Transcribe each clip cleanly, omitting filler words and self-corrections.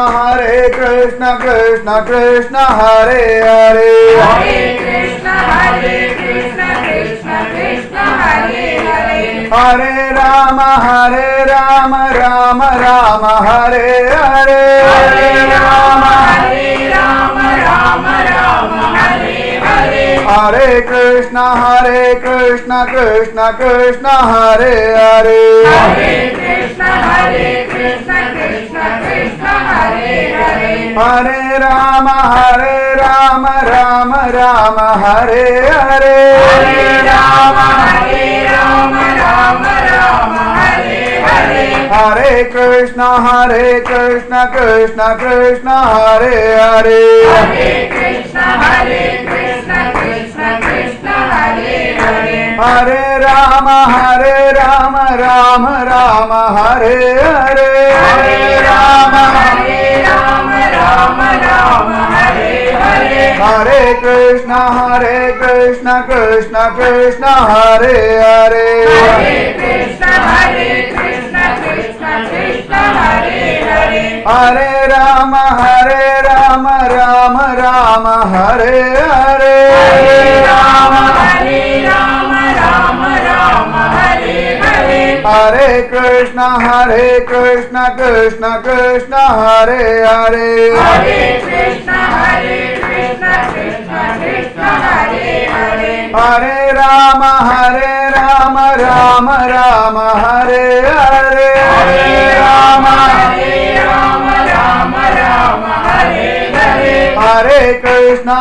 Hare Krishna Krishna Krishna Hare Hare, Hare Krishna Krishna Krishna Hare Hare, Hare Rama Rama Rama Hare Hare, Hare Rama Rama Rama Hare Hare, Hare Krishna Krishna Krishna Hare Hare, Hare Krishna Krishna Krishna Hare Hare, Hare Rama Rama Rama Hare Hare, Hare Rama Rama Hare Hare, Hare Krishna Krishna Krishna Hare Hare, Hare Krishna Krishna Krishna Hare Hare, Hare Rama Rama Rama Hare Hare, Hare Rama Rama Hare Hare, Hare Krishna Krishna Krishna Hare Hare, Hare Krishna Krishna Krishna Hare Hare, Hare Rama Rama Rama Hare Hare, Hare Rama Rama Hare Hare, Hare Krishna Krishna Krishna Hare Hare, Hare Krishna Krishna Hare Hare, Hare Rama Rama Rama Hare Hare, Hare Rama Rama Hare Hare, Hare Krishna Krishna Krishna Hare Hare, Hare Krishna Krishna Hare Hare, Hare Rama Rama Rama Hare Hare, Hare Rama Rama Hare Hare, Hare Krishna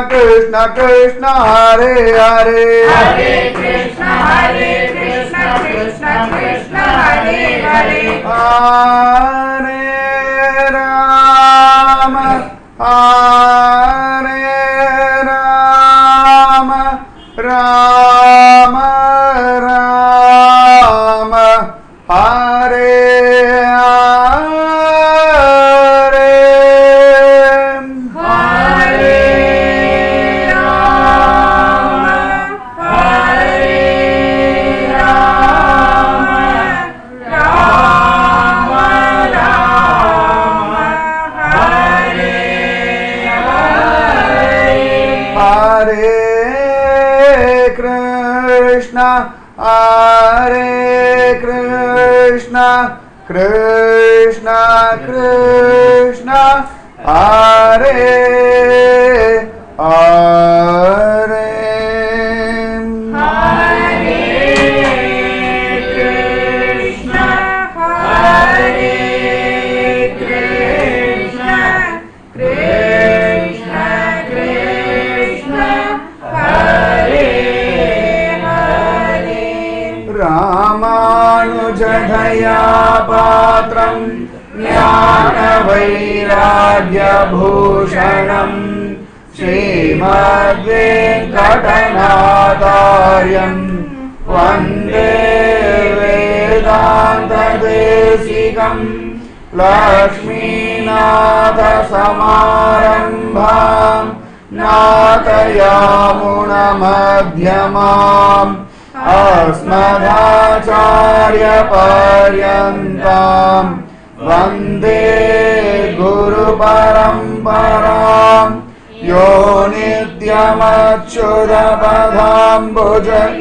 Krishna Krishna Hare Hare, Hare Krishna Krishna Krishna Hare Hare, Ramanujadhaya Patram Jnana-vairagya-bhushanam Srimad-Venkatanathāryam Vande Vedanta-desikam Lakshmīnātha-samarambhām Nātayāmuna-madhyamām Asmadācārya-paryantam Vande Guru-paramparam Yo nityamachyudapadhambuja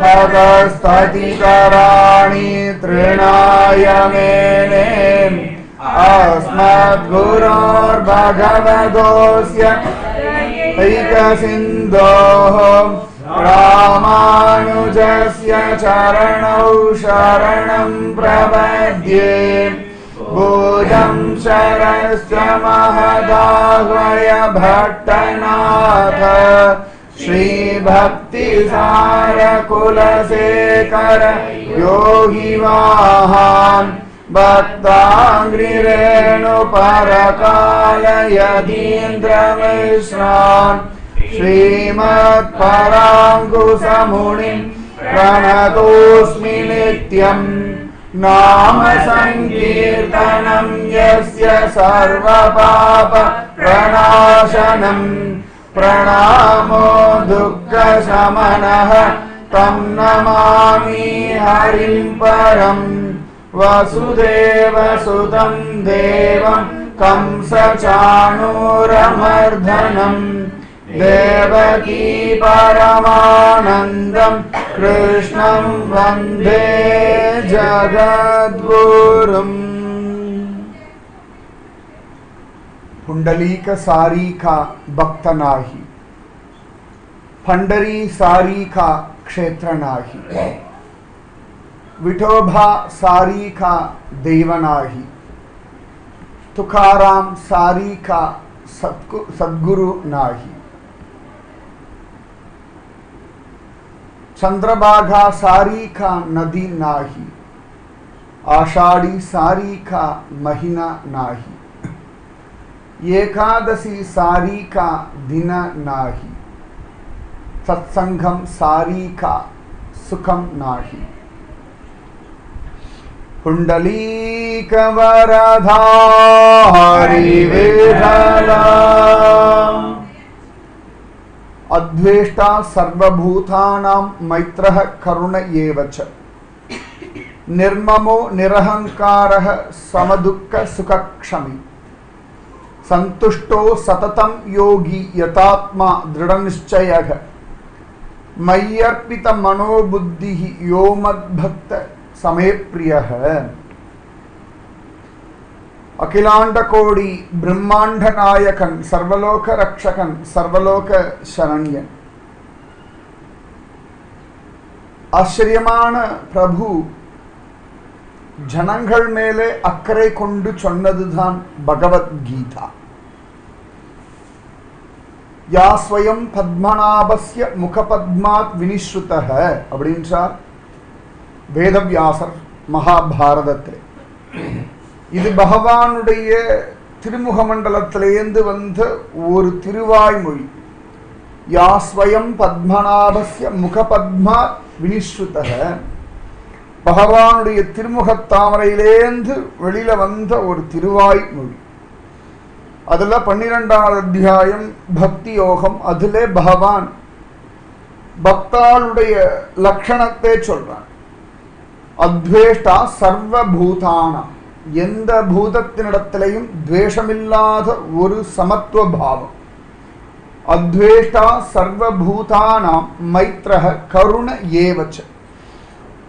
Tadastatikarani trinaya mene Asmadgurur bhagavadosya Ekasindhoho Ramanujasya charanau sharanam prabhadye Bhujam sharasya mahadahvaya bhattanatha Shri Bhakti Sara Kulasekara Yogi Vahan Bhaktangri Renu Parakala Yadindra Mishran Srimad Parankusamunim Pranatosmi Nityam Nama Sankirtanam Yasya Sarva Papa Pranashanam प्रणामो दुःखशमनः तं नमामि हरिं परं वसुदेवसुतं देवं कंसचाणूरमर्दनम् देवकी परमानन्दं कृष्णं वन्दे जगद्गुरुम्। पुंडलीक सारी का भक्त नाही, पंढरी सारी का क्षेत्र नाही, विठोबा सारी का देव नाही, तुकाराम सारी का सद्गुरु नाही, चंद्रभागा सारी का नदी नाही, आषाढ़ी सारी का महीना नाही, एकादशी सारी का दिन नाही, सत्संगम सारी का सुखम नाही। पुंडलीक वरधारी विठला अद्वेष्टा सर्वभूतानां मैत्रः करुण एव च निर्ममो निरहंकारः समदुःख सुखक्षमी संतुष्टो सततं योगी यतात्मा दृढ़निश्चयः मय्यर्पित मनोबुद्धिः यो मद्भक्त समे प्रियः। अखिलांड कोडी ब्रह्मांड नायकन सर्वलोक रक्षकन सर्वलोक शरण्यन आश्चर्यमान प्रभु जनंगल मेले अक्करे कोंडु सोन्नदुदान भगवत गीता। या स्वयं पद्मनाभस्य मुखपद्मात् विनिश्रुतः அப்படின்றார் வேதவியாசர் மகாபாரதத்தில். இது பகவானுடைய திருமுக மண்டலத்திலேந்து வந்த ஒரு திருவாய்மொழி. யா ஸ்வயம் பத்மநாபஸ்ய முகபத்மாத் வினிஸ்ருதः, பகவானுடைய திருமுகத்தாமரையிலேந்து வெளியில வந்த ஒரு திருவாய்மொழி. அதுல 12வது அத்தியாயம் பக்தி யோகம். அதிலே பகவான் பக்தாளுடைய லட்சணத்தை சொல்றான். அத்வேஷ்டா சர்வபூதானாம், எந்த பூதத்தினிடத்திலையும் துவேஷமில்லாத ஒரு சமத்துவ பாவம். அத்வேஷ்டா சர்வபூதானாம் மைத்ரஹ கருண ஏவச்ச,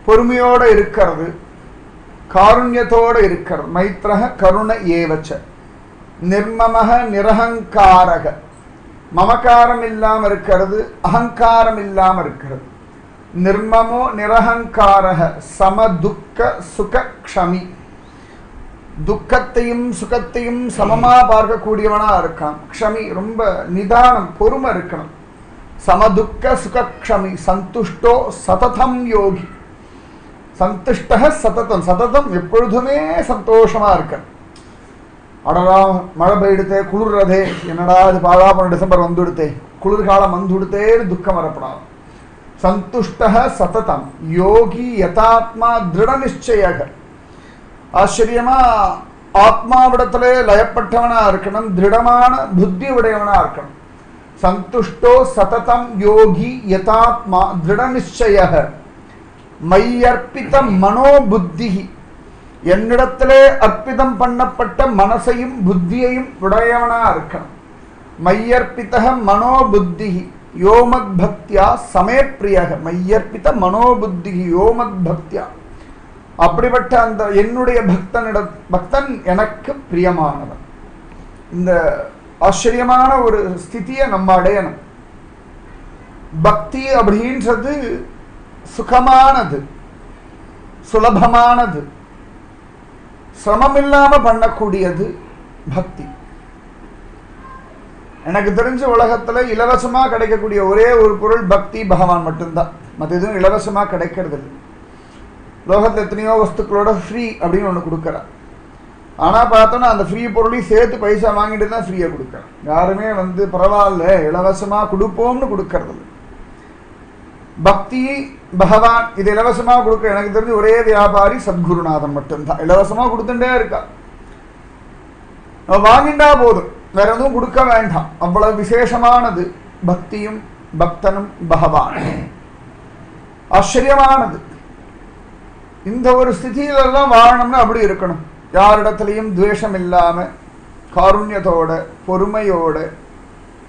பொறுமையோட இருக்கிறது, காருண்யத்தோட இருக்கிறது. மைத்ரஹ கருண ஏவச்ச. நிர்மமஹ நிரஹங்காரக, மமகாரம் இல்லாம இருக்கிறது, அகங்காரம் இல்லாம இருக்கிறது. நிர்மமோ நிரஹங்காரக சமதுக்க சுகக்ஷமி, துக்கத்தையும் சுகத்தையும் சமமா பார்க்கக்கூடியவனா இருக்கான். க்ஷமி ரொம்ப நிதானம், பொறுமை இருக்கணும். சமதுக்க சுகக்ஷமி சந்துஷ்டோ சததம் யோகி. சந்துஷ்ட சததம், சததம் எப்பொழுதுமே சந்தோஷமா இருக்க. அடடா மழை பெய்டுத்தே குளிர்றதே, என்னடா இது பாழாப்பன டிசம்பர் வந்துடுத்தே, குளிர்காலம் வந்துடுத்தேன்னு துக்கம் வரப்படாது. சந்துஷ்ட சததம் யோகி யதாத்மா திருட நிச்சயக. ஆச்சரியமா ஆத்மாவிடத்திலே லயப்பட்டவனா இருக்கணும், திருடமான புத்தி உடையவனா இருக்கணும். சந்துஷ்டோ சததம் யோகி யதாத்மா திருட நிச்சயக மையர்ப்பித மனோபுத்தி, என்னிடத்திலே அர்ப்பிதம் பண்ணப்பட்ட மனசையும் புத்தியையும் உடையவனா இருக்கணும். மையர்ப்பித மனோபுத்தி யோமத் பக்தியா சமே பிரியக. மையர்ப்பித மனோபுத்தி யோமத் பக்தியா, அப்படிப்பட்ட அந்த என்னுடைய பக்தன் எனக்கு பிரியமானவன். இந்த ஆச்சரியமான ஒரு ஸ்திதியை நம்ம அடையணும். பக்தி அப்படின்றது சுகமானது, சுலபமானது, சிரமம் இல்லாம பண்ணக்கூடியது பக்தி. எனக்கு தெரிஞ்ச உலகத்துல இலவசமா கிடைக்கக்கூடிய ஒரே ஒரு பொருள் பக்தி பகவான் மட்டும்தான். மற்ற எதுவும் இலவசமா கிடைக்கிறது இல்லை. லோகத்தில் எத்தனையோ வஸ்துக்களோட ஃப்ரீ அப்படின்னு ஒன்று கொடுக்குறார். ஆனால் பார்த்தோன்னா அந்த ஃப்ரீ பொருளையும் சேர்த்து பைசா வாங்கிட்டு தான் ஃப்ரீயாக கொடுக்குறார். யாருமே பரவாயில்ல இலவசமாக கொடுப்போம்னு கொடுக்கறது இல்லை. பக்தி பகவான் இது இலவசமாக கொடுக்க எனக்கு தெரிஞ்சு ஒரே வியாபாரி சத்குருநாதன் மட்டும்தான். இலவசமாக கொடுத்துட்டே இருக்கா, நம்ம வாங்கிண்டா போதும், வேற எதுவும் கொடுக்க வேண்டாம். அவ்வளவு விசேஷமானது பக்தியும் பக்தனும் பகவான். ஆச்சரியமானது. இந்த ஒரு ஸ்திதியிலெல்லாம் வாழணும்னா அப்படி இருக்கணும். யாரிடத்துலையும் துவேஷம் இல்லாம காருண்யத்தோட பொறுமையோட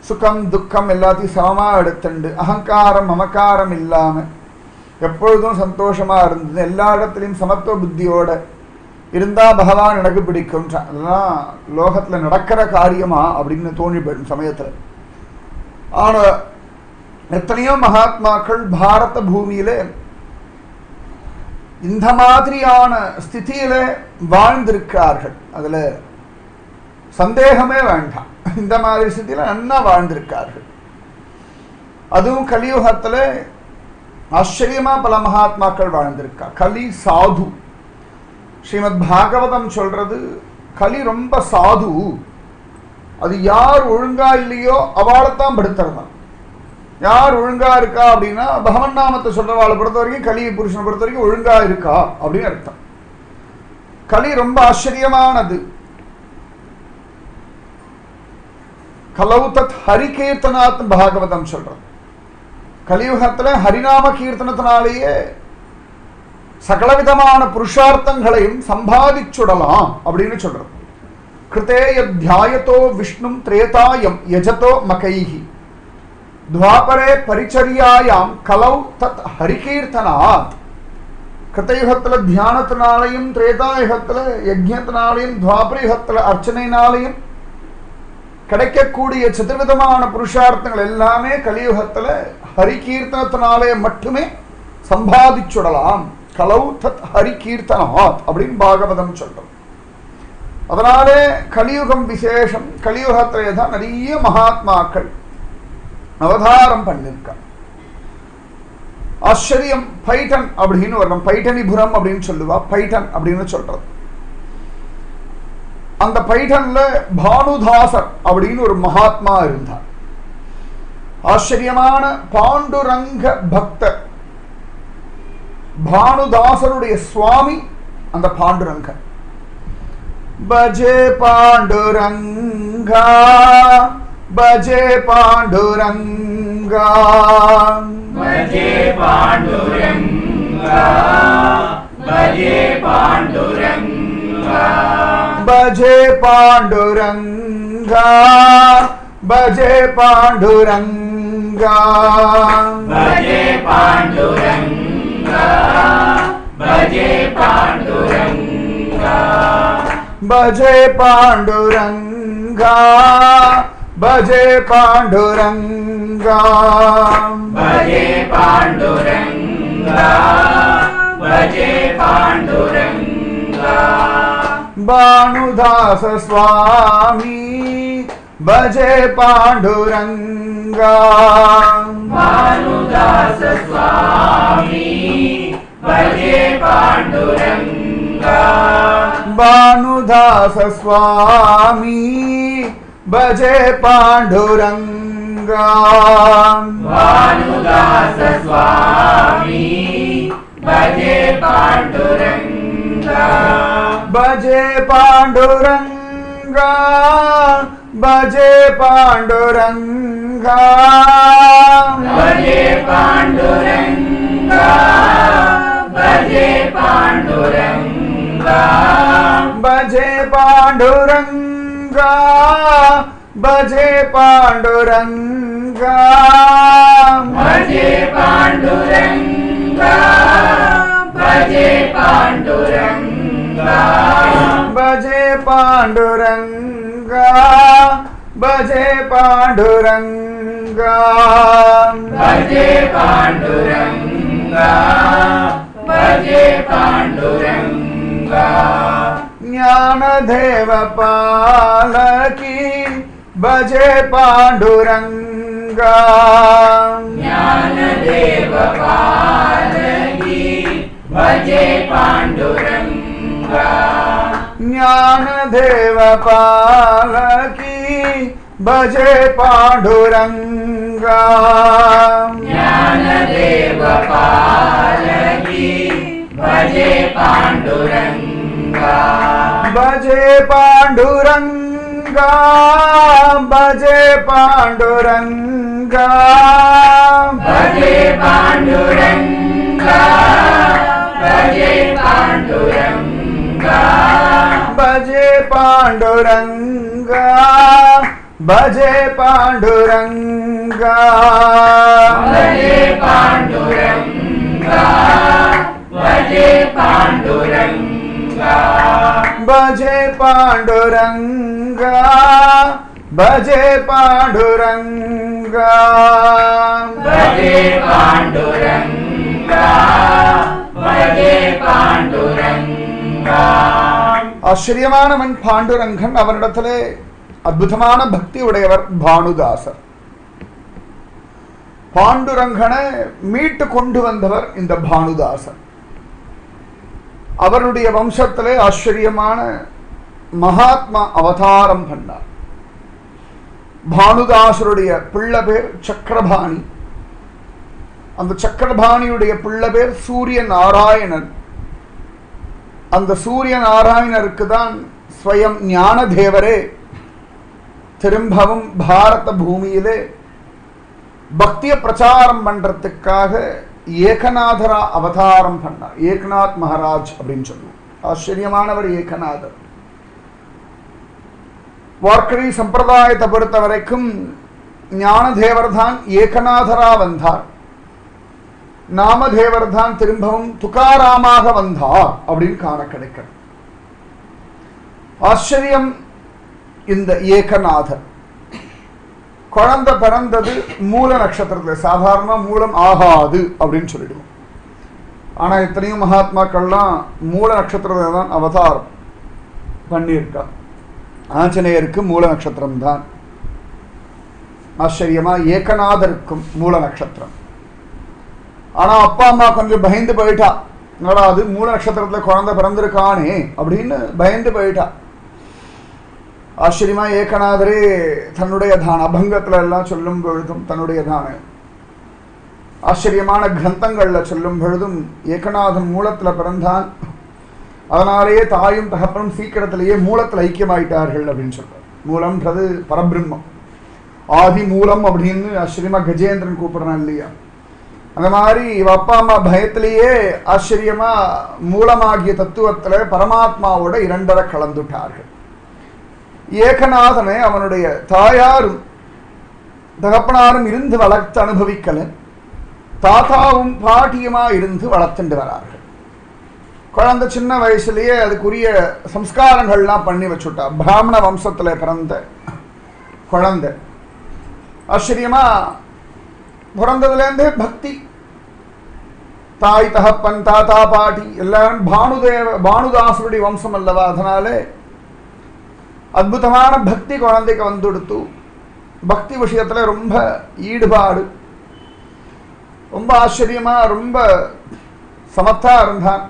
சுகம் துக்கம் எல்லாத்தையும் சமமா எடுத்துண்டு அகங்காரம் மமக்காரம் இல்லாம எப்பொழுதும் சந்தோஷமா இருந்தது. எல்லா இடத்துலையும் சமத்துவ புத்தியோட இருந்தா பகவான் எனக்கு பிடிக்கும். அதெல்லாம் லோகத்துல நடக்கிற காரியமா அப்படின்னு தோணி போயிடும் சமயத்துல. ஆனா எத்தனையோ மகாத்மாக்கள் பாரத பூமியில இந்த மாதிரியான ஸ்திதியில வாழ்ந்திருக்கிறார்கள். அதுல சந்தேகமே வேண்டாம். இந்த மாதிரி ஸ்திதியில நன்னா வாழ்ந்திருக்கார்கள். அதுவும் கலியுகத்துல ஆச்சரியமா பல மகாத்மாக்கள் வாழ்ந்திருக்கா. கலி சாது. ஸ்ரீமத் பாகவதம் சொல்றது கலி ரொம்ப சாது. அது யார் ஒழுங்கா இல்லையோ அவளைத்தான் படுத்துறதான். யார் ஒழுங்கா இருக்கா அப்படின்னா பகவன் நாமத்தை சொல்றவாளை பொறுத்த வரைக்கும் கலி புருஷனை பொறுத்த வரைக்கும் ஒழுங்கா இருக்கா அப்படின்னு அர்த்தம். கலி ரொம்ப ஆச்சரியமானது. கலவு தத் ஹரிகீர்த்தனாத் பாகவதம் சொல்றது. கலியுகத்துல ஹரிநாம கீர்த்தனத்தினாலேயே சகலவிதமான புருஷார்த்தங்களையும் சம்பாதிச்சுடலாம் அப்படின்னு சொல்றது. கிருதேய தியாயத்தோ விஷ்ணும் திரேதாயம் யஜதோ மகைஹி துவாபரே பரிச்சரியாயாம் கலௌ தத் ஹரிகீர்த்தனாத். கிருத்தயுகத்துல தியானத்தினாலையும் திரேதாயுகத்துல யஜ்ஞத்தினாலையும் துவாபரயுகத்துல அர்ச்சனையினாலையும் கிடைக்கக்கூடிய சதுர்விதமான புருஷார்த்தங்கள் எல்லாமே கலியுகத்துல ஹரிகீர்த்தனத்தினாலே மட்டுமே சம்பாதிச்சுடலாம். கலௌ தத் ஹரிகீர்த்தனாத் அப்படின்னு பாகவதம் சொல்றோம். அதனாலே கலியுகம் விசேஷம். கலியுகத்திலே தான் நிறைய மகாத்மாக்கள் அவதாரம் பண்ணிருக்க. ஆச்சரியம். பைட்டன் அப்படின்னு வரணும். பைட்டனிபுரம் அப்படின்னு சொல்லுவா. பைட்டன் அப்படின்னு சொல்றது. அந்த பைட்டன்ல பானுதாசர் அப்படின்னு ஒரு மகாத்மா இருந்தார். ஆச்சரியமான பாண்டுரங்க பக்தர். பானுதாசருடைய சுவாமி அந்த பாண்டுரங்கர். பஜே பாண்டுரங்கா பஜே பாண்டுரங்கா பஜே பாண்டுரங்கா பஜே பாண்டுரங்கா பஜே பாண்டுரங்கா பஜே பாண்டுரங்கா பஜே பாண்டுரங்கா பஜே பாண்டுரங்கா பஜே பாண்டுரங்கா பஜே பாண்டுரங்கா பஜே பாண்டுரங்கா பஜே பாண்டுரங்கா பானுதாச சுவாமி பஜே பாண்டுரங்கா பானுதாச சுவாமி பஜே பாண்டுரங்கா பானுதாச சுவாமி பஜே பாண்டுரங்கா பானுதாச சுவாமி பஜே பாண்டுரங்கா பஜே பாண்டுரங்கா பஜே பாண்டுரங்கா பஜே பாண்டுரங்கா பஜே பாண்டுரங்கா பஜே பாண்டுரங்கா பஜே பாண்டுரங்கா பஜே பாண்டுரங்கா பஜே பாண்டுரங்கா பஜே பாண்டுரங்கா பஜே பாண்டுரங்கா பஜே பாண்டுரங்கா பஜே பாண்டுரங்கா ஞானதேவ பாலகி பஜே பாண்டுரங்கா ஞானதேவ பாலகி பஜே பாண்டுரங்கா ஞானதேவ பாலகி பஜே பாண்டுரங்கா ஞானதேவ பாலகி பஜே பாண்டுரங்கா பஜே பாண்டுரங்கா பஜே பாண்டுரங்கா भजे पाण्डुरङ्गा भजे पाण्डुरङ्गा भजे पाण्डुरङ्गा भजे पाण्डुरङ्गा भजे पाण्डुरङ्गा भजे पाण्डुरङ्गा भजे पाण्डुरङ्गा भजे पाण्डुरङ्गा भजे पाण्डुरङ्गा भजे पाण्डुरङ्गा ஆச்சரியமானவன் பாண்டுரங்கன். அவனிடத்திலே அற்புதமான பக்தி உடையவர் பானுதாசர். பாண்டுரங்கனை மீட்டு கொண்டு வந்தவர் இந்த பானுதாசர். அவருடைய வம்சத்திலே ஆச்சரியமான மகாத்மா அவதாரம் பண்ணார். பானுதாசருடைய பிள்ளை பேர் சக்கரபாணி. அந்த சக்கரபாணியுடைய பிள்ளை பேர் சூரிய நாராயணன். அந்த சூரிய நாராயணருக்கு தான் ஸ்வயம் ஞான தேவரே திரும்பவும் பாரத பூமியிலே பக்திய பிரச்சாரம் பண்றதுக்காக ஏகநாதரா அவதாரம் பண்ணார். ஏகநாத் மகாராஜ் அப்படின்னு சொல்லுவோம். ஆச்சரியமானவர் ஏகநாதர். வார்க்கரி சம்பிரதாயத்தை பொறுத்த வரைக்கும் ஞானதேவர் தான் ஏகநாதரா வந்தார். நாமதேவர் தான் திரும்பவும் துகாராமாக வந்தார் அப்படின்னு காண கிடைக்கிறது. ஆச்சரியம். இந்த ஏகநாதர் குழந்தை பிறந்தது மூல நட்சத்திரத்தில். சாதாரண மூலம் ஆகாது அப்படின்னு சொல்லிடுவோம். ஆனா எத்தனையும் மகாத்மாக்கள்லாம் மூல நட்சத்திரத்தில் தான் அவதாரம் பண்ணியிருக்கா. ஆஞ்சநேயருக்கு மூல நட்சத்திரம் தான். ஆச்சரியமா ஏகநாதருக்கும் மூல நட்சத்திரம். ஆனா அப்பா அம்மா கொஞ்சம் பயந்து போயிட்டா. என்னடா அது மூல நட்சத்திரத்துல குழந்தை பிறந்திருக்கானே அப்படின்னு பயந்து போயிட்டா. ஆச்சரியமா ஏகநாதரே தன்னுடைய தான அபங்கத்துல எல்லாம் சொல்லும் பொழுதும் தன்னுடைய தான ஆச்சரியமான கிரந்தங்கள்ல சொல்லும் பொழுதும் ஏகநாதன் மூலத்துல பிறந்தான். அதனாலேயே தாயும் தகப்பனும் சீக்கிரத்திலேயே மூலத்தில் ஐக்கியமாயிட்டார்கள் அப்படின்னு சொல்றார். மூலம்ன்றது பரபிரம்மம், ஆதி மூலம் அப்படின்னு ஆச்சரியமா கஜேந்திரன் கூப்பிடுறான் இல்லையா? அந்த மாதிரி இவ அப்பா அம்மா பயத்திலேயே ஆச்சரியமா மூலமாகிய தத்துவத்துல பரமாத்மாவோட இரண்டரை கலந்துட்டார்கள். ஏகநாதனை அவனுடைய தாயாரும் தகப்பனாரும் இருந்து வளர்த்து அனுபவிக்கல, தாத்தாவும் பாட்டியுமா இருந்து வளர்த்துண்டு வரார்கள். குழந்தை சின்ன வயசுலயே அதுக்குரிய சம்ஸ்காரங்கள்லாம் பண்ணி வச்சுட்டா. பிராமண வம்சத்துல பிறந்த குழந்தை ஆச்சரியமா பிறந்ததுலேருந்தே பக்தி. தாய் தகப்பன் தாத்தா பாட்டி எல்லாரும் பானுதாசருடைய வம்சம் அல்லவா? அதனாலே அற்புதமான பக்தி குழந்தைக்கு வந்துடுத்து. பக்தி விஷயத்துல ரொம்ப ஈடுபாடு. ரொம்ப ஆச்சரியமா ரொம்ப சமத்தா இருந்தான்,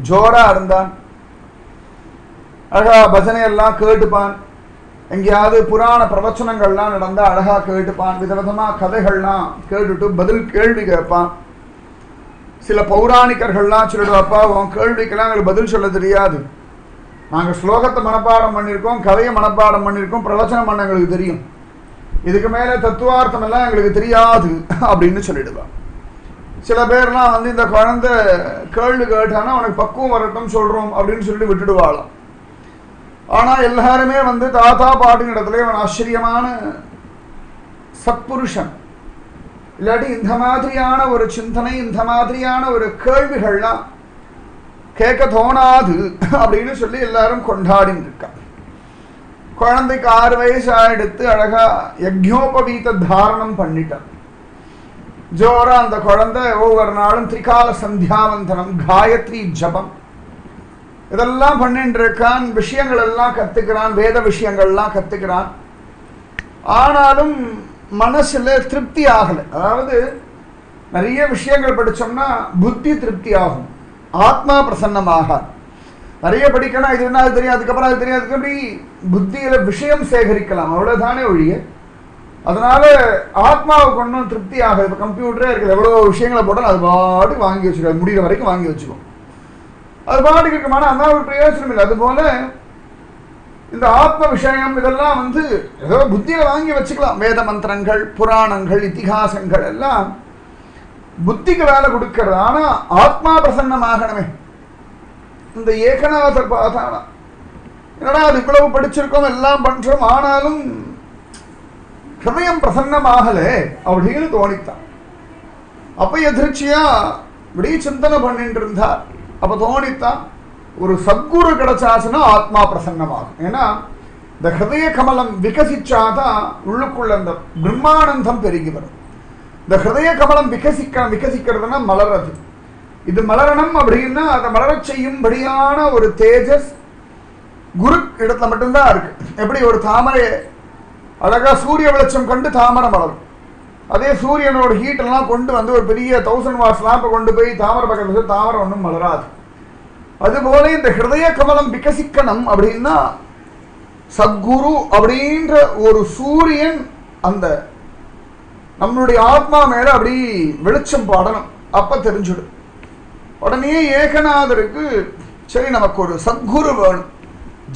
ஜோரா இருந்தான். அழகா பஜனை எல்லாம் கேட்டுப்பான். எங்கேயாவது புராண பிரவச்சனங்கள்லாம் நடந்தா அழகா கேட்டுப்பான். விதவிதமா கதைகள்லாம் கேட்டுட்டு பதில் கேள்வி கேட்பான். சில பௌராணிகர்கள்லாம் சொல்லிடுவாப்பா, உன் கேள்விக்கெல்லாம் எங்களுக்கு பதில் சொல்ல தெரியாது, நாங்கள் ஸ்லோகத்தை மனப்பாடம் பண்ணியிருக்கோம், கதையை மனப்பாடம் பண்ணியிருக்கோம், பிரவச்சனம் பண்ண எங்களுக்கு தெரியும், இதுக்கு மேலே தத்துவார்த்தம் எல்லாம் எங்களுக்கு தெரியாது அப்படின்னு சொல்லிடுவான். சில பேர்லாம் வந்து இந்த குழந்தை கேள்வி கேட்டானா உனக்கு பக்குவம் வரட்டும் சொல்றோம் அப்படின்னு சொல்லிட்டு விட்டுடுவாளாம். ஆனா எல்லாருமே வந்து தாத்தா பாட்டின் இடத்துல இவன் ஆச்சரியமான சத்புருஷன், இல்லாட்டி இந்த மாதிரியான ஒரு சிந்தனை இந்த மாதிரியான ஒரு கேள்விகள்லாம் கேட்க தோணாது அப்படின்னு சொல்லி எல்லாரும் கொண்டாடின்னு இருக்கா. குழந்தைக்கு 6 வயசு ஆயிடுத்து. அழகா யஜ்ஞோபவீத தாரணம் பண்ணிட்டான். ஜோரா அந்த குழந்தை ஒவ்வொரு நாளும் திரிகால சந்தியாவந்தனம், காயத்ரி ஜபம் இதெல்லாம் பண்ணிட்டு இருக்கான். விஷயங்கள் எல்லாம் கத்துக்கிறான், வேத விஷயங்கள்லாம் கத்துக்கிறான். ஆனாலும் மனசுல திருப்தி ஆகலை. அதாவது நிறைய விஷயங்கள் படிச்சோம்னா புத்தி திருப்தி ஆகும், ஆத்மா பிரசன்னமாக. நிறைய படிக்கணும், இது என்ன அது தெரியும், அதுக்கப்புறம் அது தெரியும், அதுக்கு எப்படி புத்தியில விஷயம் சேகரிக்கலாம், அவ்வளவுதானே ஒழிய அதனால ஆத்மாவுக்கு ஒன்றும் திருப்தி ஆகுது. இப்போ கம்ப்யூட்டரே இருக்குது, எவ்வளோ விஷயங்களை போட்டாலும் அது பாட்டு வாங்கி வச்சுக்கோ, முடிகிற வரைக்கும் வாங்கி வச்சுக்கோ, அது பாட்டுக்கு இருக்குமான அந்த ஒரு பிரயோஜனம் இல்லை. அதுபோல இந்த ஆத்ம விஷயம் இதெல்லாம் வந்து ஏதோ புத்தியில வாங்கி வச்சுக்கலாம். வேத மந்திரங்கள், புராணங்கள், இதிகாசங்கள் எல்லாம் புத்திக்கு வேலை கொடுக்கிறது. ஆனா ஆத்மா பிரசன்னமாகணுமே. இந்த ஏகநாதர் பார்த்தானா, என்னடா அது இவ்வளவு படிச்சிருக்கோம், எல்லாம் பண்றோம், ஆனாலும் ஹிருதயம் பிரசன்னமாகலே அப்படின்னு தோணித்தான். அப்ப எதிர்ச்சியா இப்படி சிந்தனை பண்ணிட்டு இருந்தார். அப்ப தோணித்தான், ஒரு சத்குரு கிடைச்சாச்சுன்னா ஆத்மா பிரசன்னமாகும். ஏன்னா இந்த ஹிருதய கமலம் விகசிச்சாதான் உள்ளுக்குள்ள அந்த பிரம்மானந்தம் பெருகி வரும். இந்த ஹிருதய கமலம் விகசிக்கிறதுனா மலர்றது. இது மலரணும் அப்படின்னா அதை மலரச் செய்யும்படியான ஒரு தேஜஸ் குரு இடத்துல மட்டும்தான் இருக்கு. எப்படி ஒரு தாமரை அழகா சூரிய வெளிச்சம் கண்டு தாமரை மலரும், அதே சூரியனோட ஹீட் எல்லாம் கொண்டு வந்து ஒரு பெரிய 1000 வாட்ஸ் லாம்பை கொண்டு போய் தாமரை பக்கத்துல தாமரை ஒன்றும் மலராது. அதுபோல இந்த ஹிருதய கமலம் விகசிக்கணும் அப்படின்னா சத்குரு அப்படின்ற ஒரு சூரியன் அந்த நம்மளுடைய ஆத்மா மேல அப்படி வெளிச்சம் பாடணும். அப்ப தெரிஞ்சுடும். உடனே ஏகநாதருக்கு சரி நமக்கு ஒரு சத்குரு வேணும்.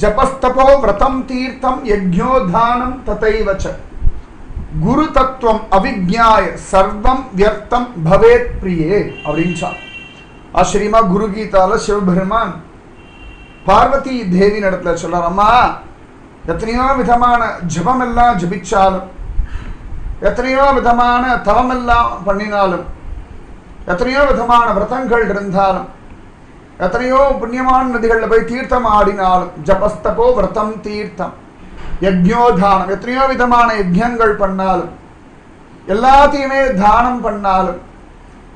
ஜபஸ்தபோ விரதம் தீர்த்தம் யஜ்ஞோதானம் ததைவச்ச குரு தத்துவம் அவிஜ்ஞாய சர்வம் வியர்த்தம் பவேத் பிரியே அப்படின்னு ஆச்சரியமா குரு கீதால சிவபெருமான் பார்வதி தேவி நடத்துல சொல்றார், அம்மா எத்தனையோ விதமான ஜபம் எல்லாம் ஜபிச்சாலும், எத்தனையோ விதமான தவம் எல்லாம் பண்ணினாலும், எத்தனையோ விதமான விரதங்கள் இருந்தாலும், எத்தனையோ புண்ணியமான நதிகளில் போய் தீர்த்தம் ஆடினாலும், ஜபஸ்தபோ விரதம் தீர்த்தம் யஜ்ஞோதானம் எத்தனையோ விதமான யஜ்ஞங்கள் பண்ணாலும், எல்லாத்தையுமே தானம் பண்ணாலும்,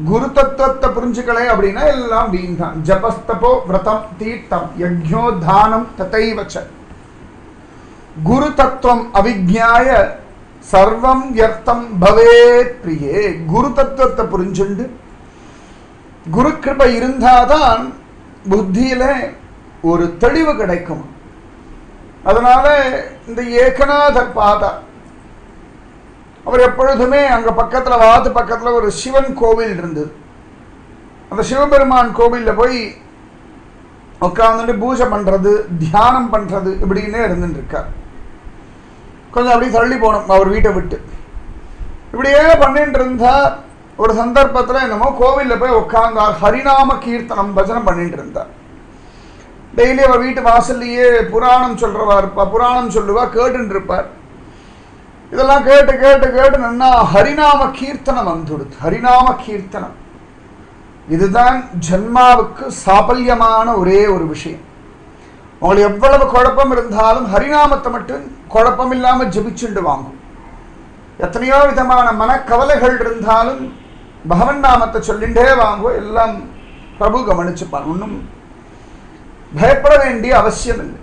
குரு தத்துவத்தை புரிஞ்சுக்கலை அப்படின்னா எல்லாம் வீண் தான். ஜபஸ்தபோ விரதம் தீர்த்தம் யஜ்ஞோதானம் ததைவச்ச குரு தத்துவம் அவிஜ்ஞாய சர்வம் வியர்த்தம் பவேத் பிரியே. குரு தத்துவத்தை புரிஞ்சுண்டு குரு கிருபை இருந்தாதான் புத்தியில ஒரு தெளிவு கிடைக்கும். அதனால இந்த ஏகநாதர் பாதா அவர் எப்பொழுதுமே அங்க பக்கத்துல வாது பக்கத்துல ஒரு சிவன் கோவில் இருந்தது. அந்த சிவபெருமான் கோவில்ல போய் உட்கார்ந்துட்டு பூஜை பண்றது, தியானம் பண்றது இப்படின்னே இருந்துட்டு இருக்கார். கொஞ்சம் அப்படி தள்ளி போனோம் அவர் வீட்டை விட்டு. இப்படியே பண்ணிட்டு இருந்தா ஒரு சந்தர்ப்பத்தில் என்னமோ கோவிலில் போய் உட்கார்ந்தார். ஹரிநாம கீர்த்தனம் பஜனம் பண்ணிட்டு இருந்தார். டெய்லி அவர் வீட்டு வாசல்லையே புராணம் சொல்றவா இருப்பா, புராணம் சொல்லுவா, கேட்டுன்னு இருப்பார். இதெல்லாம் கேட்டு கேட்டு கேட்டு நன்னா ஹரிநாம கீர்த்தனம் வந்துடுது. ஹரிநாம கீர்த்தனம் இதுதான் ஜன்மாவுக்கு சாபல்யமான ஒரே ஒரு விஷயம். உங்களுக்கு எவ்வளவு குழப்பம் இருந்தாலும் ஹரிநாமத்தை மட்டும் குழப்பம் இல்லாம ஜபிச்சுண்டு வாங்கும். எத்தனையோ விதமான மனக்கவலைகள் இருந்தாலும் பகவன் நாமத்தை சொல்லிண்டே வாங்குவோம், எல்லாம் பிரபு கவனிச்சுப்பான். ஒன்றும் பயப்பட வேண்டிய அவசியம் இல்லை.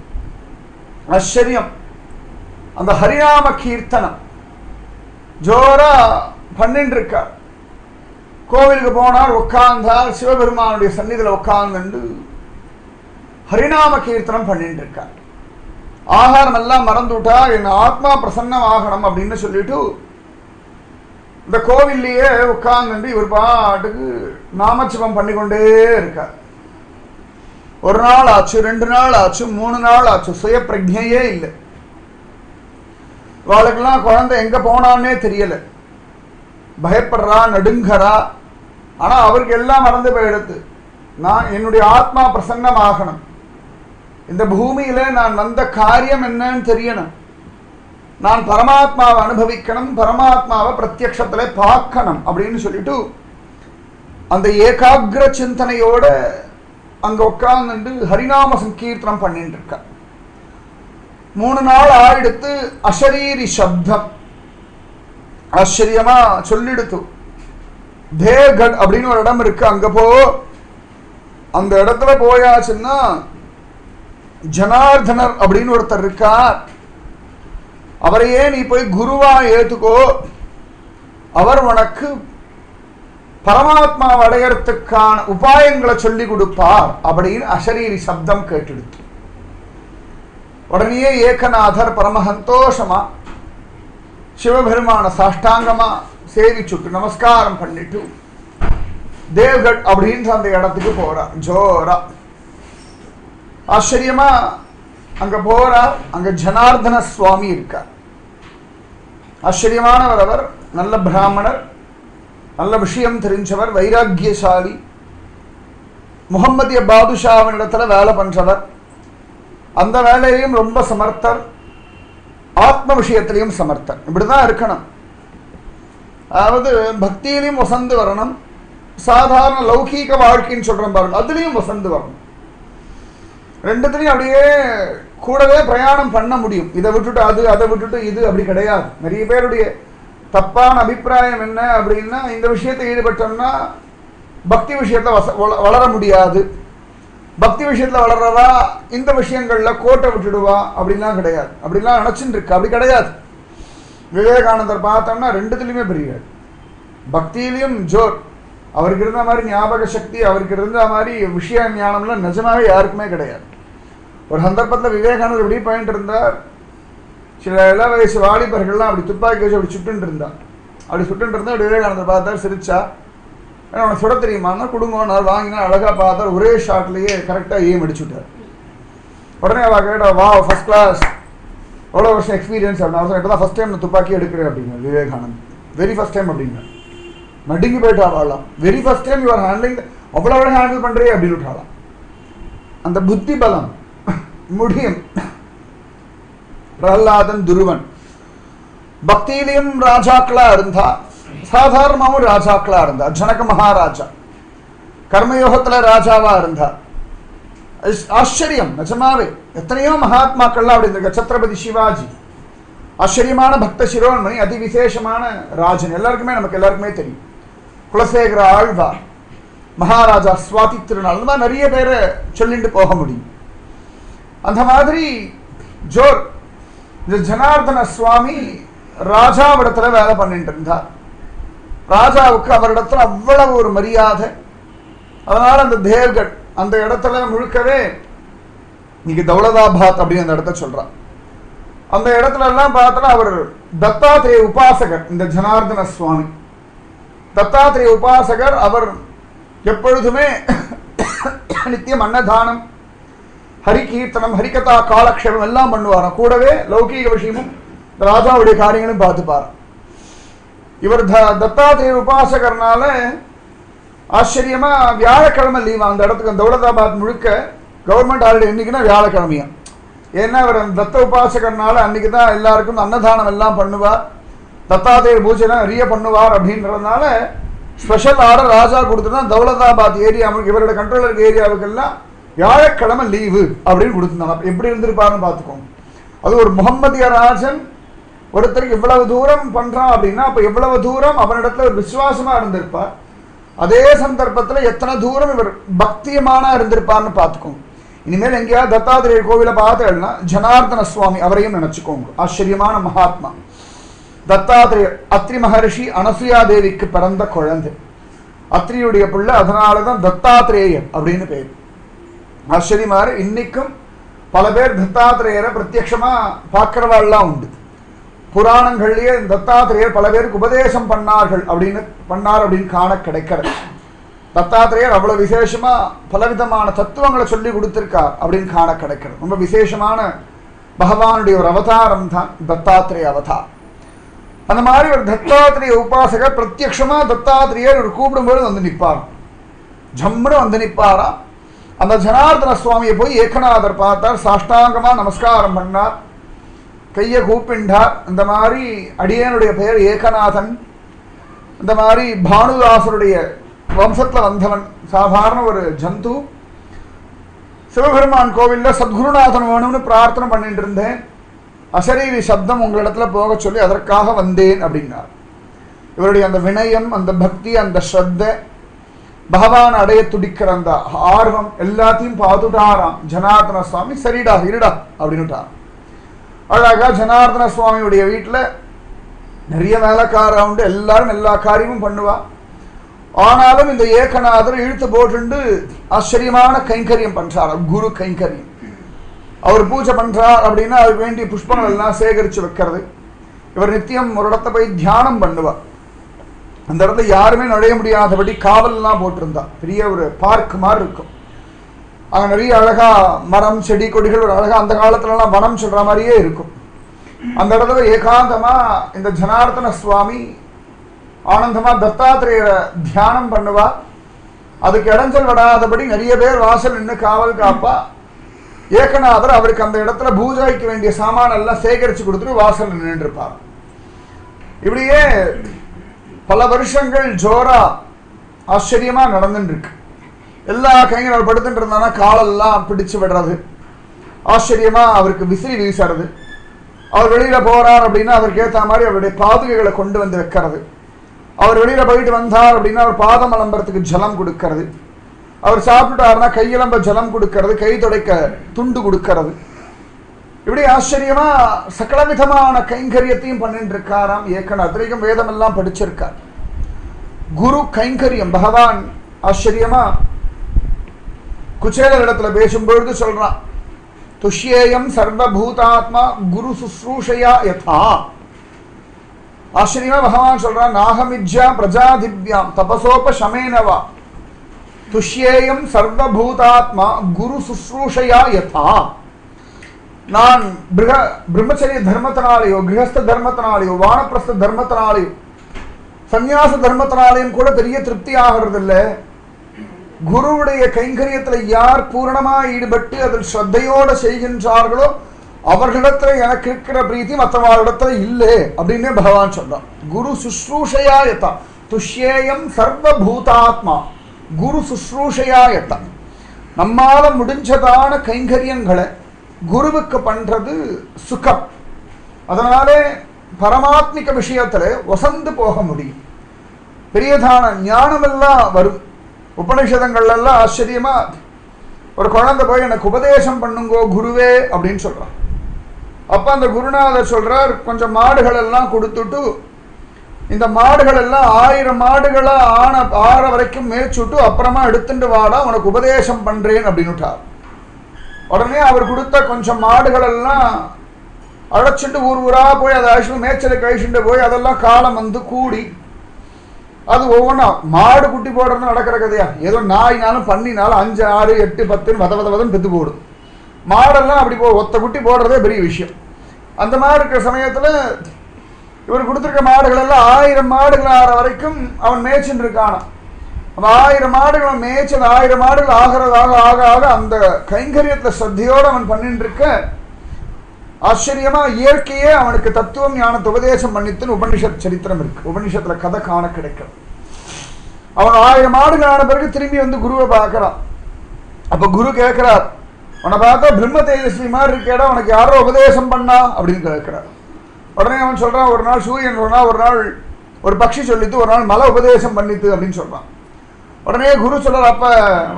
ஆச்சரியம். அந்த ஹரிநாம கீர்த்தனம் ஜோரா பண்ணிட்டு இருக்கார். கோவிலுக்கு போனார், உட்கார்ந்தார், சிவபெருமானுடைய சந்நிதியில் உட்கார்ந்து ஹரிநாம கீர்த்தனம் பண்ணிட்டு இருக்கார். ஆகாரம் எல்லாம் மறந்துவிட்டா என் ஆத்மா பிரசன்னம் ஆகணும் அப்படின்னு சொல்லிட்டு இந்த கோவில்லையே உட்கார்ந்து இவர் பாட்டுக்கு நாமஜபம் பண்ணிக்கொண்டே இருக்கார். ஒரு நாள் ஆச்சு, 2 நாள் ஆச்சு, 3 நாள் ஆச்சு, சுய பிரஜையே இல்லை. அவளுக்கெல்லாம் குழந்தை எங்க போனான்னே தெரியல, பயப்படுறா, நடுங்கறா. ஆனா அவருக்கு எல்லாம் மறந்து போயிடுது. நான் என்னுடைய ஆத்மா பிரசன்னமாகணும், இந்த பூமியில நான் வந்த காரியம் என்னன்னு தெரியணும், நான் பரமாத்மாவை அனுபவிக்கணும், பரமாத்மாவை பிரத்யக்ஷத்துல பார்க்கணும் அப்படின்னு சொல்லிட்டு அந்த ஏகாகிர சிந்தனையோட அங்க உட்கார்ந்து ஹரிநாம சங்கீர்த்தனம் பண்ணிட்டு இருக்க. 3 நாள் ஆயிடுத்து. அஷரீரி சப்தம் ஆச்சரியமா சொல்லிடுத்து. தேவ்கட் அப்படின்னு ஒரு இடம் இருக்கு, அங்க போ. அந்த இடத்துல போயாச்சுன்னா ஜனார்தனர் அப்படின்னு ஒருத்தர் இருக்கார். அவரையே நீ போய் குருவா ஏத்துக்கோ, அவர் உனக்கு பரமாத்மாவை அடையறதுக்கான உபாயங்களை சொல்லி கொடுப்பார் அப்படின்னு அஷரீரி சப்தம் கேட்டுடுத்து. உடனே ஏகநாதர் பரம சந்தோஷமா சிவபெருமான சாஷ்டாங்கமா சேவிச்சுட்டு நமஸ்காரம் பண்ணிட்டு தேவ்கட் அப்படின்ற அந்த இடத்துக்கு போறார். ஜோரா ஆச்சரியமா அங்க போறார். அங்க ஜனார்தன சுவாமி இருக்கார். ஆச்சரியமானவர். அவர் நல்ல பிராமணர், நல்ல விஷயம் தெரிஞ்சவர், வைராக்கியசாலி, முகம்மதிய பாதுஷாவின் இடத்துல வேலை பண்றவர். அந்த வேலையிலையும் ரொம்ப சமர்த்தர், ஆத்ம விஷயத்திலையும் சமர்த்தர். இப்படிதான் இருக்கணும். அதாவது பக்தியிலையும் வசந்து வரணும், சாதாரண லௌகீக வாழ்க்கைன்னு சொல்றோம் பாருங்க, அதுலேயும் வசந்து வரணும். ரெண்டுத்திலையும் அப்படியே கூடவே பிரயாணம் பண்ண முடியும். இதை விட்டுட்டு அது, அதை விட்டுட்டு இது, அப்படி கிடையாது. நிறைய பேருடைய தப்பான அபிப்பிராயம் என்ன அப்படின்னா, இந்த விஷயத்தை ஈடுபட்டோம்னா பக்தி விஷயத்துல வளர முடியாது, பக்தி விஷயத்துல வளர்றவா இந்த விஷயங்கள்ல கோட்டை விட்டுடுவா அப்படின்லாம் கிடையாது. அப்படிலாம் நினைச்சுட்டு இருக்கு. அப்படி கிடையாது. விவேகானந்தர் பார்த்தோம்னா ரெண்டுத்திலையுமே பெரிய பக்தியிலையும் ஜோர். அவருக்கு இருந்த மாதிரி ஞாபக சக்தி, அவருக்கு இருந்த மாதிரி விஷய ஞானம்லாம் நிஜமாவே யாருக்குமே கிடையாது. ஒரு சந்தர்ப்பத்தில் விவேகானந்தர் இப்படி போயிட்டு இருந்தார். சில இள வயசு வாலிபர்கள்லாம் அப்படி துப்பாக்கி வச்சு அப்படி சுட்டுட்டு இருந்தார். அப்படி சுட்டுட்டு இருந்தால் விவேகானந்தர் பார்த்தார், சிரிச்சா. ஏன்னா உனக்கு சுட தெரியுமான்னா குடும்பம்னார். வாங்கினா அழகாக பார்த்தார், ஒரே ஷாட்லேயே கரெக்டாக ஏம் அடிச்சு விட்டார். உடனே அவ கேட்டா, வா ஃபர்ஸ்ட் கிளாஸ், எவ்வளோ வருஷம் எக்ஸ்பீரியன்ஸ் அப்படின்னா, இப்போ தான் ஃபஸ்ட் டைம் நான் துப்பாக்கி எடுக்கிறேன் அப்படிங்க விவேகானந்த். வெரி ஃபஸ்ட் டைம் அப்படிங்க. நடுங்கி போயிட்டா வாழலாம். Very first time your handling, அவ்வளோ ஹேண்டில் பண்ணுறே அப்படின்னு விட்டாலாம். அந்த புத்தி பலம் முடியும். பிரஹ்லாதன், துருவன் பக்தியிலையும் ராஜாக்களா இருந்தா, சாதாரணமாகவும் ராஜாக்களா இருந்தா. ஜனக மகாராஜா கர்மயோகத்துல ராஜாவா இருந்தா. ஆச்சரியம் நிஜமாவே. எத்தனையோ மகாத்மாக்கள்லாம் அப்படி இருந்திருக்க. சத்ரபதி சிவாஜி ஆச்சரியமான பக்த சிரோன்மணி, அதி விசேஷமான ராஜன். எல்லாருக்குமே நமக்கு எல்லாருக்குமே தெரியும். குலசேகர ஆழ்வார், மகாராஜா சுவாதி திருநாள், அந்த மாதிரி நிறைய பேரை சொல்லிட்டு போக முடியும். அந்த மாதிரி ஜோர். இந்த ஜனார்தன சுவாமி ராஜாவிடத்துல வேலை பண்ணிட்டு இருந்தார். ராஜாவுக்கு அவரிடத்துல அவ்வளவு ஒரு மரியாதை. அதனால அந்த தேவ்கட் அந்த இடத்துல முழுக்கவே இன்னைக்கு தௌலதாபாத் அப்படின்னு அந்த இடத்த சொல்றான். அந்த இடத்துல எல்லாம் பார்த்தா அவர் தத்தாத்திரேய உபாசகர். இந்த ஜனார்தன சுவாமி தத்தாத்திரேய உபாசகர். அவர் எப்பொழுதுமே நித்தியம் அன்னதானம், ஹரிகீர்த்தனம், ஹரிகதா காலக்ஷேபம் எல்லாம் பண்ணுவாராம். கூடவே லௌகீக விஷயமும் ராஜாவுடைய காரியங்களும் பார்த்துப்பார். இவர் தத்தாத்திரேய உபாசகர்னால ஆச்சரியமா வியாழக்கிழமை லீவா அந்த இடத்துக்கு. தௌலதாபாத் முழுக்க கவர்மெண்ட் ஹாலிடே என்னைக்குன்னா வியாழக்கிழமையா. ஏன்னா அவர் தத்த உபாசகர்னால அன்னைக்கு தான் எல்லாருக்கும் அன்னதானம் எல்லாம் பண்ணுவார், தத்தாத்திரேய பூஜைலாம் நிறைய பண்ணுவார். அப்படின்றதுனால ஸ்பெஷல் ஆர்டர் ராஜா கொடுத்துதான் தௌலதாபாத் ஏரியா, இவரோட கண்ட்ரோல் இருக்க ஏரியாவுக்கெல்லாம் வியாழக்கிழமை லீவு அப்படின்னு கொடுத்துருந்தாங்க. எப்படி இருந்திருப்பாருன்னு பார்த்துக்கோங்க. அது ஒரு முகம்மதிய ராஜன் ஒருத்தருக்கு இவ்வளவு தூரம் பண்றான் அப்படின்னா அப்ப எவ்வளவு தூரம் அவனிடத்துல ஒரு விசுவாசமா இருந்திருப்பார். அதே சந்தர்ப்பத்தில் எத்தனை தூரம் இவர் பக்தியமானா இருந்திருப்பார்னு பார்த்துக்கோங்க. இனிமேல் எங்கேயாவது தத்தாத்திரேய கோவிலை பார்த்தேன்னா ஜனார்தன சுவாமி அவரையும் நினைச்சுக்கோங்க. ஆச்சரியமான மகாத்மா தத்தாத்திரேயர். அத்ரி மகர்ஷி அனசுயா தேவிக்கு பிறந்த குழந்தை, அத்ரியுடைய பிள்ளை. அதனாலதான் தத்தாத்திரேயர் அப்படின்னு பேர். ஆச்சரியமாரு. இன்னைக்கும் பல பேர் தத்தாத்திரேயரை பிரத்யட்சமா பார்க்கிறவாள்லாம் உண்டு. புராணங்கள்லயே தத்தாத்திரேயர் பல பேருக்கு உபதேசம் பண்ணார் அப்படின்னு காண கிடைக்கிறது. தத்தாத்திரேயர் அவ்வளவு விசேஷமா பலவிதமான தத்துவங்களை சொல்லி கொடுத்திருக்கார் அப்படின்னு காண கிடைக்கிறது. ரொம்ப விசேஷமான பகவானுடைய ஒரு அவதாரம் தான் தத்தாத்திரேய அவதாரம். அந்த மாதிரி ஒரு தத்தாத்திரேய உபாசகர் பிரத்யக்ஷமா தத்தாத்திரேயர் ஒரு கூப்பிடும்போது வந்து நிற்பார், ஜம்முன்னு வந்து நிற்பாரா. அந்த ஜனார்தன சுவாமியை போய் ஏகநாதர் பார்த்தார், சாஷ்டாங்கமா நமஸ்காரம் பண்ணார், கையை கூப்பிண்டார். இந்த மாதிரி அடியனுடைய பெயர் ஏகநாதன், இந்த மாதிரி பானுதாசருடைய வம்சத்துல வந்தவன், சாதாரண ஒரு ஜந்து, சிவபெருமான் கோவில்ல சத்குருநாதன் வேணும்னு பிரார்த்தனை பண்ணிட்டு இருந்தேன், அசரீரி சப்தம் உங்களிடத்துல போக சொல்லி அதற்காக வந்தேன் அப்படின்னார். இவருடைய அந்த வினயம், அந்த பக்தி, அந்த ஸ்ரத்த, பகவான் அடைய துடிக்கிற அந்த ஆர்வம் எல்லாத்தையும் பார்த்துட்டாராம் ஜனார்தன சுவாமி. சரிடா இருடா அப்படின்னுட்டார். அழகா ஜனார்தன சுவாமியுடைய வீட்டில் நிறைய வேலைக்கார உண்டு, எல்லாரும் எல்லா காரியமும் பண்ணுவா. ஆனாலும் இந்த ஏகநாதர் இழுத்து போட்டு ஆச்சரியமான கைங்கரியம் பண்றார், குரு கைங்கரியம். அவர் பூஜை பண்றார் அப்படின்னா அதுக்கு வேண்டிய புஷ்பங்கள் எல்லாம் சேகரித்து வைக்கிறது. இவர் நித்தியம் ஒரு இடத்த போய் தியானம் பண்ணுவார். அந்த இடத்துல யாருமே நுழைய முடியாதபடி காவல்லாம் போட்டிருந்தா. பெரிய ஒரு பார்க் மாதிரி இருக்கும். அங்கே நிறைய அழகா மரம் செடி கொடிகள் ஒரு அழகா அந்த காலத்துலலாம் வனம் சொல்ற மாதிரியே இருக்கும். அந்த இடத்துல ஏகாந்தமா இந்த ஜனார்தன சுவாமி ஆனந்தமா தத்தாத்திரேயரை தியானம் பண்ணுவா. அதுக்கு இடைஞ்சல் விடாதபடி நிறைய பேர் வாசல் நின்று காவல் காப்பா. ஏகநாதர் அவருக்கு அந்த இடத்துல பூஜைக்கு வேண்டிய சாமான எல்லாம் சேகரிச்சு கொடுத்துட்டு வாசல் நின்று இருப்பார். இப்படியே பல வருஷங்கள் ஜோரா ஆச்சரியமா நடந்துட்டு இருக்கு. எல்லா கைங்களும் படுத்துட்டு இருந்தானா காலெல்லாம் பிடிச்சு விடுறது, ஆச்சரியமா அவருக்கு விசிறி வீசுறது. அவர் வெளியில போறார் அப்படின்னா அதற்கு ஏற்ற மாதிரி அவருடைய பாதுகைகளை கொண்டு வந்து வைக்கிறது. அவர் வெளியில போயிட்டு வந்தார் அப்படின்னா அவர் பாதம் அலம்பரத்துக்கு ஜலம் கொடுக்கறது. அவர் சாப்பிட்டாருன்னா கையிலம்ப ஜலம் கொடுக்கறது, கை துடைக்க துண்டு கொடுக்கறது. இப்படி ஆச்சரியமா சகலவிதமான கைங்கரியத்தையும் பண்ணிட்டு இருக்காராம் ஏக்கனா. அத்திரிகம் வேதம் எல்லாம் படிச்சிருக்கார். குரு கைங்கரியம் பகவான் ஆச்சரியமா குச்சேலர் இடத்துல பேசும்பொழுது சொல்றான், துஷ்யேயம் சர்வபூதாத்மா குரு சுஸ்ரூஷையா யதா. ஆச்சரியமா பகவான் சொல்றான், நாகமிஜ்யா பிரஜாதிப்யாம் தபசோப சமேனவா துஷ்யேயம் சர்வபூதாத்மா குரு சுஸ்ரூஷையா யதா. நான் பிரம்மச்சரிய தர்மத்தினாலேயோ கிரகஸ்த தர்மத்தினாலேயோ வானப்பிரஸ்த தர்மத்தினாலேயோ சந்நியாச தர்மத்தினாலேயும் கூட பெரிய திருப்தி ஆகிறது இல்லை. குருவுடைய கைங்கரியத்துல யார் பூரணமா ஈடுபட்டு அதில் ஸ்ரத்தையோட செய்கின்றார்களோ அவர்களிடத்துல எனக்கு இருக்கிற பிரீத்தி மற்றவர்களிடத்துல இல்லை அப்படின்னு பகவான் சொல்றான். குரு சுஸ்ரூஷையா யதா துஷ்யேயம் சர்வபூதாத்மா குரு சுஸ்ரூஷையா யதா. நம்மால முடிஞ்சதான கைங்கரியங்களை குருவுக்கு பண்றது சுகம். அதனாலே பரமாத்மிக விஷயத்துல வசந்து போக முடியும். பெரியதான ஞானமெல்லாம் வரும். உபனிஷதங்கள்ல எல்லாம் ஆச்சரியமா ஒரு குழந்தை போய் எனக்கு உபதேசம் பண்ணுங்கோ குருவே அப்படின்னு சொல்றான். அப்ப அந்த குருநாதர் சொல்றார், கொஞ்சம் மாடுகள் எல்லாம் கொடுத்துட்டு இந்த மாடுகள் எல்லாம் 1000 மாடுகளா ஆற வரைக்கும் மேய்ச்சுட்டு அப்புறமா எடுத்துட்டு வாடா உனக்கு உபதேசம் பண்றேன் அப்படின்னுட்டார். உடனே அவர் கொடுத்த கொஞ்சம் மாடுகள் எல்லாம் அழைச்சிட்டு ஊர் ஊரா போய் அதை அழைச்சிட்டு மேய்ச்சலை கழிச்சுட்டு போய் அதெல்லாம் காலம் வந்து கூடி அது ஒவ்வொன்றா மாடு குட்டி போடுறது நடக்கிற கதையா? ஏதோ நாயினாலும் பண்ணினாலும் 5 6 8 10 வதவதவதம் பெத்து போடும். மாடெல்லாம் அப்படி ஒத்த குட்டி போடுறதே பெரிய விஷயம். அந்த மாதிரி இருக்கிற சமயத்துல இவர் கொடுத்துருக்க மாடுகள் எல்லாம் 1000 மாடுகள் ஆகிற வரைக்கும் அவன் மேய்ச்சின்னு இருக்கானா. அந்த 1000 மாடுகளை மேய்ச்சி அந்த 1000 மாடுகள் ஆகிறதாக ஆக ஆக அந்த கைங்கரியத்துல ஸ்ரத்தையோடு அவன் பண்ணிட்டு இருக்க ஆச்சரியமா இயற்கையே அவனுக்கு தத்துவம் ஞானத்தை உபதேசம் பண்ணித்துன்னு உபனிஷத் சரித்திரம் இருக்கு. உபனிஷத்துல கதை காண கிடைக்கும். அவன் 1000 மாடுகள் ஆன பிறகு திரும்பி வந்து குருவை பார்க்கறான். அப்ப குரு கேட்கிறார், உன்னை பார்த்தா பிரம்ம தேஜஸ்வி மாதிரி இருக்கேடா, உனக்கு யாரோ உபதேசம் பண்ணா அப்படின்னு கேட்கிறார். உடனே அவன் சொல்றான், ஒரு நாள் சூரியன் சொன்னா, ஒரு நாள் ஒரு பட்சி சொல்லித்து, ஒரு நாள் மலை உபதேசம் பண்ணித்து அப்படின்னு சொல்றான். உடனே குரு சொல்றார், அப்ப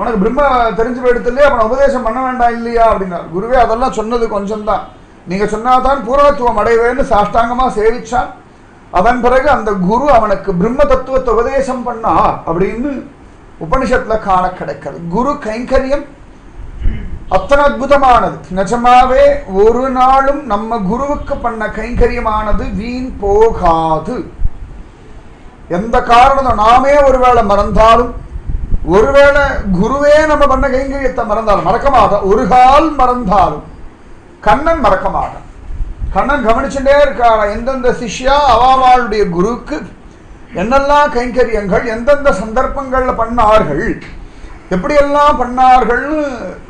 உனக்கு பிரம்ம தெரிஞ்சு போயிடுத்து இல்லையா, அவனை உபதேசம் பண்ண வேண்டாம் இல்லையா அப்படின்னார். குருவே அதெல்லாம் சொன்னது கொஞ்சம் தான், நீங்க சொன்னாதான் பூரணத்துவம் அடைவேன்னு சாஷ்டாங்கமா சேவிச்சான். அதன் பிறகு அந்த குரு அவனுக்கு பிரம்ம தத்துவத்தை உபதேசம் பண்ணா அப்படின்னு உபனிஷத்துல காண கிடைக்கிறது. குரு கைங்கரியம் அத்தனை அற்புதமானது. நிஜமாவே ஒரு நாளும் நம்ம குருவுக்கு பண்ண கைங்கரியமானது வீண் போகாது. எந்த காரணம் நாமே ஒருவேளை மறந்தாலும், ஒருவேளை குருவே நம்ம பண்ண கைங்கரியத்தை மறந்தாலும் மறக்க மாட்டோம். ஒரு கால் மறந்தாலும் கண்ணன் மறக்க மாட்டான். கண்ணன் கவனிச்சுட்டே இருக்காரா எந்தெந்த சிஷ்யா அவாவாளுடைய குருக்கு என்னெல்லாம் கைங்கரியங்கள் எந்தெந்த சந்தர்ப்பங்கள்ல பண்ணார்கள், எப்படியெல்லாம் பண்ணார்கள்னு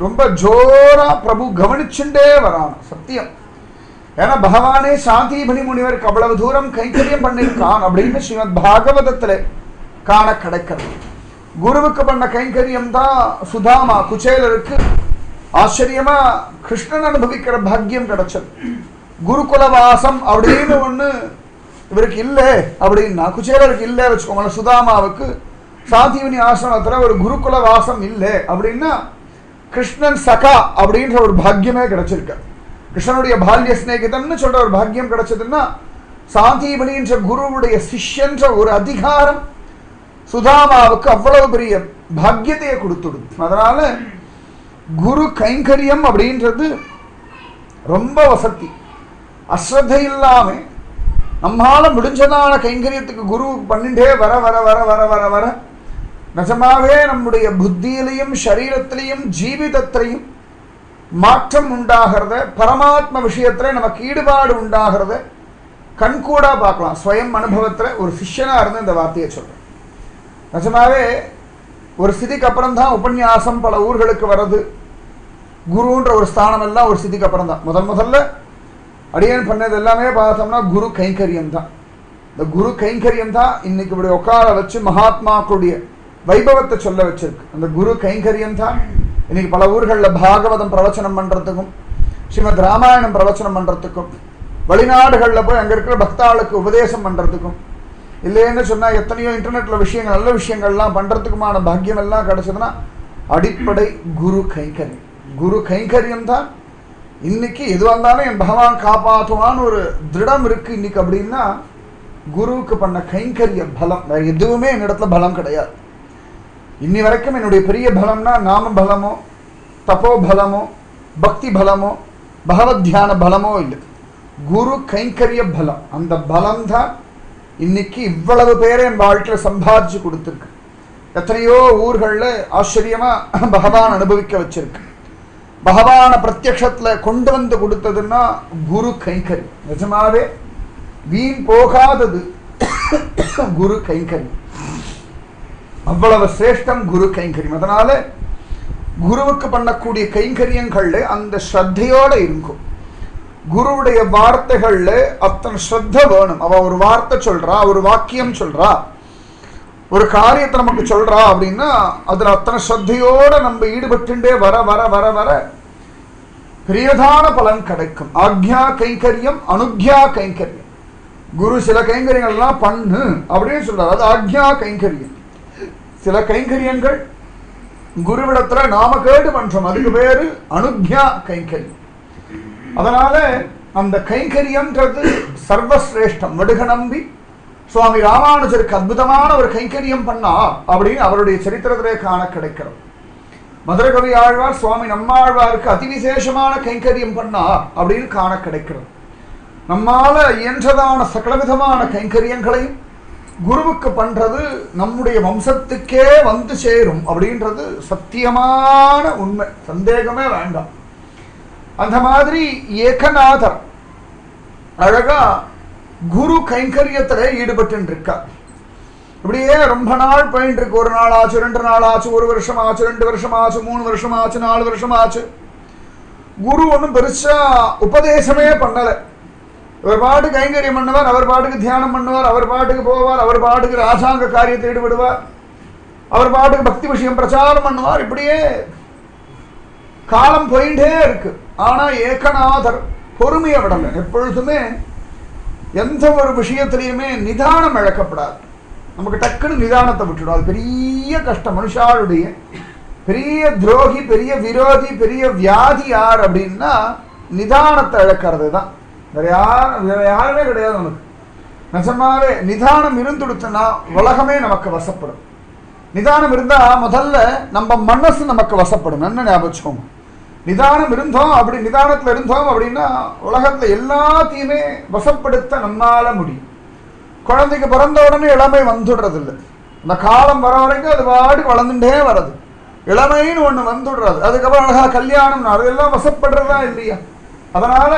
ரொம்ப ஜோரா பிரபு கவனிச்சுட்டே வரான். சத்தியம். ஏன்னா பகவானே சாந்திபனி முனிவருக்கு அவ்வளவு தூரம் கைங்கரியம் பண்ணியிருக்கான் அப்படின்னு ஸ்ரீமத் பாகவதத்துல காண கிடைக்கிறது. குருவுக்கு பண்ண கைங்கரியம் தான் சுதாமா குச்சேலருக்கு ஆச்சரியமா கிருஷ்ணன் அனுபவிக்கிற பாக்கியம் கிடைச்சது. குருகுலவாசம் அப்படின்னு ஒண்ணு இவருக்கு இல்லை அப்படின்னா, குச்சேலருக்கு இல்லை வச்சுக்கோங்களேன். சுதாமாவுக்கு சாந்திவனி ஆசிரமத்துல ஒரு குருகுல வாசம் இல்லை அப்படின்னா கிருஷ்ணன் சகா அப்படின்ற ஒரு பாக்கியமே கிடைச்சிருக்க. கிருஷ்ணனுடைய பால்ய ஸ்நேகிதன்னு சொல்ற ஒரு பாக்கியம் கிடைச்சதுன்னா சாந்திபனின்ற குருவுடைய சிஷ்யன்ற ஒரு அதிகாரம் சுதாமாவுக்கு அவ்வளவு பெரிய பாக்கியத்தையே கொடுத்துடுது. அதனால குரு கைங்கரியம் அப்படின்றது ரொம்ப வசதி. அஸ்ரத்தை இல்லாம நம்மால முடிஞ்சதான கைங்கரியத்துக்கு குரு பண்ணிட்டே வர வர வர வர வர வர நிஜமாவே நம்முடைய புத்தியிலையும் சரீரத்திலையும் ஜீவிதத்திலையும் மாற்றம் உண்டாகிறத, பரமாத்ம விஷயத்துல நமக்கு ஈடுபாடு உண்டாகிறத கண்கூடா பார்க்கலாம். ஸ்வயம் அனுபவத்துல ஒரு சிஷ்யனா இருந்து இந்த வார்த்தையை சொல்றேன். நிஜமாவே ஒரு ஸ்திதிக்கு அப்புறம் தான் உபன்யாசம் பல ஊர்களுக்கு வர்றது. குருன்ற ஒரு ஸ்தானம் எல்லாம் ஒரு ஸ்திதிக்கு அப்புறம் தான். முதல்ல அடியேன் பண்ணது எல்லாமே பார்த்தோம்னா குரு கைங்கரியம் தான். இந்த குரு கைங்கரியம் தான் இன்னைக்கு இப்படி உட்கார வச்சு மகாத்மாக்களுடைய வைபவத்தை சொல்ல வச்சிருக்கு. அந்த குரு கைங்கரியம் தான் இன்னைக்கு பல ஊர்களில் பாகவதம் பிரவச்சனம் பண்றதுக்கும், ஸ்ரீமத் ராமாயணம் பிரவச்சனம் பண்றதுக்கும், வெளிநாடுகளில் போய் அங்கே இருக்கிற பக்தாளுக்கு உபதேசம் பண்றதுக்கும், இல்லைன்னு சொன்னால் எத்தனையோ இன்டர்நெட்ல விஷயங்கள், நல்ல விஷயங்கள்லாம் பண்றதுக்குமான பாக்கியம் எல்லாம் கிடைச்சதுன்னா அடிப்படை குரு கைங்கரியம். குரு கைங்கரியம் தான் இன்னைக்கு எதுவாக இருந்தாலும் என் பகவான் காப்பாற்றுவான்னு ஒரு திருடம் இருக்கு இன்னைக்கு. அப்படின்னா குருவுக்கு பண்ண கைங்கரிய பலம். வேற எதுவுமே என்னிடத்துல பலம் கிடையாது. இன்னி வரைக்கும் என்னுடைய பெரிய பலம்னா நாம பலமோ, தப்போ பலமோ, பக்தி பலமோ, பகவத் தியான பலமோ இல்லை, குரு கைங்கரிய பலம். அந்த பலம் தான் இன்னைக்கு இவ்வளவு பேரை என் வாழ்க்கையில் சம்பாதிச்சு கொடுத்துருக்கு. எத்தனையோ ஊர்களில் ஆச்சரியமா பகவான் அனுபவிக்க வச்சிருக்கு. பகவான பிரத்யக்ஷத்துல கொண்டு வந்து கொடுத்ததுன்னா குரு கைங்கரி. நிஜமாவே வீண் போகாதது குரு கைங்கரி. அவ்வளவு சிரேஷ்டம் குரு கைங்கரியம். அதனால குருவுக்கு பண்ணக்கூடிய கைங்கரியங்கள்ல அந்த ஸ்ரத்தையோட இருக்கும். குருவுடைய வார்த்தைகள்ல அத்தனை ஸ்ரத்த வேணும். அவ ஒரு வார்த்தை சொல்றா, ஒரு வாக்கியம் சொல்றா, ஒரு காரியத்தை நமக்கு சொல்றா அப்படின்னா அதுல அத்தனை ஸ்ரத்தையோட நம்ம ஈடுபட்டுண்டே வர வர வர வர பெரியதான பலன் கிடைக்கும். ஆக்ஞா கைங்கரியம், அனுக்யா கைங்கரியம். குரு சில கைங்கரியங்கள்லாம் பண்ணு அப்படின்னு சொல்றாரு, அது ஆக்ஞா கைங்கரியம். சில கைங்கரியங்கள் குருவிடத்துல நாம கேட்டு பண்றோம், அதுக்கு பேரு அனுக்யா கைங்கரியம். அதனால அந்த கைங்கரியம்ன்றது சர்வசிரேஷ்டம். வடுக நம்பி சுவாமி ராமானுஜருக்கு அற்புதமான ஒரு கைங்கரியம் பண்ணா அப்படின்னு அவருடைய சரித்திரத்திலே காண கிடைக்கிறோம். மதுரகவி ஆழ்வார் சுவாமி நம்மாழ்வாருக்கு அதிவிசேஷமான கைங்கரியம் பண்ணா அப்படின்னு காண கிடைக்கிறோம். நம்மால இயன்றதான சகலவிதமான கைங்கரியங்களையும் குருவுக்கு பண்றது நம்முடைய வம்சத்துக்கே வந்து சேரும் அப்படின்றது சத்தியமான உண்மை, சந்தேகமே வேண்டாம். அந்த மாதிரி ஏகநாதர் அழகா குரு கைங்கரியத்துல ஈடுபட்டு இருக்கார். இப்படியே ரொம்ப நாள் போயிட்டு இருக்கு. ஒரு நாள் ஆச்சு, 2 நாள் ஆச்சு, 1 வருஷம் ஆச்சு, 2 வருஷம் ஆச்சு, 3 வருஷம் ஆச்சு, 4 வருஷம் ஆச்சு. குரு ஒன்றும் பெருசா உபதேசமே பண்ணல. இவர் பாட்டுக்கு கைங்கரியம் பண்ணுவார், அவர் பாட்டுக்கு தியானம் பண்ணுவார், அவர் பாட்டுக்கு போவார், அவர் பாட்டுக்கு ராஜாங்க காரியத்தை ஈடுபடுவார், அவர் பாட்டுக்கு பக்தி விஷயம் பிரச்சாரம் பண்ணுவார். இப்படியே காலம் போயிட்டே இருக்கு. ஆனா ஏகநாதர் பொறுமையை விடல. எப்பொழுதுமே எந்த ஒரு விஷயத்திலையுமே நிதானம் இழக்கப்படாது. நமக்கு டக்குன்னு நிதானத்தை விட்டுடும், அது பெரிய கஷ்டம். மனுஷாளுடைய பெரிய துரோகி, பெரிய விரோதி, பெரிய வியாதி யார் அப்படின்னா நிதானத்தை இழக்கிறது தான். வேற யாருமே கிடையாது நமக்கு. நிஜமாவே நிதானம் இருந்துடுச்சுன்னா உலகமே நமக்கு வசப்படும். நிதானம் இருந்தா முதல்ல நம்ம மனசு நமக்கு வசப்படும். என்ன ஞாபகம், நிதானம் இருந்தோம், அப்படி நிதானத்துல இருந்தோம் அப்படின்னா உலகத்துல எல்லாத்தையுமே வசப்படுத்த நம்மால முடியும். குழந்தைக்கு பிறந்த உடனே இளமை வந்துடுறது இல்லை. இந்த காலம் வர வரைக்கும் அது பாட்டுக்கு வளர்ந்துட்டே வருது. இளமைன்னு ஒண்ணு வந்துடுறது, அதுக்கப்புறம் அழகா கல்யாணம், அதெல்லாம் வசப்படுறதா இல்லையா? அதனால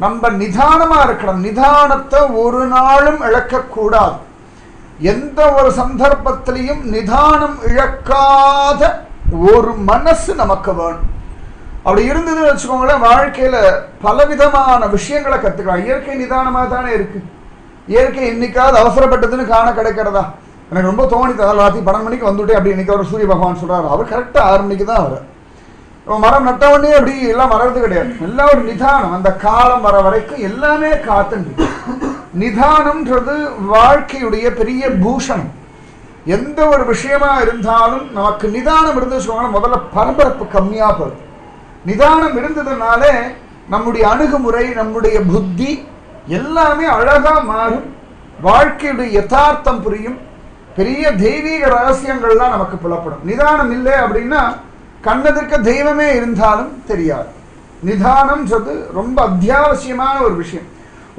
நம்ம நிதானமா இருக்கணும். நிதானத்தை ஒரு நாளும் இழக்கக்கூடாது. எந்த ஒரு சந்தர்ப்பத்திலையும் நிதானம் இழக்காத ஒரு மனசு நமக்கு வேணும். அப்படி இருந்ததுன்னு வச்சுக்கோங்களேன், வாழ்க்கையில பலவிதமான விஷயங்களை கத்துக்கலாம். இயற்கை நிதானமா தானே இருக்கு. இயற்கை என்னைக்காவது அவசரப்பட்டதுன்னு காண கிடைக்கிறதா? எனக்கு ரொம்ப தோணித்து, அதாவது ராத்திரி 12 மணிக்கு வந்துட்டே அப்படி இன்னைக்கு அவர் சூரிய பகவான் சொல்றாரு, அவர் கரெக்டா 6 மணிக்கு தான் வர. மரம் நட்டவொடனே அப்படி எல்லாம் வர்றது கிடையாது. எல்லாம் ஒரு நிதானம். அந்த காலம் வர வரைக்கும் எல்லாமே காத்துண்டு. நிதானம்ன்றது வாழ்க்கையுடைய பெரிய பூஷணம். எந்த ஒரு விஷயமா இருந்தாலும் நமக்கு நிதானம் இருந்துச்சு முதல்ல பரபரப்பு கம்மியா போகுது. நிதானம் இருந்ததுனாலே நம்முடைய அணுகுமுறை, நம்முடைய புத்தி எல்லாமே அழகா மாறும். வாழ்க்கையுடைய யதார்த்தம் புரியும். பெரிய தெய்வீக ரகசியங்கள்லாம் நமக்கு புலப்படும். நிதானம் இல்லை அப்படின்னா கண்ணதற்கு தெய்வமே இருந்தாலும் தெரியாது. நிதானம் சொல்றது ரொம்ப அத்தியாவசியமான ஒரு விஷயம்.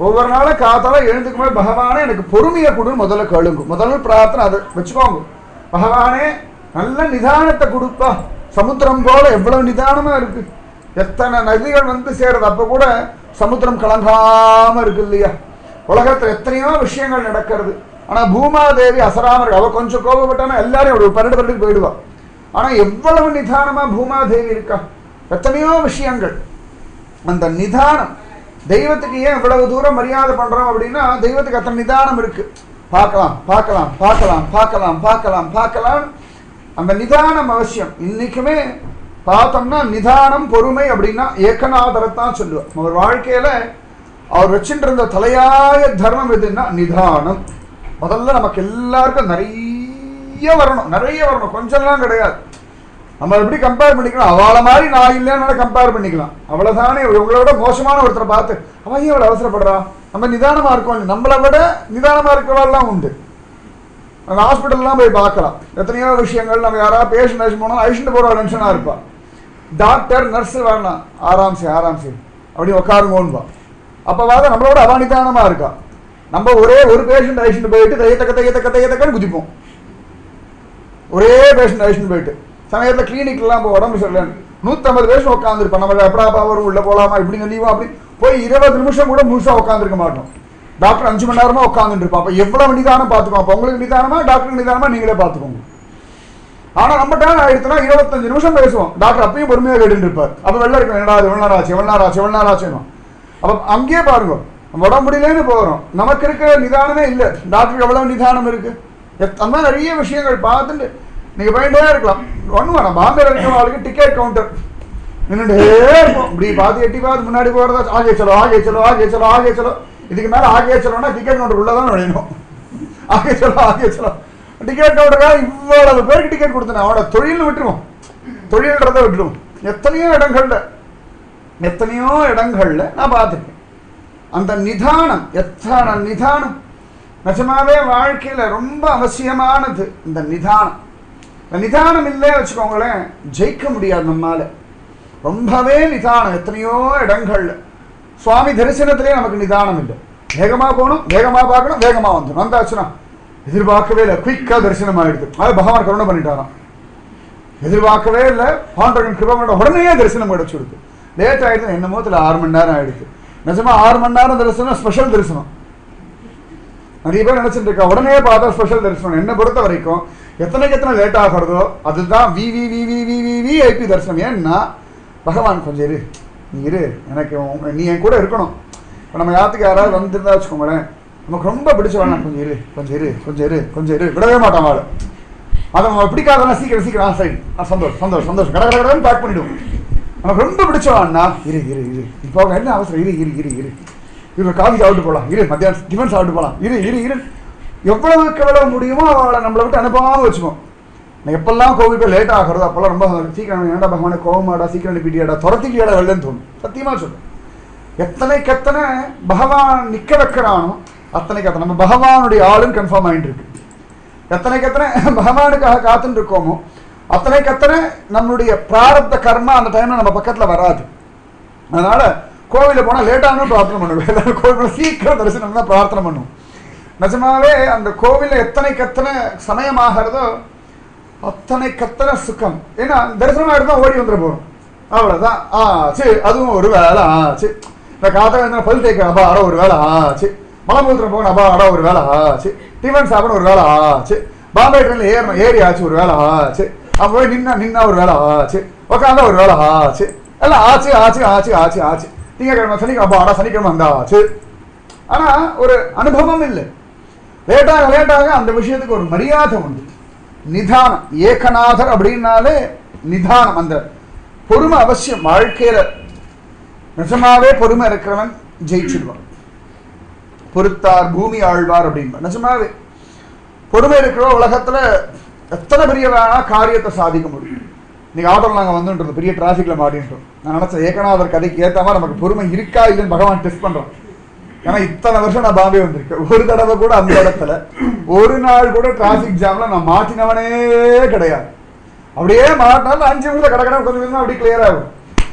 ஒவ்வொரு நாளும் காத்தால எழுந்துக்கும் போது பகவானே எனக்கு பொறுமையை கொடு முதல்ல கேளுங்க. முதல்ல பிரார்த்தனை அதை வச்சுக்கோங்க. பகவானே நல்ல நிதானத்தை கொடுப்பா. சமுத்திரம் போல எவ்வளவு நிதானமா இருக்கு. எத்தனை நதிகள் வந்து சேருது, அப்ப கூட சமுத்திரம் கலங்காம இருக்கு இல்லையா? உலகத்துல எத்தனையோ விஷயங்கள் நடக்கிறது. ஆனா பூமாதேவி அசராம இருக்கு. அவ கொஞ்சம் கோபப்பட்டானா எல்லாரையும் ஒரு 12 போயிடுவா. ஆனா எவ்வளவு நிதானமா பூமாதேவி இருக்கா. எத்தனையோ விஷயங்கள். அந்த நிதானம் தெய்வத்துக்கு ஏன் இவ்வளவு தூரம் மரியாதை பண்றோம் அப்படின்னா, தெய்வத்துக்கு அத்தனை நிதானம் இருக்கு. பார்க்கலாம் பார்க்கலாம் பார்க்கலாம் பார்க்கலாம் பார்க்கலாம் பார்க்கலாம். அந்த நிதானம் அவசியம். இன்னைக்குமே பார்த்தோம்னா நிதானம் பொறுமை அப்படின்னா ஏகநாதரைத்தான் சொல்லுவார். அவர் வாழ்க்கையில அவர் வச்சுட்டு இருந்த தலையாய தர்மம் எதுன்னா நிதானம். முதல்ல நமக்கு எல்லாருக்கும் நிறைய வரணும், கொஞ்சம்லாம் கிடையாது. நம்ம எப்படி கம்பேர் பண்ணிக்கலாம், அவளை மாதிரி நான் இல்லைன்னு கம்பேர் பண்ணிக்கலாம். அவ்வளவுதானே. உங்களோட மோசமான ஒருத்தரை பார்த்து அவன் ஏன் அவளை அவசரப்படுறா, நம்ம நிதானமா இருக்கோம். நம்மளை விட நிதானமா இருக்கிறவாள்லாம் உண்டு. அந்த ஹாஸ்பிட்டல்லாம் போய் பார்க்கலாம். எத்தனையோ விஷயங்கள். நம்ம யாராவது பேஷண்ட் போனோம் அழிச்சுட்டு போற டென்ஷனா இருப்பா. டாக்டர் நர்ஸ் வரலாம், ஆராம்சே அப்படி உட்காருங்கோன்பா. அப்பவாத நம்மளோட அவ நிதானமா இருக்கா. நம்ம ஒரே ஒரு பேஷண்ட் அழிச்சுட்டு போயிட்டு தையத்தக்கன்னு குதிப்போம். ஒரே பேஷண்ட் அழிச்சுட்டு போயிட்டு சமயத்தில் கிளினிக்லாம் இப்போ உடம்பு சரியில்லைன்னு 150 பேஷண்ட் உட்காந்துருப்போம். நம்ம எப்படாப்பா வரும் உள்ள போகலாமா இப்படி நெல்லிவா அப்படி போய் 20 நிமிஷம் கூட முழுசா உட்காந்துருக்க மாட்டோம். டாக்டர் 5 மணி நேரமா உட்காந்துட்டு இருப்போம். அப்போ எவ்வளவு நிதானம் பார்த்துக்கோம். அப்போ உங்களுக்கு நிதானமா டாக்டருக்கு நிதானமா நீங்களே பார்த்துக்கோங்க. ஆனா நம்ம டைம் ஆயிடுச்சுன்னா 25 நிமிஷம் பேசுவோம். டாக்டர் அப்பயும் பொறுமையாக கேட்டுட்டு இருப்பார். அப்போ வெளில இருக்கும், என்னடா எவ்வளோ நேரம் ஆச்சு. அப்போ அங்கேயே பாருங்க, நம்ம உடம்பு முடியலன்னு போகிறோம். நமக்கு இருக்கிற நிதானமே இல்லை. டாக்டருக்கு எவ்வளவு நிதானம் இருக்கு. அந்த மாதிரி நிறைய விஷயங்கள் பார்த்துட்டு நீங்க போயிட்டே இருக்கலாம். ஒண்ணு வேணாம், பாம்பேல இருக்கிறவங்களுக்கு டிக்கெட் கவுண்டர் நின்றுட்டே இருக்கும். இப்படி பார்த்து எட்டி பார்த்து முன்னாடி போறதா ஆகே சலோ. இதுக்கு மேல ஆகே சலோன்னா டிக்கெட் கவுண்டர் உள்ளதான் நுழையணும். ஆகே சலோ டிக்கெட் கவுண்டருக்காக இவ்வளவு பேருக்கு டிக்கெட் கொடுத்தேன். அவனோட தொழில்னு விட்டுருவோம், தொழில்ன்றதை விட்டுருவோம். எத்தனையோ இடங்கள்ல நான் பார்த்துருக்கேன். அந்த நிதானம், எத்தனை நிதானம் நிஜமாவே வாழ்க்கையில ரொம்ப அவசியமானது. இந்த நிதானம், நிதானம் இல்லைன்னு வச்சுக்கோங்களேன், ஜெயிக்க முடியாது நம்மால. ரொம்பவே நிதானம். எத்தனையோ இடங்கள்ல சுவாமி தரிசனத்திலே நமக்கு நிதானம் இல்லை. வேகமா போகணும், வேகமா பார்க்கணும், வேகமா வந்துடும். வந்தாச்சுன்னா எதிர்பார்க்கவே இல்லை, குயிக்கா தரிசனம் ஆயிடுது. அது பகவான் கருணை பண்ணிட்டாராம். எதிர்பார்க்கவே இல்லை, பாண்டவன் கிருபை பண்ண உடனே தரிசனம் கிடைச்சிடுது. லேட் ஆயிடுது, என்னமோ 6 மணி நேரம் ஆயிடுது. நிஜமா 6 மணி நேரம் தரிசனம் ஸ்பெஷல் தரிசனம். நிறைய பேர் நினைச்சிட்டு இருக்கா உடனே பார்த்தா ஸ்பெஷல் தரிசனம். என்னை பொறுத்த வரைக்கும் எத்தனை லேட் ஆகிறதோ அதுதான் விஐபி தரிசனம். ஏன்னா பகவான் கொஞ்சம் இரு, நீ இரு, எனக்கு நீ என் கூட இருக்கணும். இப்போ நம்ம யாராவது வந்துருந்தா வச்சுக்கோங்களேன், நமக்கு ரொம்ப பிடிச்சவனா கொஞ்சம் இரு விடவே மாட்டான் வாழ. அதை நம்ம பிடிக்காதனா சீக்கிரம் சரி சந்தோஷம் கடகடன்னு பேக் பண்ணிடுவோம். நமக்கு ரொம்ப பிடிச்சவான்னா இரு இப்போ என்ன அவசரம், இரு காஃபி சாப்பிட்டு போகலாம், இரு மத்தியானம் டிஃபன் சாப்பிட்டு போகலாம், இரு எவ்வளவு முடியுமோ அவளை நம்மளை விட்டு அனுப்பாமல் வச்சுக்கோம். எப்பெல்லாம் கோவில் போய் லேட் ஆகிறதோ அப்பெல்லாம் ரொம்ப சீக்கிரம் ஏன்டா பகவானே கோவமாடா, சீக்கிரம் அனுப்பிட்டியாடா, துரத்திக்கியாடா வெள்ளன்னு தோணும். சத்தியமா சொல்லும். எத்தனை பகவான் நிற்க வைக்கிறானோ அத்தனை நம்ம பகவானுடைய ஆளுன்னு கன்ஃபார்ம் ஆகிட்டு இருக்கு. எத்தனை பகவானுக்காக காத்துட்டு இருக்கோமோ அத்தனை நம்மளுடைய பிராரப்த கர்மா அந்த டைம்ல நம்ம பக்கத்துல வராது. அதனால கோவில போனா லேட்டானு பிரார்த்தனை பண்ணுவோம். எல்லாரும் கோவில சீக்கிரம் தரிசனம் தான் பிரார்த்தனை பண்ணுவோம். நிஜமாவே அந்த கோவில்ல எத்தனை சமயமாகிறதோ அத்தனை சுகம். ஏன்னா தரிசனம் ஆகிட்டு ஓடி வந்துட போறோம், அவ்வளவுதான். ஆச்சு, அதுவும் ஒரு வேலை ஆச்சு. இந்த காத்த பல் தேய்க்க அப்பா அட ஒரு வேலை ஆச்சு, மலமூத்திரம் போகணும் அப்பா அட ஒரு வேலை ஆச்சு, டிஃபன் சாப்பிட ஒரு வேலை ஆச்சு, பாம்பே ட்ரெயின்ல ஏறி ஆச்சு ஒரு வேலை ஆச்சு, அப்போ போய் நின்னா ஒரு வேலை ஆச்சு, உட்காந்தா ஒரு வேலை ஆச்சு, எல்லாம் ஆச்சு. திங்கக்கிழமை சனிக்கிழமை அப்பா அட சனிக்கிழமை வந்தா ஆச்சு. ஆனா ஒரு அனுபவம் இல்லை. லேட்டாக அந்த விஷயத்துக்கு ஒரு மரியாதை உண்டு. நிதானம், ஏகநாதர் அப்படின்னாலே நிதானம், அந்த பொறுமை அவசியம். வாழ்க்கையில நிஜமாவே பொறுமை இருக்கிறவன் ஜெயிச்சிடுவான். பொறுத்தார் பூமி ஆழ்வார் அப்படின்னு நிஜமாவே பொறுமை இருக்கிற உலகத்துல எத்தனை பெரிய வேணா காரியத்தை சாதிக்க முடியும். இன்னைக்கு ஆட்டோல நாங்கள் வந்துட்டு பெரிய டிராஃபிக்ல மாட்டின்றோம். நான் நினைச்சேன் ஏகநாதர் கதைக்கு ஏற்ற மாதிரி நமக்கு பொறுமை இருக்கா இல்லைன்னு பகவான் டெஸ்ட் பண்றோம். ஏன்னா இத்தனை வருஷம் நான் பாம்பே வந்திருக்கேன், ஒரு தடவை கூட அந்த இடத்துல ஒரு நாள் கூட டிராஃபிக் ஜாம்ல நான் மாட்டினவனே கிடையாது. அப்படியே மாட்டினாலும் 5 நிமிஷம் கடை கொஞ்சம் அப்படி கிளியர் ஆகும்.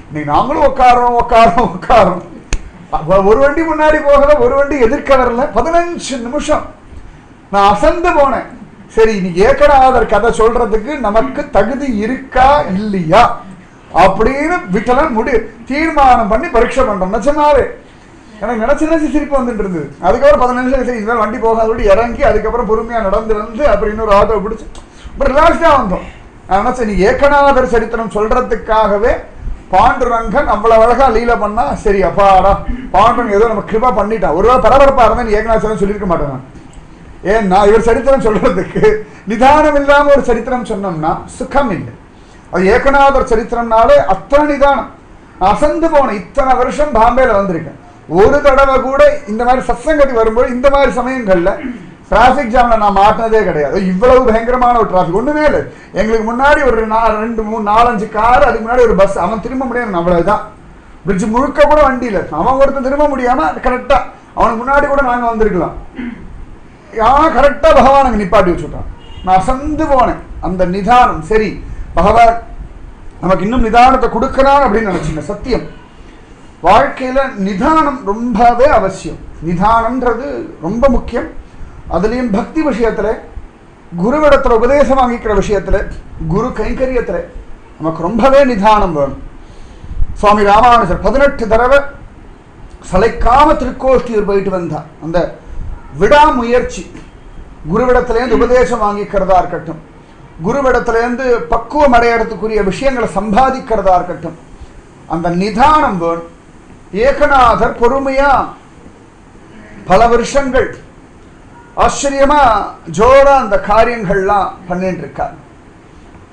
இன்னைக்கு நாங்களும் உட்காரோம். ஒரு வண்டி முன்னாடி போகல, ஒரு வண்டி எதிர்க்க வரல, 15 நிமிஷம் நான் அசந்து போனேன். சரி நீ ஏகநாதர் கதை சொல்றதுக்கு நமக்கு தகுதி இருக்கா இல்லையா அப்படின்னு விட்டலன் தீர்மானம் பண்ணி பரீட்சை பண்றோம். நிஜமாவே எனக்கு நினைச்சு சிரிப்பு வந்துட்டு இருந்தது. அதுக்கப்புறம் 15 நிமிஷம் சரி இந்த வண்டி போகாத இறங்கி அதுக்கப்புறம் பொறுமையா நடந்து வந்து அப்புறம் இன்னொரு ஆட்டோ பிடிச்சி ரிலாக்ஸ்டா வந்தோம். நான் நினைச்சேன் நீ ஏகநாதர் சரித்திரம் சொல்றதுக்காகவே பாண்டுரங்கன் அவ்வளவு அழகா லீல பண்ணா சரி அப்பாடா பாண்டுரங்க ஏதோ நம்ம கிருபா பண்ணிட்டான். ஒருவேளை பரபரப்பா இருந்தா நீ ஏகநாதர் சொல்லியிருக்க மாட்டேன். ஏன்னா இவர் சரித்திரம் சொல்றதுக்கு நிதானம் இல்லாம ஒரு சரித்திரம் சொன்னோம்னா சுகம் இல்லை. அது ஏகநாதர் சரித்திரம்னாலே அத்தனை நிதானம். அசந்து போன இத்தனை வருஷம் பாம்பேல வந்திருக்கேன். ஒரு தடவை கூட இந்த மாதிரி சத்சங்கதி வரும்போது இந்த மாதிரி சமயங்கள்ல டிராபிக் ஜாம்ல நான் மாட்டினதே கிடையாது. இவ்வளவு பயங்கரமான ஒரு டிராபிக் ஒண்ணுமே இல்லை. எங்களுக்கு முன்னாடி ஒரு 2, 3, 4, 5 கார், அதுக்கு முன்னாடி ஒரு பஸ். அவன் திரும்ப முடியாது. அவ்வளவுதான். பிரிட்ஜ் முழுக்க கூட வண்டி இல்லை. அவன் ஒருத்தன் திரும்ப முடியாம கரெக்டா அவனுக்கு முன்னாடி கூட நாங்க வந்திருக்கலாம். கரெக்டா பகவான் நிப்பாட்டி வச்சுட்டான். நான் அசந்து போனேன். அந்த நிதானம் சரி பகவான் நமக்கு இன்னும் நிதானத்தை கொடுக்கிறான் அப்படின்னு நினைச்சீங்க. சத்தியம் வாழ்க்கையில நிதானம் ரொம்பவே அவசியம். நிதானம்ன்றது ரொம்ப முக்கியம். அதுலயும் பக்தி விஷயத்துல, குருவிடத்துல உபதேசம் வாங்கிக்கிற விஷயத்துல, குரு கைங்கரியத்துல நமக்கு ரொம்பவே நிதானம் வேணும். சுவாமி ராமானுஜர் 18 தடவை சளைக்காம திருக்கோஷ்டியூர் போயிட்டு வந்தார். அந்த விடாமுயற்சி, குருவிடத்திலேருந்து உபதேசம் வாங்கிக்கிறதா இருக்கட்டும், குருவிடத்திலேருந்து பக்குவம் அடையறதுக்குரிய விஷயங்களை சம்பாதிக்கிறதா இருக்கட்டும், அந்த நிதானம் வேணும். ஏகநாதர் பொறுமையா பல வருஷங்கள் ஆச்சரியமா ஜோரா அந்த காரியங்கள்லாம் பண்ணிட்டு இருக்கார்.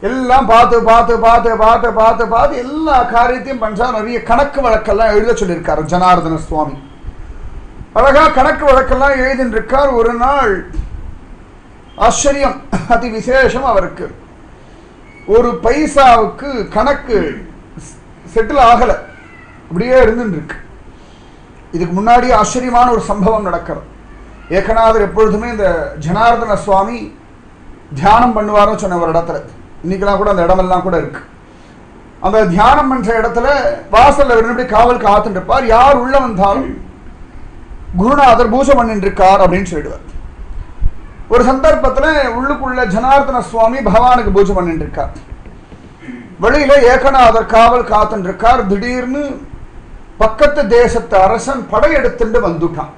எல்லாம் பார்த்து பார்த்து பார்த்து பார்த்து பார்த்து பார்த்து எல்லா காரியத்தையும் பண்றா. நிறைய கணக்கு வழக்கெல்லாம் எழுத சொல்லியிருக்காரு ஜனார்தன சுவாமி. அழகா கணக்கு வழக்கெல்லாம் எழுதிட்டு இருக்கார். ஒரு நாள் ஆச்சரியம், அதி விசேஷம். அவருக்கு ஒரு பைசாவுக்கு கணக்கு செட்டில் ஆகல, அப்படியே இருந்துட்டு இருக்கு. இதுக்கு முன்னாடி ஆச்சரியமான ஒரு சம்பவம் நடக்கிறது. ஏகநாதர் எப்பொழுதுமே இந்த ஜனார்தன சுவாமி தியானம் பண்ணுவார்னு சொன்ன ஒரு இடத்துல, இன்னைக்கெல்லாம் கூட அந்த இடமெல்லாம் கூட இருக்கு. அந்த தியானம் பண்ற இடத்துல வாசல்ல இப்படி காவல் காத்துட்டு இருப்பார். யார் உள்ள வந்தாலும் குருநாதர் பூஜை பண்ணிட்டு இருக்கார் அப்படின்னு சொல்லிடுவார். ஒரு சந்தர்ப்பத்துல உள்ளுக்குள்ள ஜனார்தன சுவாமி பகவானுக்கு பூஜை பண்ணிட்டு இருக்கார். வெளியில ஏகநாதர் காவல் காத்துட்டு இருக்கார். திடீர்னு பக்கத்து தேசத்து அரசன் படையெடுத்துட்டு வந்துட்டான்.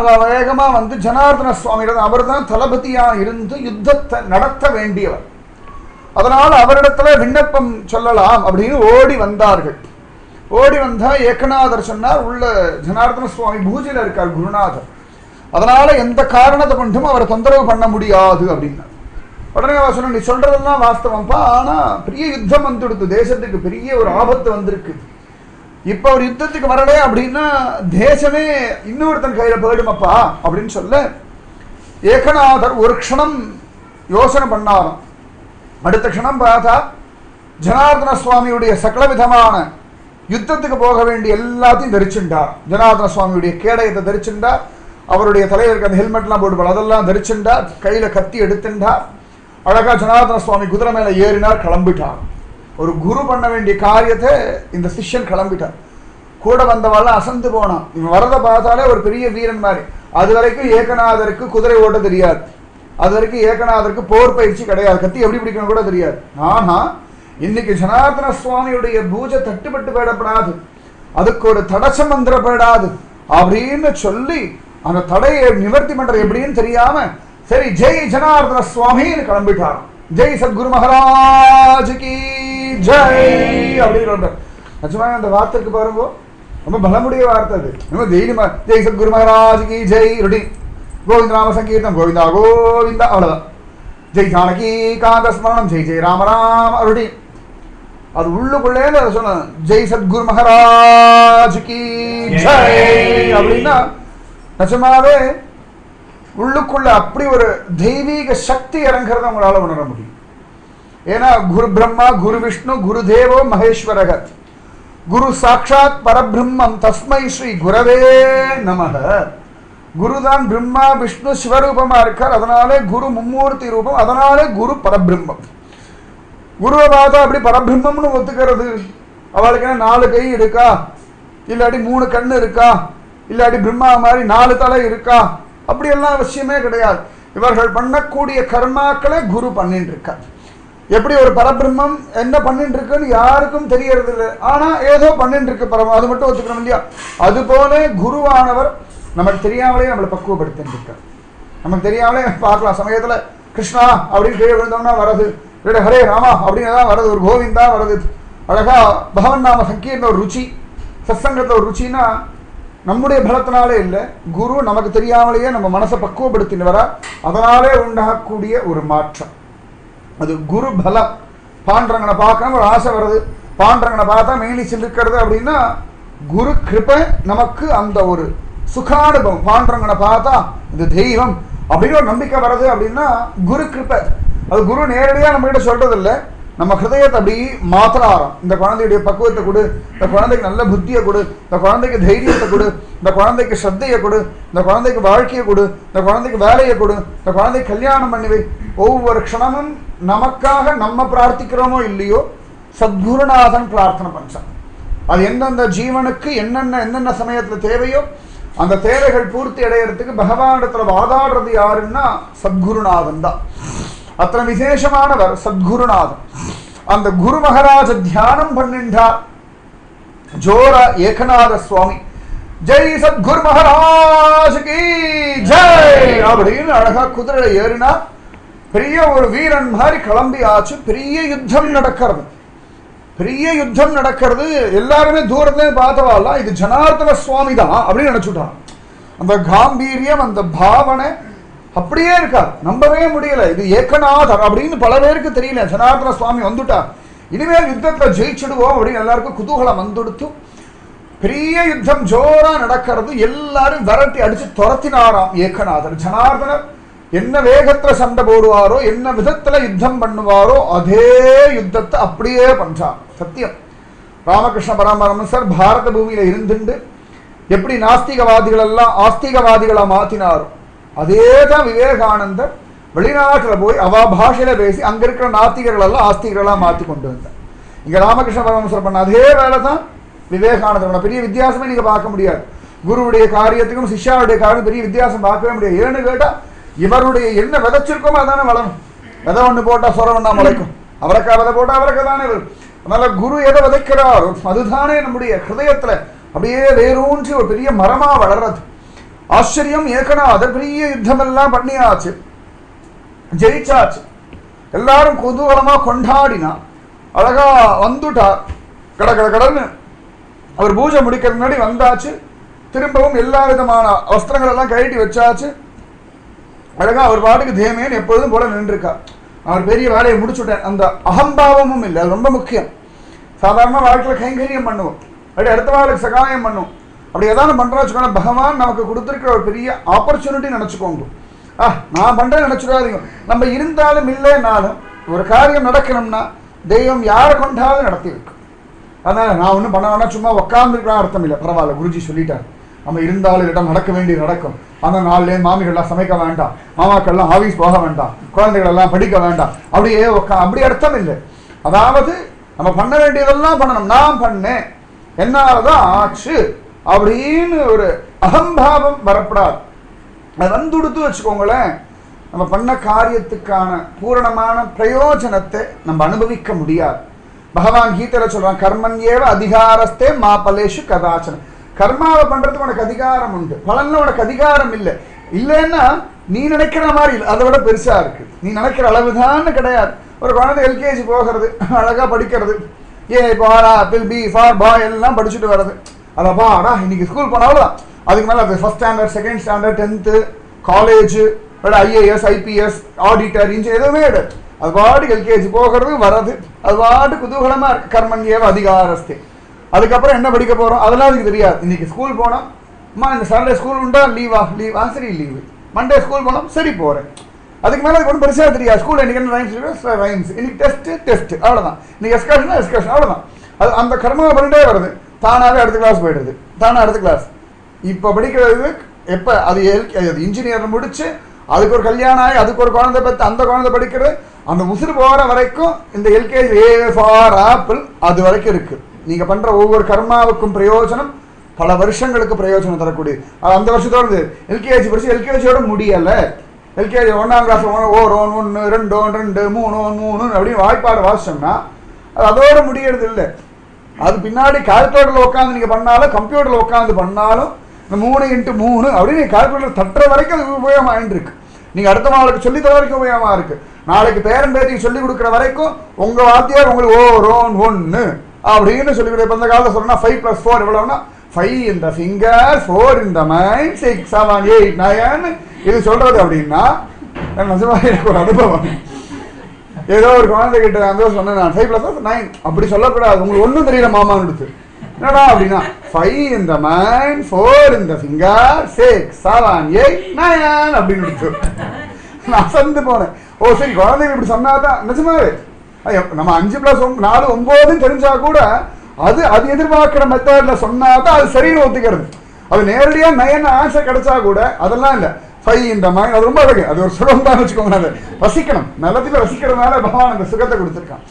அவ வேகமா வந்து ஜனார்தன சுவாமியிடம், அவர் தான் தளபதியா இருந்து யுத்தத்தை நடத்த வேண்டியவர், அதனால அவரிடத்துல விண்ணப்பம் சொல்லலாம் அப்படின்னு ஓடி வந்தார்கள். ஓடி வந்தா ஏகநாதர் சொன்னார், உள்ள ஜனார்தன சுவாமி பூஜையில இருக்கார் குருநாதர், அதனால எந்த காரணத்தை கொண்டும் அவரை தொந்தரவு பண்ண முடியாது அப்படின்னா. உடனே அவர் சொன்ன, நீ சொல்றதெல்லாம் வாஸ்தவம்பா, ஆனா பெரிய யுத்தம் வந்துடுத்து, தேசத்துக்கு பெரிய ஒரு ஆபத்து வந்திருக்கு, இப்ப ஒரு யுத்தத்துக்கு வரலே அப்படின்னா தேசமே இன்னொருத்தன் கையில போயிடுமப்பா அப்படின்னு சொல்ல, ஏகநாதர் ஒரு க்ஷணம் யோசனை பண்ணாராம். அடுத்த க்ஷணம் பார்த்தா ஜனார்தன சுவாமியுடைய சகல விதமான யுத்தத்துக்கு போக வேண்டிய எல்லாத்தையும் தரிச்சுண்டார். ஜனார்தன சுவாமியுடைய கேடயத்தை தரிச்சுண்டார், அவருடைய தலைவருக்கு அந்த ஹெல்மெட்லாம் போட்டு அதெல்லாம் தரிச்சுண்டார், கையில கத்தி எடுத்துட்டார். அழகா ஜனார்தன சுவாமி குதிரை மேல ஏறினார், கிளம்பிட்டார். ஒரு குரு பண்ண வேண்டிய காரியத்தை இந்த சிஷ்யன் கிளம்பிட்டார். கூட வந்தவாள் அசந்து போனான். இவன் வரதை பார்த்தாலே ஒரு பெரிய வீரன் மாதிரி. அது வரைக்கும் ஏகநாதருக்கு குதிரை ஓட்ட தெரியாது, அது வரைக்கும் ஏகநாதருக்கு போர் பயிற்சி கிடையாது, கத்தி எப்படி பிடிக்கணும் கூட தெரியாது. ஆனா இன்னைக்கு ஜனார்தன சுவாமியுடைய பூஜை தட்டுப்பட்டு போயிடப்படாது, அதுக்கு ஒரு தடசம் வந்துடப்படாது அப்படின்னு சொல்லி அந்த தடையை நிவர்த்தி பண்றது எப்படின்னு தெரியாம, சரி ஜெய் ஜனார்தன சுவாமின்னு கிளம்பிட்டார். ஜெய் சத்குரு மகாராஜ் கி ஜெய் அப்படின்னு. நிஜமாக அந்த வார்த்தைக்கு பாருங்க, ரொம்ப பலமுடைய வார்த்தை அது. ரொம்ப தைரியமா ஜெய் சத்குரு மகாராஜ் கி ஜெய் ரொட்டி கோவிந்த நாம சங்கீர்த்தம் கோவிந்தா கோவிந்தா அவ்வளவுதான். ஜெய் ஜானகி காந்த ஸ்மரணம் ஜெய் ஜெய் ராம ராம ரொட்டி. அது உள்ளுக்குள்ளே அதை சொன்ன, ஜெய் சத்குரு மகாராஜ் கி ஜெய் அப்படின்னா நிஜமாவே உள்ளுக்குள்ள அப்படி ஒரு தெய்வீக சக்தி இறங்குறத உங்களால உணர முடியும். ஏன்னா குரு பிரம்மா குரு விஷ்ணு குரு தேவோ மகேஸ்வரக குரு சாட்சாத் பரபிரம்மம் தஸ்மை ஸ்ரீ குரவே நமக. குருதான் பிரம்மா விஷ்ணு சிவரூபமா இருக்கார், அதனாலே குரு மும்மூர்த்தி ரூபம், அதனாலே குரு பரபிரம்மம். குருவை பார்த்தா அப்படி பரபிரம்மம்னு ஒத்துக்கிறது. அவளுக்கு என்ன 4 கை இருக்கா, இல்லாட்டி 3 கண்ணு இருக்கா, இல்லாட்டி பிரம்மா மாதிரி 4 தலை இருக்கா அப்படியெல்லாம் அவசியமே கிடையாது. இவர்கள் பண்ணக்கூடிய கர்மாக்களை குரு பண்ணிட்டு இருக்கார். எப்படி ஒரு பரபிரம்மம் என்ன பண்ணிட்டு இருக்குன்னு யாருக்கும் தெரியறது இல்லை, ஆனா ஏதோ பண்ணிட்டு இருக்கு பரம, அது மட்டும் ஒத்துக்கணும் இல்லையா? அது போல குருவானவர் நமக்கு தெரியாமலே நம்மளை பக்குவப்படுத்திட்டு இருக்கார். நமக்கு தெரியாமலே பார்க்கலாம், சமயத்துல கிருஷ்ணா அப்படின்னு கீழே விழுந்தோம்னா வரது, இல்லை ஹரே ராமா அப்படின்னு தான் வரது, ஒரு கோவிந்தா வரது. அழகா பகவன் நாம சங்கீர்ண ஒரு ருச்சி, சத்சங்கத்தில் ஒரு ருச்சின்னா நம்முடைய பலத்தினாலே இல்லை, குரு நமக்கு தெரியாமலேயே நம்ம மனசை பக்குவப்படுத்தின்னு வர, அதனாலே உண்டாகக்கூடிய ஒரு மாற்றம். அது குரு பலம். பாண்டரங்கனை பார்க்கணும் ஒரு ஆசை வருது, பாண்டரங்கனை பார்த்தா மெயினி சில்லுக்கிறது அப்படின்னா குரு கிருபை நமக்கு அந்த ஒரு சுகானுபவம். பாண்டரங்கனை பார்த்தா இந்த தெய்வம் அப்படின்னு ஒரு நம்பிக்கை வருது அப்படின்னா குரு கிருபை. அது குரு நேரடியாக நம்ம கிட்ட சொல்றது இல்லை, நம்ம ஹிருதயத்தை அப்படி மாத்திராரம். இந்த குழந்தையுடைய பக்குவத்தை கொடு, இந்த குழந்தைக்கு நல்ல புத்தியை கொடு, இந்த குழந்தைக்கு தைரியத்தை கொடு, இந்த குழந்தைக்கு ஸ்ரத்தையை கொடு, இந்த குழந்தைக்கு வாழ்க்கையை கொடு, இந்த குழந்தைக்கு வேலையை கொடு, இந்த குழந்தைக்கு கல்யாணம் பண்ணிவை. ஒவ்வொரு க்ஷணமும் நமக்காக நம்ம பிரார்த்திக்கிறோமோ இல்லையோ சத்குருநாதன் பிரார்த்தனை பண்றான். அது எந்தெந்த ஜீவனுக்கு என்னென்ன சமயத்துல தேவையோ அந்த தேவைகள் பூர்த்தி அடையிறதுக்கு பகவானிடத்துல வாதாடுறது யாருன்னா சத்குருநாதன் தான். அத்தனை விசேஷமானவர் சத்குருநாதன். அந்த குரு மகாராஜ தியானம் பண்ணின்றார் ஜோர ஏகநாத சுவாமி. ஜெய் சத்குரு மகாராஜ்கி ஜெய் அப்படின்னு அழகா குதிரை ஏறினார். பெரிய ஒரு வீரன் மாதிரி கிளம்பி ஆச்சு. பெரிய யுத்தம் நடக்கிறது, பெரிய யுத்தம் நடக்கிறது. எல்லாருமே தூரத்துல பார்த்தவாள் இது ஜனார்தன சுவாமி தான் அப்படின்னு நினைச்சுட்டான். அந்த காம்பீரியம், அந்த பாவனை அப்படியே இருக்கார், நம்பவே முடியல. இது ஏகநாதர் அப்படின்னு பல பேருக்கு தெரியல. ஜனார்தன சுவாமி வந்துட்டார், இனிமேல் யுத்தத்துல ஜெயிச்சுடுவோம் அப்படின்னு எல்லாருக்கும் குதூகலம் வந்துடுத்து. பெரிய யுத்தம் ஜோரா நடக்கிறது. எல்லாரும் விரட்டி அடிச்சு துரத்தினாராம் ஏகநாதர். ஜனார்தனர் என்ன வேகத்துல சண்டை போடுவாரோ, என்ன விதத்துல யுத்தம் பண்ணுவாரோ அதே யுத்தத்தை அப்படியே பண்றார். சத்தியம். ராமகிருஷ்ண பரமஹம்சர் பாரத பூமியில இருந்துண்டு எப்படி நாஸ்திகவாதிகள் எல்லாம் ஆஸ்திகவாதிகளா மாத்தினாரோ அதே தான் விவேகானந்தர் வெளிநாட்டுல போய் அவ பாஷையில பேசி அங்க இருக்கிற நாத்திகர்கள் எல்லாம் ஆஸ்திகர்களா மாத்தி கொண்டு வந்தார். இங்க ராமகிருஷ்ண பரமஹம்சர் பண்ண அதே வேலை தான் விவேகானந்தர். பெரிய வித்தியாசமே நீங்க பார்க்க முடியாது. குருவுடைய காரியத்துக்கும் சிஷ்யாவுடைய காரியம் பெரிய வித்தியாசம் பார்க்கவே முடியாது. ஏன்னு கேட்டா இவருடைய என்ன விதைச்சிருக்கோமோ அதானே வளரும். விதை ஒண்ணு போட்டா சொரவண்ணா முளைக்கும், அவரைக்கா விதை போட்டா அவரைக்கா தானே வரும். அதனால குரு எதை விதைக்கிறாரோ அதுதானே நம்முடைய ஹிருதயத்துல அப்படியே வேரூன்றி ஒரு பெரிய மரமா வளர்றது. ஆச்சரியம். ஏகநாதர் பெரிய யுத்தம் எல்லாம் பண்ணியாச்சு, ஜெயிச்சாச்சு. எல்லாரும் குதூகலமா கொண்டாடினா. அழகா வந்துட்டார் கடன்னு. அவர் பூஜை முடிக்கிற முன்னாடி வந்தாச்சு. திரும்பவும் எல்லா விதமான வஸ்திரங்கள் எல்லாம் கழட்டி வச்சாச்சு. அழகா அவர் பாட்டுக்கு தேமேன்னு எப்பொழுதும் போல நின்றுருக்கார். அவர் பெரிய வேலையை முடிச்சுட்டேன். அந்த அகம்பாவமும் இல்லை, அது ரொம்ப முக்கியம். சாதாரண வாழ்க்கையில் கைங்கரியம் பண்ணுவோம், அப்படி அடுத்த வாழ்க்கை சகாயம் பண்ணுவோம். அப்படி எதாவது பண்றோம் வச்சுக்கோங்க, பகவான் நமக்கு கொடுத்துருக்கிற ஒரு பெரிய ஆப்பர்ச்சுனிட்டி நினைச்சுக்கோங்க. நான் பண்றேன் நினைச்சுக்காதீங்க. நம்ம இருந்தாலும் இல்லைனாலும் ஒரு காரியம் நடக்கணும்னா தெய்வம் யாரை கொண்டாலும் நடத்தி வைக்கும். அதனால நான் ஒன்றும் பண்ண வேணா, சும்மா உட்காந்துருக்கலாம் அர்த்தம் இல்லை. பரவாயில்ல, குருஜி சொல்லிட்டாரு, நம்ம இருந்தாலும் இடம் நடக்க வேண்டியது நடக்கும். அந்த நாள்லேயே மாமிகள்லாம் சமைக்க வேண்டாம், மாமாக்கள்லாம் ஆஃபீஸ் போக வேண்டாம், குழந்தைகள் எல்லாம் படிக்க வேண்டாம், அப்படியே அப்படி அர்த்தம் இல்லை. அதாவது நம்ம பண்ண வேண்டியதெல்லாம் பண்ணணும். நான் பண்ணேன், என்னாலதான் ஆச்சு அப்படின்னு ஒரு அகம்பாவம் வரப்படாது. அது வந்துடுத்து வச்சுக்கோங்களேன், நம்ம பண்ண காரியத்துக்கான பூரணமான பிரயோஜனத்தை நம்ம அனுபவிக்க முடியாது. பகவான் கீதையில சொல்றான், கர்மன்யேவ அதிகாரஸ்தே மா பலேஷு கதாச்சனம். கர்மாவை பண்றதுக்கு உனக்கு அதிகாரம் உண்டு, பலன்ல உனக்கு அதிகாரம் இல்லை. இல்லைன்னா நீ நினைக்கிற மாதிரி இல்லை, அதை விட பெருசா இருக்கு. நீ நினைக்கிற அளவுதான் கிடையாது. ஒரு குழந்தை எல்கேஜி போகிறது, அழகா படிக்கிறது, இப்போ ஆப்பிள் பி ஃபார் பாய் எல்லாம் படிச்சுட்டு வர்றது. அதப்பா அடா இன்னைக்கு ஸ்கூல் போனாலும் அதுக்கு மேலே அது first standard, second standard, 10th, college, IAS, IPS, auditor, engineer எதுவுமே எடு. அது பாட்டுக்கு எல்கேஜி போகிறது வர்றது, அது பாட்டு குதூகலமா இருக்கு. கர்மன்யேவ அதிகாரஸ்தே. அதுக்கப்புறம் என்ன படிக்க போறோம் அதெல்லாம் அதுக்கு தெரியாது. இன்னைக்கு ஸ்கூல் போனோம், அம்மா இந்த சாட்டர்டே ஸ்கூல் உண்டா, லீவா சரி லீவு. மண்டே ஸ்கூல் போனோம், சரி போறேன். அதுக்கு மேலே அதுக்கு ஒன்றும் பெருசாக தெரியாது. ஸ்கூல் இன்னைக்கு என்ன ரைம்ஸ், இன்னைக்கு டெஸ்ட் அவ்வளோதான், இன்னைக்கு எஸ்கர்ஷன் அவ்வளோதான். அது அந்த கர்மாவை பண்ணிட்டே வருது, தானாகவே அடுத்த கிளாஸ் போயிடுது, தானே அடுத்த கிளாஸ். இப்போ படிக்கிறது எப்போ அது இன்ஜினியர் முடிச்சு அதுக்கு ஒரு கல்யாணம் ஆகி அதுக்கு ஒரு குழந்தை பெற்று அந்த குழந்தை படிக்கிறது, அந்த உசுறு போகிற வரைக்கும் இந்த எல்கேஜி ஏ ஃபார் ஆப்பிள் அது வரைக்கும் இருக்கு. நீங்க பண்ற ஒவ்வொரு கர்மாவுக்கும் பிரயோஜனம் பல வருஷங்களுக்கு பிரயோஜனம் தரக்கூடிய அது அந்த வருஷத்தோடு எல்கேஜி படிச்சு எல்கேஜியோட முடியலை. எல்கேஜி 1ஆம் கிளாஸ் 1 1 2 2 3 3 அப்படின்னு வாய்ப்பாடு வாசிச்சோம்னா அது அதோட முடியறது இல்லை. அது பின்னாடி கால்குலேட்டரில் உட்காந்து நீங்கள் பண்ணாலும் கம்ப்யூட்டரில் உட்காந்து பண்ணாலும் இந்த 3x3 அப்படின்னு கால்குலேட்டர் தட்டுற வரைக்கும் அது உபயோகமாக ஆயிருக்கு. நீங்கள் அடுத்த நாளுக்கு சொல்லி தர வரைக்கும் உபயோகமாக இருக்குது. நாளைக்கு பேரன் பேத்திக்கு சொல்லிக் கொடுக்குற வரைக்கும் உங்கள் வாத்தியார் உங்களுக்கு 1 அப்படின்னு சொல்லி கொடுக்குற. இப்போ இந்த காலத்தில் சொல்லணும்னா 5 + 4 எவ்வளோன்னா 5 in the finger, 4 in the mind, 6 7 8 9 இது சொல்றது அப்படின்னா எனக்கு ஒரு அனுபவம். ஏதோ ஒரு குழந்தை கிட்ட அந்த சொன்னேன் நான் 5 + 9 அப்படி சொல்லக்கூடாது, உங்களுக்கு ஒன்றும் தெரியல மாமான்னு எடுத்து என்னடா அப்படின்னா 5 in the mind, 4 in the finger, 6 7 8 9 அப்படின்னு எடுத்து நான் அசந்து போனேன். ஓ சரி குழந்தைங்க இப்படி சொன்னாதான் நிஜமாவே நம்ம 5 + 4 9 தெரிஞ்சா கூட அது எதிர்பார்க்கிற மெத்தட்ல சொன்னாதான் அது சரின்னு ஒத்துக்கிறது. அது நேரடியாக 9 ஆன்சர் கிடைச்சா கூட அதெல்லாம் இல்லை. 5 in the mind அது ரொம்ப அழகு, அது ஒரு சுகம் தான் வச்சுக்கோங்க. அதை ரசிக்கணும், நல்லத்தில் ரசிக்கிறதுனால பகவான் அந்த சுகத்தை கொடுத்துருக்கான்.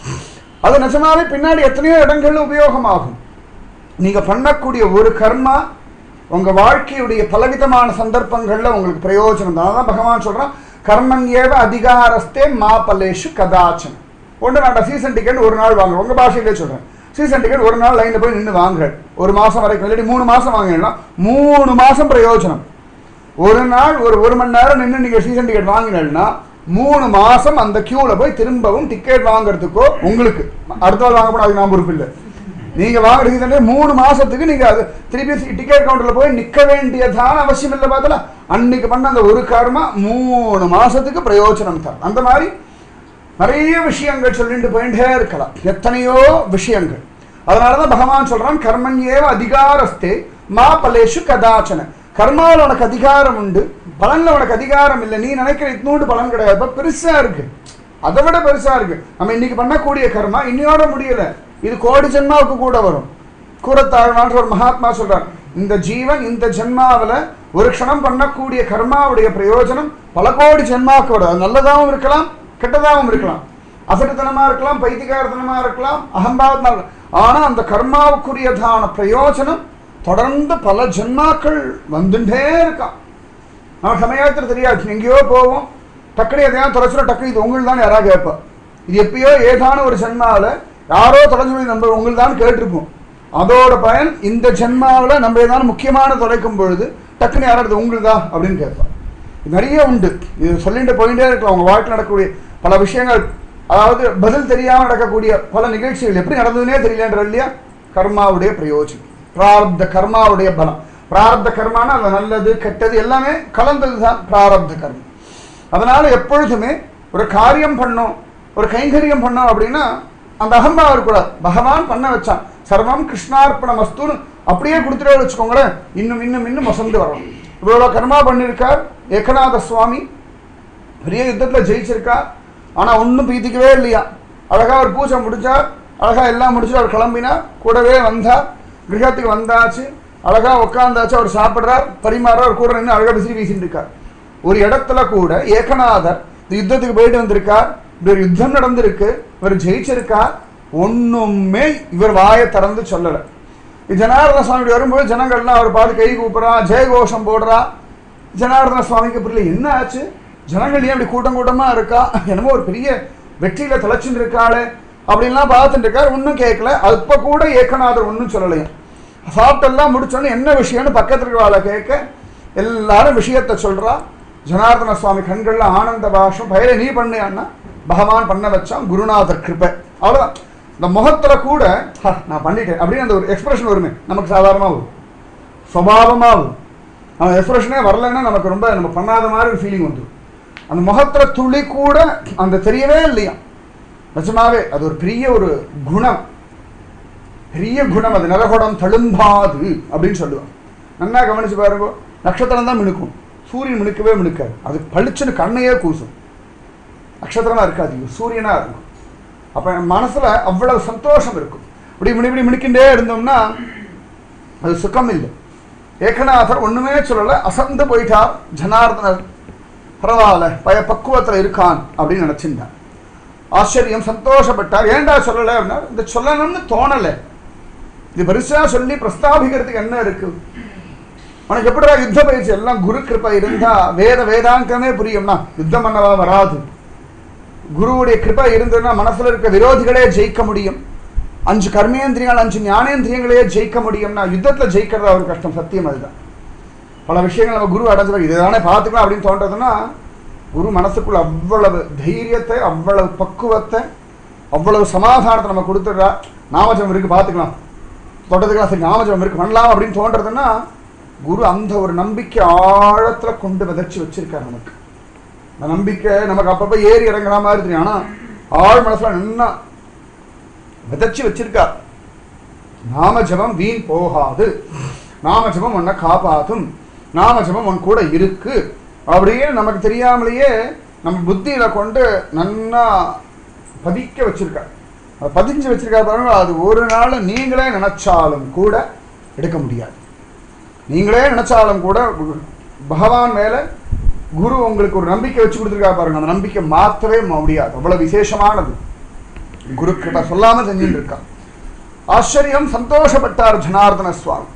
அது நிஜமாவே பின்னாடி எத்தனையோ இடங்கள்ல உபயோகமாகும். நீங்க பண்ணக்கூடிய ஒரு கர்மா உங்க வாழ்க்கையுடைய பலவிதமான சந்தர்ப்பங்கள்ல உங்களுக்கு பிரயோஜனம் தான். அதான் பகவான் சொல்றான் கர்மன்யேவ அதிகாரஸ்தே மா பலேஷு கதாச்சன். ஒன்று நான் சீசன் டிக்கெட் ஒரு நாள் வாங்குறேன், உங்க பாஷையிலே சொல்றேன். சீசன் டிக்கெட் ஒரு நாள் லைன்ல போய் நின்று வாங்குறேன், 1 மாசம் வரைக்கும் இல்லாட்டி 3 மாசம் வாங்கினா 3 மாசம் பிரயோஜனம். ஒரு நாள் ஒரு மணி நேரம் நின்று நீங்க சீசன் டிக்கெட் வாங்கினா 3 மாசம் அந்த கியூல போய் திரும்பவும் டிக்கெட் வாங்குறதுக்கோ உங்களுக்கு அடுத்த நாள் வாங்க போனா அதுக்கு நான் பொறுப்பு இல்லை. நீங்க வாங்குற சீசன் 3 மாசத்துக்கு நீங்க அது திருப்பி டிக்கெட் கவுண்டர்ல போய் நிக்க வேண்டியதான அவசியம் இல்லை. பார்த்தல அன்னைக்கு பண்ண அந்த ஒரு கர்மா 3 மாசத்துக்கு பிரயோஜனம் தான். அந்த மாதிரி நிறைய விஷயங்கள் சொல்லிட்டு போயிட்டே இருக்கலாம், எத்தனையோ விஷயங்கள். அதனாலதான் பகவான் சொல்றான் கர்மன்யேவ அதிகாரஸ்தே மா பலேஷு கதாச்சன. கர்மாவில் உனக்கு அதிகாரம் உண்டு, பலன்ல உனக்கு அதிகாரம் இல்லை. நீ நினைக்கிற இத்தனோடு பலன் கிடையாது, பெருசா இருக்கு, அதை விட பெருசா இருக்கு. நம்ம இன்னைக்கு பண்ணக்கூடிய கர்மா இன்னையோட முடியல, இது கோடி ஜென்மாவுக்கு கூட வரும். கூறத்தாழ்வான்ற ஒரு மகாத்மா சொல்றார் இந்த ஜீவன் இந்த ஜென்மாவில் ஒரு க்ஷணம் பண்ணக்கூடிய கர்மாவுடைய பிரயோஜனம் பல கோடி ஜென்மாவுக்கு வரும். அது நல்லதாகவும் இருக்கலாம், கெட்டதாகவும் இருக்கலாம், அசட்டுத்தனமா இருக்கலாம், பைத்தியகாரத்தனமா இருக்கலாம், அகம்பாவத்தமா இருக்கலாம். ஆனா அந்த கர்மாவுக்குரியதான பிரயோஜனம் தொடர்ந்து பல ஜென்மாக்கள் வந்துட்டே இருக்கான். நம்ம சமயத்தில் தெரியாது, எங்கேயோ போவோம், டக்குனு எதையாவது தொலைச்சிட, டக்குனு இது உங்களுக்கு தான் யாராவது கேட்பா. இது எப்பயோ ஏதான ஒரு ஜென்மாவில் யாரோ தொலைஞ்சு நம்ம உங்களுக்கு தான் கேட்டிருப்போம். அதோட பயன் இந்த ஜென்மாவில் நம்ம ஏதாவது முக்கியமான தொலைக்கும் பொழுது டக்குனு யாராவது உங்களுக்கு தான் அப்படின்னு கேட்பான். நிறைய உண்டு, இது சொல்லிட்டு போயிட்டே இருக்கலாம். உங்க வாழ்க்கையில் நடக்கக்கூடிய பல விஷயங்கள், அதாவது பதில் தெரியாமல் நடக்கக்கூடிய பல நிகழ்ச்சிகள் எப்படி நடந்ததுன்னே தெரியலன்ற இல்லையா, கர்மாவுடைய பிரயோஜனம், பிராரப்த கர்மாவுடைய பலம். பிராரப்த கர்மானா அது நல்லது கெட்டது எல்லாமே கலந்தது தான் பிராரப்த கர்மம். அதனால எப்பொழுதுமே ஒரு காரியம் பண்ணோம், ஒரு கைங்கரியம் பண்ணோம் அப்படின்னா அந்த அகம்பாவம் இருக்கக்கூடாது. பகவான் பண்ண வச்சான், சர்வம் கிருஷ்ணார்ப்பணம் அஸ்துன்னு அப்படியே கொடுத்துட்டே வச்சுக்கோங்களேன், இன்னும் இன்னும் இன்னும் வசந்து வரணும். இவ்வளோ கர்மா பண்ணியிருக்கார் ஏகநாத சுவாமி, பெரிய யுத்தத்தில் ஜெயிச்சிருக்கார், ஆனால் ஒன்றும் பீதிக்கவே இல்லையா. அழகாக ஒரு பூஜை முடிச்சார், அழகாக எல்லாம் முடிச்சுட்டு அவர் கிளம்பினார், கூடவே வந்தார், கிரகத்துக்கு வந்தாச்சு, அழகாக உட்காந்தாச்சு, அவர் சாப்பிட்றார், பரிமாறார், கூட நின்று அழகாக விசிறி வீசிட்டு இருக்கார். ஒரு இடத்துல கூட ஏகநாதர் இந்த யுத்தத்துக்கு போயிட்டு வந்திருக்கார், இப்படி ஒரு யுத்தம் நடந்திருக்கு, இவர் ஜெயிச்சிருக்கார், ஒன்றுமே இவர் வாயை திறந்து சொல்லலை. ஜனார்தன சுவாமி வரும்போது ஜனங்கள்லாம் அவர் பார்த்து கை கூப்பிட்றா, ஜெயகோஷம் போடுறா. ஜனார்தன சுவாமிக்கு புரியல, என்ன ஆச்சு, ஜனங்கள் ஏன் அப்படி கூட்டம் கூட்டமாக இருக்கா, என்னமோ ஒரு பெரிய வெற்றியில் தொலைச்சுட்டு இருக்காளே அப்படின்லாம் பார்த்துட்டு இருக்கார். ஒன்றும் கேட்கல. அப்போ கூட ஏகநாதர் ஒன்றும் சொல்லலையா. சாப்பிட்டெல்லாம் முடிச்சோன்னு என்ன விஷயம்னு பக்கத்தில் இருக்கிறவாளை கேட்க எல்லாரும் விஷயத்த சொல்கிறா. ஜனார்தன சுவாமி கண்களில் ஆனந்த பாஷம், பயிரை நீ பண்ணியான்னா பகவான் பண்ண வச்சான், குருநாதர் கிருப்பை. அவ்வளோதான். இந்த முகத்தில் கூட நான் பண்ணிட்டேன் அப்படின்னு அந்த ஒரு எக்ஸ்பிரஷன் வருமே, நமக்கு சாதாரணமாக வரும், சுபாவமாக வரும். அந்த எக்ஸ்பிரஷனே வரலைன்னா நமக்கு ரொம்ப நம்ம பண்ணாத மாதிரி ஒரு ஃபீலிங் வந்துடும். அந்த முகத்தில் துளி கூட அந்த தெரியவே இல்லையா. நிஜமாவே அது ஒரு பெரிய ஒரு குணம், பெரிய குணம். அது நிறகுடம் தழும்பாது அப்படின்னு சொல்லுவாங்க. நல்லா கவனிச்சு பாருங்க, நட்சத்திரம் தான் மினுக்கும், சூரியன் மினுக்கவே மினுக்காது. அது பளிச்சுன்னு கண்ணையே கூசும். நட்சத்திரமா இருக்காது, சூரியனா இருக்கும். அப்போ மனசுல அவ்வளவு சந்தோஷம் இருக்கும். இப்படி இப்படி மினுக்கின்றே இருந்தோம்னா அது சுகம் இல்லை. ஏகநாதர் ஒண்ணுமே சொல்லலை, அசந்து போயிட்டார். ஜனார்தனர் பரவாயில்ல, பக்குவத்தில் இருக்கான் அப்படின்னு நினைச்சிருந்தார். ஆச்சரியம், சந்தோஷப்பட்டார். ஏண்டா சொல்லலை அப்படின்னா, இந்த சொல்லணும்னு தோணலை. இது பெருசா சொல்லி பிரஸ்தாபிக்கிறதுக்கு என்ன இருக்கு? உனக்கு எப்படிடா யுத்த பயிற்சி? எல்லாம் குரு கிருப்பை இருந்தா வேதாந்தமே புரியும்னா யுத்தம் பண்ணவா வராது. குருவுடைய கிருப்பை இருந்ததுன்னா மனசுல இருக்க விரோதிகளே ஜெயிக்க முடியும். 5 கர்மேந்திரியங்கள் 5 ஞானேந்திரியங்களே ஜெயிக்க முடியும்னா யுத்தத்துல ஜெயிக்கிறது அவருக்கு கஷ்டம். சத்தியம் அதுதான். பல விஷயங்கள் நம்ம குரு அடைஞ்சு இதுதானே பார்த்துக்கலாம் அப்படின்னு தோன்றதுன்னா குரு மனசுக்குள்ள அவ்வளவு தைரியத்தை, அவ்வளவு பக்குவத்தை, அவ்வளவு சமாதானத்தை நம்ம கொடுத்துடுறா. நாமஜபம் இருக்கு பார்த்துக்கலாம், தொட்டதுக்கெல்லாம் சரி நாமஜபம் இருக்கு பண்ணலாம் அப்படின்னு தோன்றதுன்னா குரு அந்த ஒரு நம்பிக்கை ஆழத்துல கொண்டு விதைச்சு வச்சிருக்காரு நமக்கு. அந்த நம்பிக்கை நமக்கு அப்பப்ப ஏறி இறங்குற மாதிரி தெரியும், ஆனா ஆழ் மனசுல நின்னா விதைச்சு வச்சிருக்கார். நாமஜபம் வீண் போகாது, நாமஜபம் உன்னை காப்பாற்றும், நாமஜபம் உன் கூட இருக்கு அப்படியே நமக்கு தெரியாமலேயே நம்ம புத்தியில கொண்டு நன்னா பதிக்க வச்சிருக்கார். அதை பதிஞ்சு வச்சிருக்காரு பாருங்க. அது ஒரு நாள் நீங்களே நினைச்சாலும் கூட எடுக்க முடியாது. நீங்களே நினைச்சாலும் கூட பகவான் மேல குரு உங்களுக்கு ஒரு நம்பிக்கை வச்சு கொடுத்துருக்கா பாருங்க. அந்த நம்பிக்கை மாற்றவே முடியாது. அவ்வளவு விசேஷமானது. குரு கிட்ட சொல்லாம செஞ்சுட்டு இருக்கா. ஆச்சரியம், சந்தோஷப்பட்டார் ஜனார்தன சுவாமி.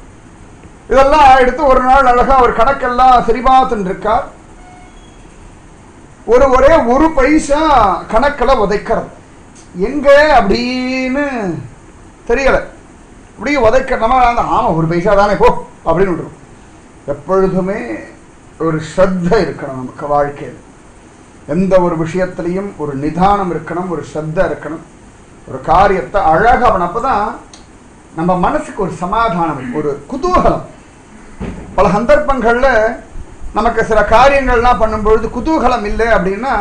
இதெல்லாம் எடுத்து ஒரு நாள் அழகா அவர் கணக்கெல்லாம் சரி பார்த்துட்டு இருக்கார். ஒரே ஒரு பைசா கணக்கில் உதைக்கிறது எங்க அப்படின்னு தெரியல. அப்படியே உதைக்க நம்ம ஆமா ஒரு பைசா தானே போ அப்படின்னு விட்டுரும். எப்பொழுதுமே ஒரு ஸ்ரத்த இருக்கணும் நமக்கு வாழ்க்கையில். எந்த ஒரு விஷயத்திலையும் ஒரு நிதானம் இருக்கணும், ஒரு ஸ்ரத்த இருக்கணும். ஒரு காரியத்தை அழகா பண்ண அப்பதான் நம்ம மனசுக்கு ஒரு சமாதானம், ஒரு குதூகலம். பல சந்தர்ப்பங்கள்ல நமக்கு சில காரியங்கள்லாம் பண்ணும்பொழுது குதூகலம் இல்லை அப்படின்னா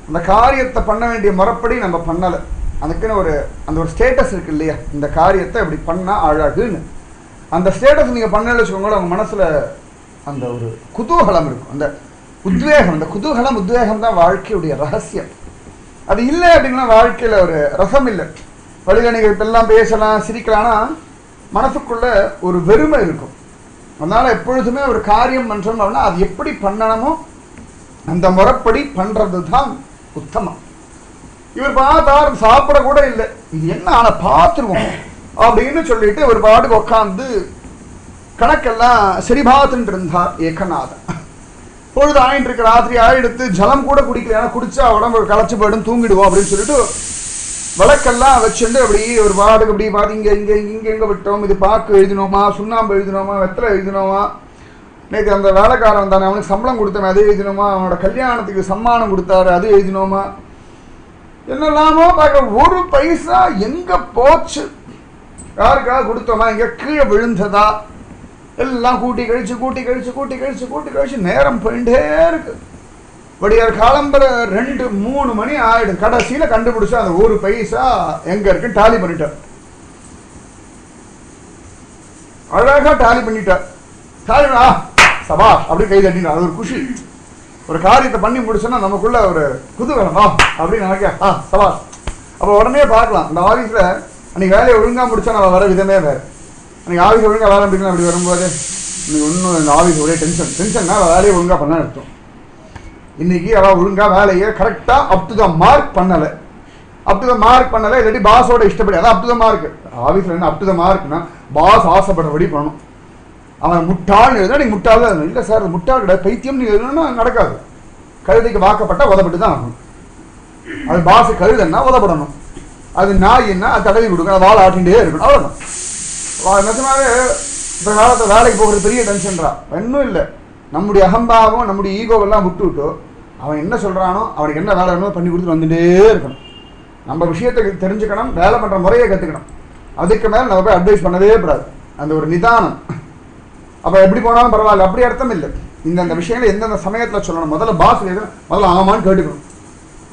அந்த காரியத்தை பண்ண வேண்டிய முறைப்படி நம்ம பண்ணலை. அதுக்குன்னு அந்த ஒரு ஸ்டேட்டஸ் இருக்கு இல்லையா, இந்த காரியத்தை இப்படி பண்ணா அழகுன்னு. அந்த ஸ்டேட்டஸ் நீங்க பண்ணல வச்சுக்கோங்களேன், உங்க மனசுல அந்த ஒரு குதூகலம் இருக்கும், அந்த உத்வேகம். அந்த குதூகலம் உத்வேகம் தான் வாழ்க்கையுடைய ரகசியம். அது இல்லை அப்படின்னா வாழ்க்கையில ஒரு ரசம் இல்லை. வழியில நீங்க இப்பெல்லாம் பேசலாம் சிரிக்கலாம்னா மனசுக்குள்ள ஒரு வெறுமை இருக்கும். அதனால எப்பொழுதுமே ஒரு காரியம் பண்றோம் அப்படின்னா அது எப்படி பண்ணணுமோ அந்த முறைப்படி பண்றது தான் உத்தமம். இவர் பார்த்தார் சாப்பிட கூட இல்லை, இது என்ன ஆனா பார்த்துருவோம் அப்படின்னு சொல்லிட்டு ஒரு பாட்டுக்கு உட்காந்து கணக்கெல்லாம் சரி பார்த்துட்டு இருந்தார் ஏகநாதன். பொழுது ஆயிட்டு இருக்க, ராத்திரி ஆயிடுத்து, ஜலம் கூட குடிக்கல, ஏன்னா குடிச்சா உடம்பு களைச்சு போயிடும், தூங்கிடுவோம் அப்படின்னு சொல்லிட்டு விளக்கெல்லாம் வச்சுட்டு அப்படி ஒரு பாட்டுக்கு அப்படி பார்த்து இங்க எங்க விட்டோம், இது பாக்கு எழுதினோமா, சுண்ணாம்பு எழுதினோமா, வெத்தலை எழுதினோமா, நேற்று அந்த வேலைக்காரன் தானே அவனுக்கு சம்பளம் கொடுத்தோமே அது எழுதினோமா, அவனோட கல்யாணத்துக்கு சம்மானம் கொடுத்தாரு அது எழுதினோமா, என்னெல்லாமோ பார்க்க. ஒரு பைசா எங்க போச்சு, யாருக்காக கொடுத்தோமா, எங்க கீழே விழுந்ததா, எல்லாம் கூட்டி கழிச்சு நேரம் போயிட்டே இருக்கு. வடியார் காலம்பர 2-3 மணி ஆயிடும். கடைசியில கண்டுபிடிச்சா அந்த ஒரு பைசா எங்க இருக்கு டாலி பண்ணிட்டார். அழகா டாலி பண்ணிட்டார். சபா அப்படி கை தட்டினா அது ஒரு குஷி. ஒரு காரியத்தை பண்ணி முடிச்சோன்னா நமக்குள்ள ஒரு குதூகலமா அப்படின்னு நினைக்க சபா. அப்ப உடனே பார்க்கலாம் இந்த ஆபீஸ்ல அன்னைக்கு வேலையை ஒழுங்கா முடிச்சா நம்ம வர விதமே வேறு. அன்னைக்கு ஆஃபீஸ் ஒழுங்கா வேலை முடிக்கணும் அப்படி வரும்போது இன்னைக்கு ஒன்றும் இந்த ஆஃபீஸ் ஒரே டென்ஷன்னா வேலையை ஒழுங்கா பண்ண எடுத்தோம். இன்னைக்கு அவள் ஒழுங்கா வேலையை கரெக்டா அப் டு த மார்க் பண்ணலை, இல்லாட்டி பாஸோட இஷ்டப்படி. அதான் அப் டு த மார்க். ஆஃபீஸ்ல என்ன அப் டு த மார்க்னா பாஸ் ஆசைப்படுறபடி பண்ணணும். அவன் முட்டாள்னு எழுதுனா நீ முட்டாள் தான் இல்லை சார், அது முட்டாள் கிடையாது, பைத்தியம் நீ எழுதுனா நடக்காது. கழுதைக்கு வாக்கப்பட்டா உதப்பட்டு தான் ஆகணும். அது பாசு கழுதுன்னா உதப்படணும், அது நாயின்னா அது தடவி கொடுக்கணும், அது வாழை ஆட்டிகிட்டே இருக்கணும், அவ்வளோதான். நிஜமாவே இந்த காலத்தை வேலைக்கு போகிறது பெரிய டென்ஷன்ரா. இன்னும் இல்லை, நம்முடைய அகம்பாவம் நம்முடைய ஈகோவெல்லாம் விட்டுவிட்டோ அவன் என்ன சொல்கிறானோ அவனுக்கு என்ன வேலை வேணுமோ பண்ணி கொடுத்துட்டு வந்துட்டே இருக்கணும். நம்ம விஷயத்தை தெரிஞ்சுக்கணும், வேலை பண்ணுற முறையை கற்றுக்கணும். அதுக்கு மேலே நம்ம போய் அட்வைஸ் பண்ணவே கூடாது. அந்த ஒரு நிதானம். அப்போ எப்படி போனாலும் பரவாயில்ல அப்படி அர்த்தம் இல்லை. இந்த விஷயங்களை எந்தெந்த சமயத்தில் சொல்லணும், முதல்ல பாஸ் முதல்ல ஆமான்னு கேட்டுக்கணும்.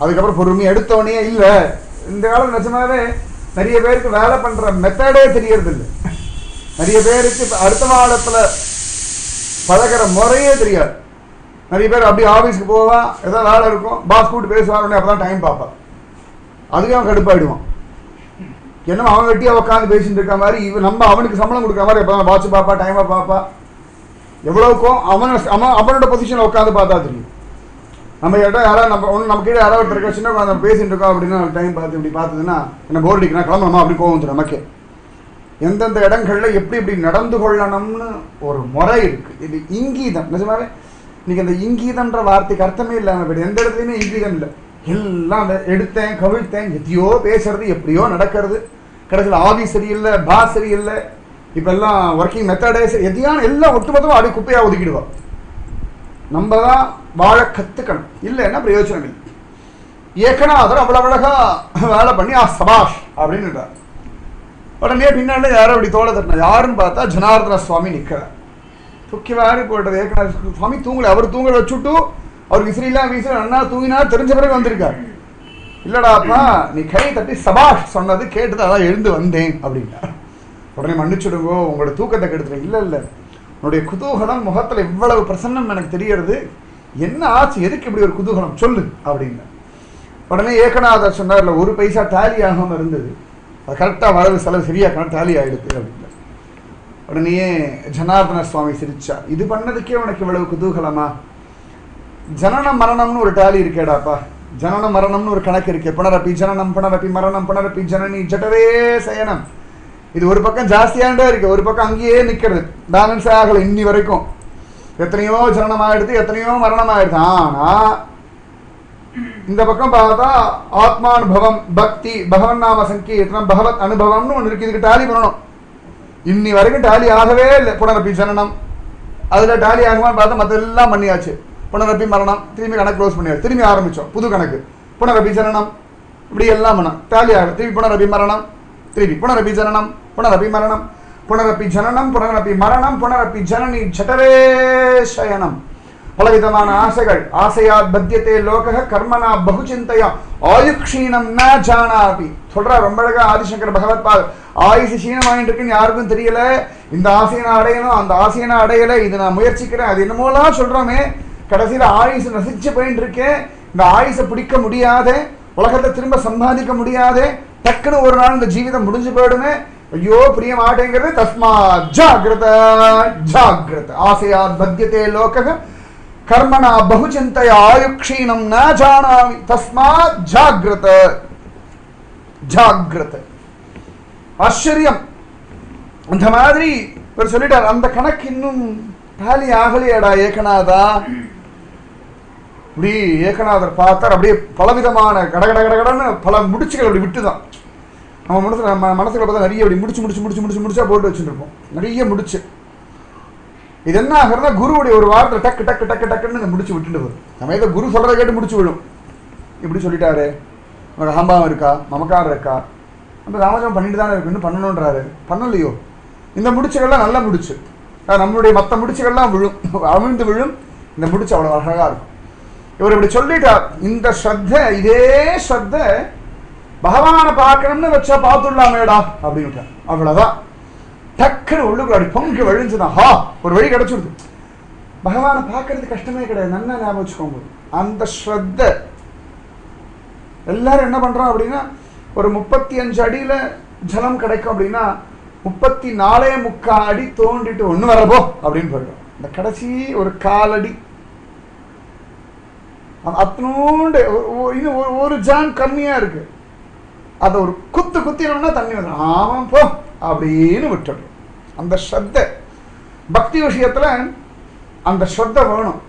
அதுக்கப்புறம் பொறுமையாக எடுத்தோடனே இல்லை. இந்த காலம் நிஜமாவே நிறைய பேருக்கு வேலை பண்ணுற மெத்தடே தெரியறது இல்லை. நிறைய பேருக்கு அடுத்த காலத்தில் பழகிற முறையே தெரியாது. நிறைய பேர் அப்படி ஆஃபீஸ்க்கு போவான், ஏதாவது வேலை இருக்கும், பாஸ் கூப்பிட்டு பேசுவாங்க, அப்போ தான் டைம் பார்ப்பான். அதுக்கு அவன் கடுப்பாயிடுவான். என்ன அவன் வெட்டியாக உட்காந்து பேசிட்டு இருக்க மாதிரி இவன் நம்ம அவனுக்கு சம்பளம் கொடுக்குற மாதிரி எப்போ தான் வாட்ச் பார்ப்பா, டைமை பார்ப்பா. எவ்வளோக்கும் அவனோட பொசிஷனில் உட்காந்து பார்த்தா தெரியும். நம்ம கிட்ட யாராவது நம்ம கீழே யாராவது இருக்க சின்ன குழந்தை பேசிட்டு இருக்கோம் அப்படின்னா டைம் பார்த்து இப்படி பார்த்ததுன்னா என்ன போர் அடிக்கணும் கிளம்பணுமா அப்படி கோவம் வந்துடும் நமக்கு. எந்தெந்த இடங்கள்ல எப்படி எப்படி நடந்து கொள்ளணும்னு ஒரு முறை இருக்கு. இது இங்கீதம். நிஜமாவே இன்னைக்கு அந்த இங்கீதம்ன்ற வார்த்தைக்கு அர்த்தமே இல்லாமல் போயிடுது. எந்த இடத்துலையுமே இங்கீதம் இல்லை. எல்லாம் எடுத்தேன் கவிழ்த்தேன், எத்தையோ பேசுறது, எப்படியோ நடக்கிறது. கடைசியில் ஆவி சரியில்லை, பா சரியில்லை, இப்போ எல்லாம் ஒர்க்கிங் மெத்தடே சரி, எதையான எல்லாம் ஒட்டுமொத்தமாக அப்படி குப்பையாக ஒதுக்கிடுவோம். நம்ம தான் வாழ கற்றுக்கணும், இல்லைன்னா பிரயோஜனம் இல்லை. ஏகநாதர் அவ்வளோ அழகா வேலை பண்ணி சபாஷ் அப்படின்னுட்டார். உடனே பின்னாடி யாரும் அப்படி தோலை தட்டினா, யாருன்னு பார்த்தா ஜனார்தன சுவாமி நிற்கிறார். தூக்கி வாரி போட்டது ஏகநாத சுவாமி தூங்கலை. அவர் தூங்கலை வச்சுட்டு அவர் விசிறிலாம் வீசில நல்லா தூங்கினா தெரிஞ்ச பிறகு வந்திருக்காரு. இல்லடாப்பா நீ கை தட்டி சபாஷ் சொன்னது கேட்டுதான் அதான் எழுந்து வந்தேன் அப்படின்னா. உடனே மன்னிச்சுடுங்கோ உங்களோட தூக்கத்தை கெடுத்துறேன். இல்லை இல்லை, உன்னுடைய குதூகலம் முகத்தில் இவ்வளவு பிரசன்னம் எனக்கு தெரியறது, என்ன ஆச்சு, எதுக்கு இப்படி ஒரு குதூகலம் சொல்லு அப்படின்னா. உடனே ஏகநாதர் சொன்னார்ல, ஒரு பைசா டேலி ஆகாமல் இருந்தது, அது கரெக்டாக வரவு செலவு சரியாக டேலி ஆகிடுது அப்படின்னா. உடனேயே ஜனார்தன சுவாமி சிரிச்சா, இது பண்ணதுக்கே உனக்கு இவ்வளவு குதூகலமா? ஜனன மரணம்னு ஒரு டேலி இருக்கேடாப்பா, ஜனன மரணம்னு ஒரு கணக்கு இருக்கே. புனரப்பி ஜனனம் புனரப்பி மரணம் புனரப்பி ஜனனி ஜட்டவே சயனம். இது ஒரு பக்கம் ஜாஸ்தியாண்டே இருக்கு, ஒரு பக்கம் அங்கேயே நிற்கிறது, பேலன்ஸ் ஆகலை இன்னி வரைக்கும். எத்தனையோ ஜனனம் ஆயிடுது, எத்தனையோ மரணம் ஆயிடுது. ஆனா இந்த பக்கம் பார்த்தா ஆத்மானுபவம், பக்தி, பகவன் நாம சங்கீர்த்தனம், பகவத் அனுபவம்னு ஒன்று இருக்கு. இதுக்கு டேலி பண்ணணும். இன்னி வரைக்கும் டேலி ஆகவே இல்லை. புனரப்பி ஜனனம் அதுல டேலி ஆகுமான்னு பார்த்தா மற்றெல்லாம் பண்ணியாச்சு. புனரப்பி மரணம் திரும்பி கணக்கு க்ளோஸ் பண்ணியாச்சு, திரும்பி ஆரம்பிச்சோம் புது கணக்கு. புனரப்பி ஜனனம் இப்படி எல்லாம் பண்ணோம், டேலி ஆகும். திரும்பி புனரப்பி மரணம், திரும்பி புனரப்பி ஜனனம், புனரப்பி மரணம், புனரப்பி ஜனனம், புனரப்பி மரணம், புனரப்பி ஜனனி ஜட்டவே சயனம். பலவிதமான ஆசைகள். ஆசையா பத்தியத்தே லோக கர்மனா பகுச்சிந்தையா ஆயுக்ஷீணம் ந ஜானாபி சொல்றா ரொம்ப அழகா ஆதிசங்கர பகவத்பால். ஆயுசு சீனமாயிட்டு இருக்குன்னு யாருக்கும் தெரியல, இந்த ஆசையை நான் அடையணும், அந்த ஆசையை நான் அடையலை, இது நான் முயற்சிக்கிறேன், அது என்னமோலாம் சொல்றோமே, கடைசியில் ஆயுசு நசிச்சு போயிட்டு இருக்கேன். இந்த ஆயுசை பிடிக்க முடியாத, உலகத்தை திரும்ப சம்பாதிக்க முடியாத, டக்குன்னு ஒரு நாள் இந்த ஜீவிதம் முடிஞ்சு போயிடுமே, ஐயோ புரிய மாட்டேங்கிறது. தஸ்மா ஜாகிரத ஜாகிரத. ஆசையா பத்தியத்தே லோக கர்மனா பகுச்சிந்தைய ஆயுக்ஷீணம் ந ஜானாமி தஸ்மா ஜாகிரத ஜாகிரத. ஆச்சரியம். அந்த மாதிரி இவர் சொல்லிட்டார். அந்த கணக்கு இன்னும் டேலி ஆகலையாடா ஏகநாதா. இப்படி ஏகநாதர் பார்த்தார். அப்படியே பலவிதமான கடகட கடகடன்னு பல முடிச்சுகள் அப்படி விட்டுதான். நம்ம மனசுல பார்த்தா நிறைய அப்படி முடிச்சு முடிச்சு முடிச்சு முடிச்சு முடிச்சா போட்டு வச்சுருப்போம், நிறைய முடிச்சு. இது என்ன ஆகுறதுனா குருவுடைய ஒரு வாரத்தில் டக்கு டக்கு டக்கு டக்குன்னு முடிச்சு விட்டுட்டு வரும். நம்ம ஏதோ குரு சொல்றதை கேட்டு முடிச்சு விடும். இப்படி சொல்லிட்டாரு, உனக்கு அகம்பாவம் இருக்கா, மமக்காரம் இருக்கா, நம்ம ராமஜம் பண்ணிட்டு தானே இருக்கு, இன்னும் பண்ணணுன்றாரு, பண்ணலையோ. இந்த முடிச்சுகள்லாம் நல்லா முடிச்சு, நம்மளுடைய மற்ற முடிச்சுகள்லாம் விழும், அமிழ்ந்து விழும். இந்த முடிச்சு அவ்வளோ அழகா இருக்கும். இவர் இப்படி சொல்லிட்டார். இந்த ஸ்ரத்த, இதே ஸ்ரத்த பகவானை பார்க்கணும்னு வச்சா பார்த்துடலாமேடா அப்படின்ட்டார். அவ்வளோதான். டக்குன்னு உள்ளுக்கு அப்படி பொங்கு வழிஞ்சுதான். ஹா, ஒரு வழி கிடைச்சிடுது. பகவானை பார்க்கறது கஷ்டமே கிடையாது, நல்லா ஞாபகம் வச்சுக்கோங்க. அந்த ஸ்ரத்த எல்லாரும் என்ன பண்றோம் அப்படின்னா, ஒரு 35 அடியில ஜலம் கிடைக்கும் அப்படின்னா 34.75 அடி தோண்டிட்டு ஒண்ணு வரப்போ அப்படின்னு போயிடும். இந்த கடைசி ஒரு காலடி அத்தனோண்டு இன்னும் ஒரு ஜான் கம்மியா இருக்கு, அதை ஒரு குத்து குத்தினோம்னா தண்ணி வந்து ஆமாம் போ அப்படின்னு விட்டுடும். அந்த ஸ்ரத்த பக்தி விஷயத்துல அந்த ஸ்ரத்த வேணும்.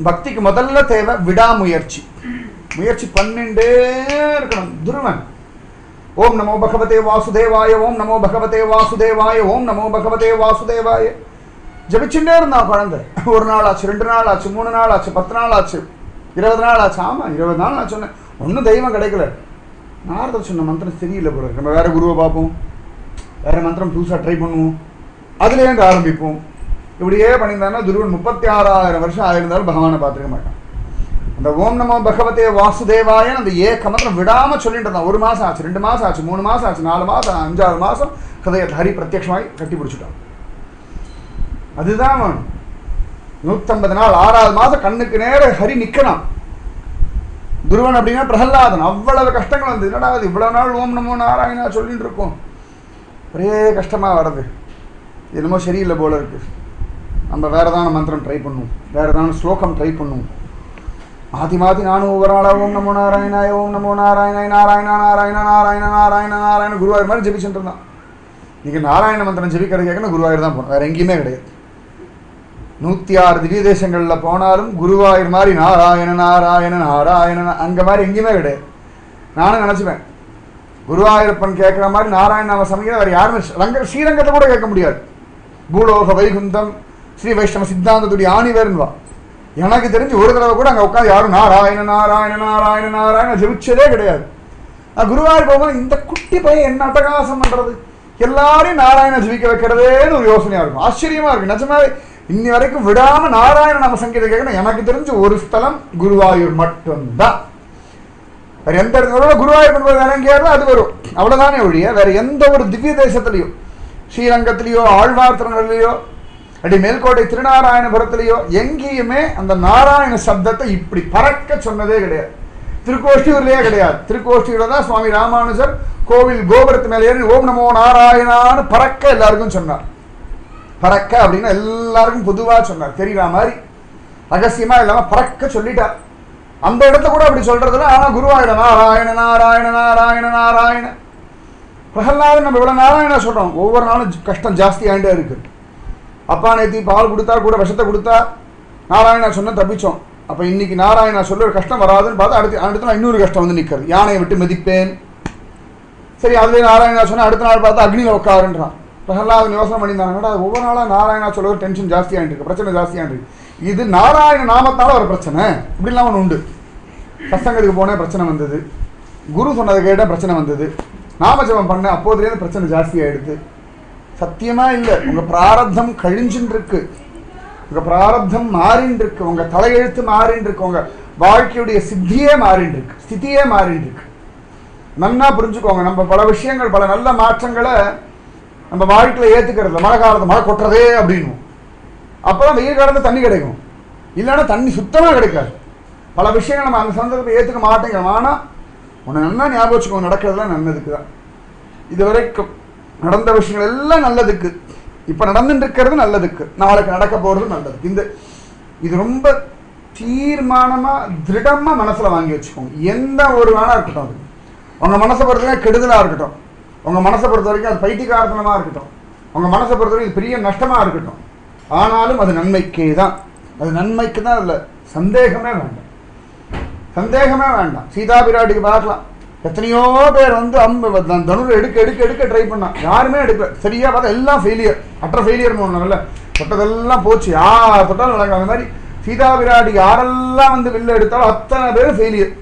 பக்திக்கு முதல்ல தேவை விடாமுயற்சி. முயற்சி பண்ணிண்டே இருக்கணும். துருவன் ஓம் நமோ பகவதே வாசுதேவாய, ஓம் நமோ பகவதே வாசுதேவாய, ஓம் நமோ பகவதே வாசுதேவாய ஜபிச்சுட்டே இருந்தான் குழந்தை. ஒரு நாள் ஆச்சு, 2 நாள் ஆச்சு, 3 நாள் ஆச்சு, 10 நாள் ஆச்சு, 20 நாள் ஆச்சு. ஆமா 20 நாள் நான் சொன்னேன், ஒன்றும் தெய்வம் கிடைக்கல. நாரதர் சொன்ன மந்திரம் தெரியல போல, நம்ம வேற குருவை பார்ப்போம், வேற மந்திரம் புதுசாக ட்ரை பண்ணுவோம், அதுலேருந்து ஆரம்பிப்போம். இப்படியே பண்ணியிருந்தாங்கன்னா துருவன் 36,000 வருஷம் ஆயிருந்தாலும் பகவானை பார்த்துக்க மாட்டான். அந்த ஓம் நமோ பகவதே வாசுதேவாய அந்த ஏக மந்திரம் விடாம சொல்லிட்டு இருந்தான். 1 மாசம் ஆச்சு, 2 மாசம் ஆச்சு, 3 மாசம் ஆச்சு, 4 மாசம், 5ஆவது மாசம் ஹதயத்தை ஹரி பிரத்யட்சமாய் கட்டி பிடிச்சிட்டான். அதுதான் 150 நாள், 6ஆவது மாசம் கண்ணுக்கு நேர ஹரி நிற்கலாம். துருவன் அப்படின்னா பிரகலாதன். அவ்வளவு கஷ்டங்கள் வந்து, என்னடா அது இவ்வளவு நாள் ஓம் நமோ நாராயணா சொல்லிட்டு இருக்கோம், ஒரே கஷ்டமா வருது, என்னமோ சரியில்லை போல இருக்கு, நம்ம வேற ஏதான மந்திரம் ட்ரை பண்ணுவோம், வேற ஏதான ஸ்லோகம் ட்ரை பண்ணுவோம். மாற்றி மாற்றி நானும் ஒவ்வொரு நாளாக ஓம் நமோ நாராயணாய, ஓம் நமோ நாராயணாய், நாராயணா நாராயண நாராயண நாராயண நாராயண குருவாயூர் மாதிரி ஜெபிச்சுட்டு இருந்தான். நீங்கள் நாராயண மந்திரம் ஜெபிக்கிறது கேட்கணும் குருவாயூர் தான் போகணும், வேறு எங்கேயுமே கிடையாது. 106 திவ்ய தேசங்களில் போனாலும் குருவாயூர் மாதிரி நாராயண நாராயண நாராயண அங்கே மாதிரி எங்கேயுமே கிடையாது. நானும் நினச்சிப்பேன் குருவாயூரப்பன் கேட்குற மாதிரி நாராயண நாம சமைக்கிற வேறு யாருமே ஸ்ரீரங்கத்தை கூட கேட்க முடியாது. பூலோக வைகுந்தம் ஸ்ரீ வைஷ்ணவ சித்தாந்தத்துடைய ஆணிவேர்ன்வா. எனக்கு தெரிஞ்சு ஒரு தடவை கூட அங்கே உட்காந்து யாரும் நாராயண நாராயண நாராயண நாராயண ஜெபிச்சதே கிடையாது. நான் குருவாயூர் போகும்போது இந்த குட்டி பையன் என்ன அட்டகாசம் பண்ணுறது, எல்லாரையும் நாராயண ஜெபிக்க வைக்கிறதேன்னு ஒரு யோசனையாக இருக்கும். ஆச்சரியமாக இருக்கும். நிஜமாவே இன்னி வரைக்கும் விடாமல் நாராயண நாம சங்கீதம் கேட்கணும். எனக்கு தெரிஞ்ச ஒரு ஸ்தலம் குருவாயூர் மட்டும்தான். வேறு எந்த இடத்துல குருவாயூர் பண்ணுறது வேற எங்கேயாவது அது வரும், அவ்வளோதானே ஒழிய வேறு எந்த ஒரு திவ்ய தேசத்துலையோ ஸ்ரீரங்கத்திலேயோ ஆழ்வார்த்தனங்கள்லையோ அப்படி மேல்கோட்டை திருநாராயணபுரத்திலேயோ எங்கேயுமே அந்த நாராயண சப்தத்தை இப்படி பறக்க சொன்னதே கிடையாது. திருக்கோஷ்டியூர்லேயே கிடையாது. திருக்கோஷ்டியூரில் தான் சுவாமி ராமானுஜர் கோவில் கோபுரத்து மேலே ஏறி ஓம் நமோ நாராயணான்னு பறக்க எல்லாருக்கும் சொன்னார். பறக்க அப்படின்னா எல்லாருக்கும் பொதுவாக சொன்னார், தெரியுற மாதிரி ரகசியமாக இல்லாமல் பறக்க சொல்லிட்டார். அந்த இடத்த கூட அப்படி சொல்றதுல ஆனால் குருவாயூர நாராயண நாராயண நாராயண நாராயண. பிரகலாதன் நம்ம இவ்வளோ நாராயணா சொல்கிறோம், ஒவ்வொரு நாளும் கஷ்டம் ஜாஸ்தியாகிட்டே இருக்குது. அப்பா நேத்தி பால் கொடுத்தா கூட விஷத்தை கொடுத்தா நாராயணா சொன்ன தப்பிச்சோம். அப்போ இன்னைக்கு நாராயணா சொல்ல ஒரு கஷ்டம் வராதுன்னு பார்த்தா அடுத்த நாள் இன்னொரு கஷ்டம் வந்து நிற்கிறது. யானையை விட்டு மிதிப்பேன், சரி அதுலேயே நாராயணா சொன்னால் அடுத்த நாள் பார்த்தா அக்னியில் உட்காருன்றான். பிரகலாதன் யோசனை பண்ணியிருந்தாங்கன்னா அது ஒவ்வொரு நாளாக நாராயணா சொல்ல ஒரு டென்ஷன் ஜாஸ்தியாகிட்டு இருக்கு, பிரச்சனை ஜாஸ்தியாகிட்டு இருக்கு. இது நாராயண நாமத்தால ஒரு பிரச்சனை இப்படிலாம் ஒன்று உண்டு. சத்சங்கத்துக்கு போனேன் பிரச்சனை வந்தது, குரு சொன்னதை கேட்டால் பிரச்சனை வந்தது, நாமஜபம் பண்ண அப்போதுலேருந்து பிரச்சனை ஜாஸ்தியாகிடுது. சத்தியமாக இல்லை, உங்கள் பிராரப்தம் கழிஞ்சுன்னு இருக்கு, உங்கள் பிராரப்தம் மாறின்னு இருக்கு, உங்கள் தலையெழுத்து மாறின்னு இருக்கு, உங்கள் வாழ்க்கையுடைய சித்தியே மாறின்னு இருக்கு, ஸ்திதியே மாறின்னு இருக்கு. நன்னா புரிஞ்சுக்கோங்க. நம்ம பல விஷயங்கள் பல நல்ல மாற்றங்களை நம்ம வாழ்க்கையில் ஏற்றுக்கிறது. மழை காலத்தில் மழை கொட்டுறதே அப்படின்னு அப்போ தான் வெயில் காலத்தில் தண்ணி கிடைக்கும், இல்லைன்னா தண்ணி சுத்தமாக கிடைக்காது. பல விஷயங்கள் நம்ம அந்த சந்தர்ப்பத்தை ஏற்றுக்க மாட்டேங்கிறோம். ஆனால் ஒன்று நல்லா ஞாபகம் வச்சுக்கோங்க, நடக்கிறதுலாம் நல்லதுக்கு தான். இது வரைக்கும் நடந்த விஷயங்கள் எல்லாம் நல்லதுக்கு, இப்போ நடந்துட்டு இருக்கிறது நல்லதுக்கு, நாளைக்கு நடக்க போகிறது நல்லதுக்கு. இது ரொம்ப தீர்மானமாக திருடமாக மனசில் வாங்கி வச்சுக்கோங்க. எந்த ஒரு வேணா இருக்கட்டும், அது உங்கள் மனசை பொறுத்த வரைக்கும் கெடுதலாக இருக்கட்டும், உங்கள் மனசை பொறுத்த வரைக்கும் அது பைத்தியக்காரத்தனமாக இருக்கட்டும், உங்கள் மனசை பொறுத்த வரைக்கும் இது பெரிய நஷ்டமாக இருக்கட்டும், ஆனாலும் அது நன்மைக்கே தான். அது நன்மைக்கு தான், அதில் சந்தேகமே வேண்டாம், சந்தேகமே வேண்டாம். சீதா பிராட்டிக்கு பார்க்கலாம், எத்தனையோ பேர் வந்து தனுர் எடுக்க எடுக்க எடுக்க ட்ரை பண்ணான், யாருமே எடுக்கல. சரியா பார்த்தா எல்லாம் ஃபெயிலியர், அற்ற ஃபெயிலியர்னு ஒன்றும் தொட்டதெல்லாம் போச்சு, யார் தொட்டாலும் நடக்கும். அந்த மாதிரி சீதா பிராட்டிக்கு யாரெல்லாம் வந்து வில்ல எடுத்தாலும் அத்தனை பேர் ஃபெயிலியர்.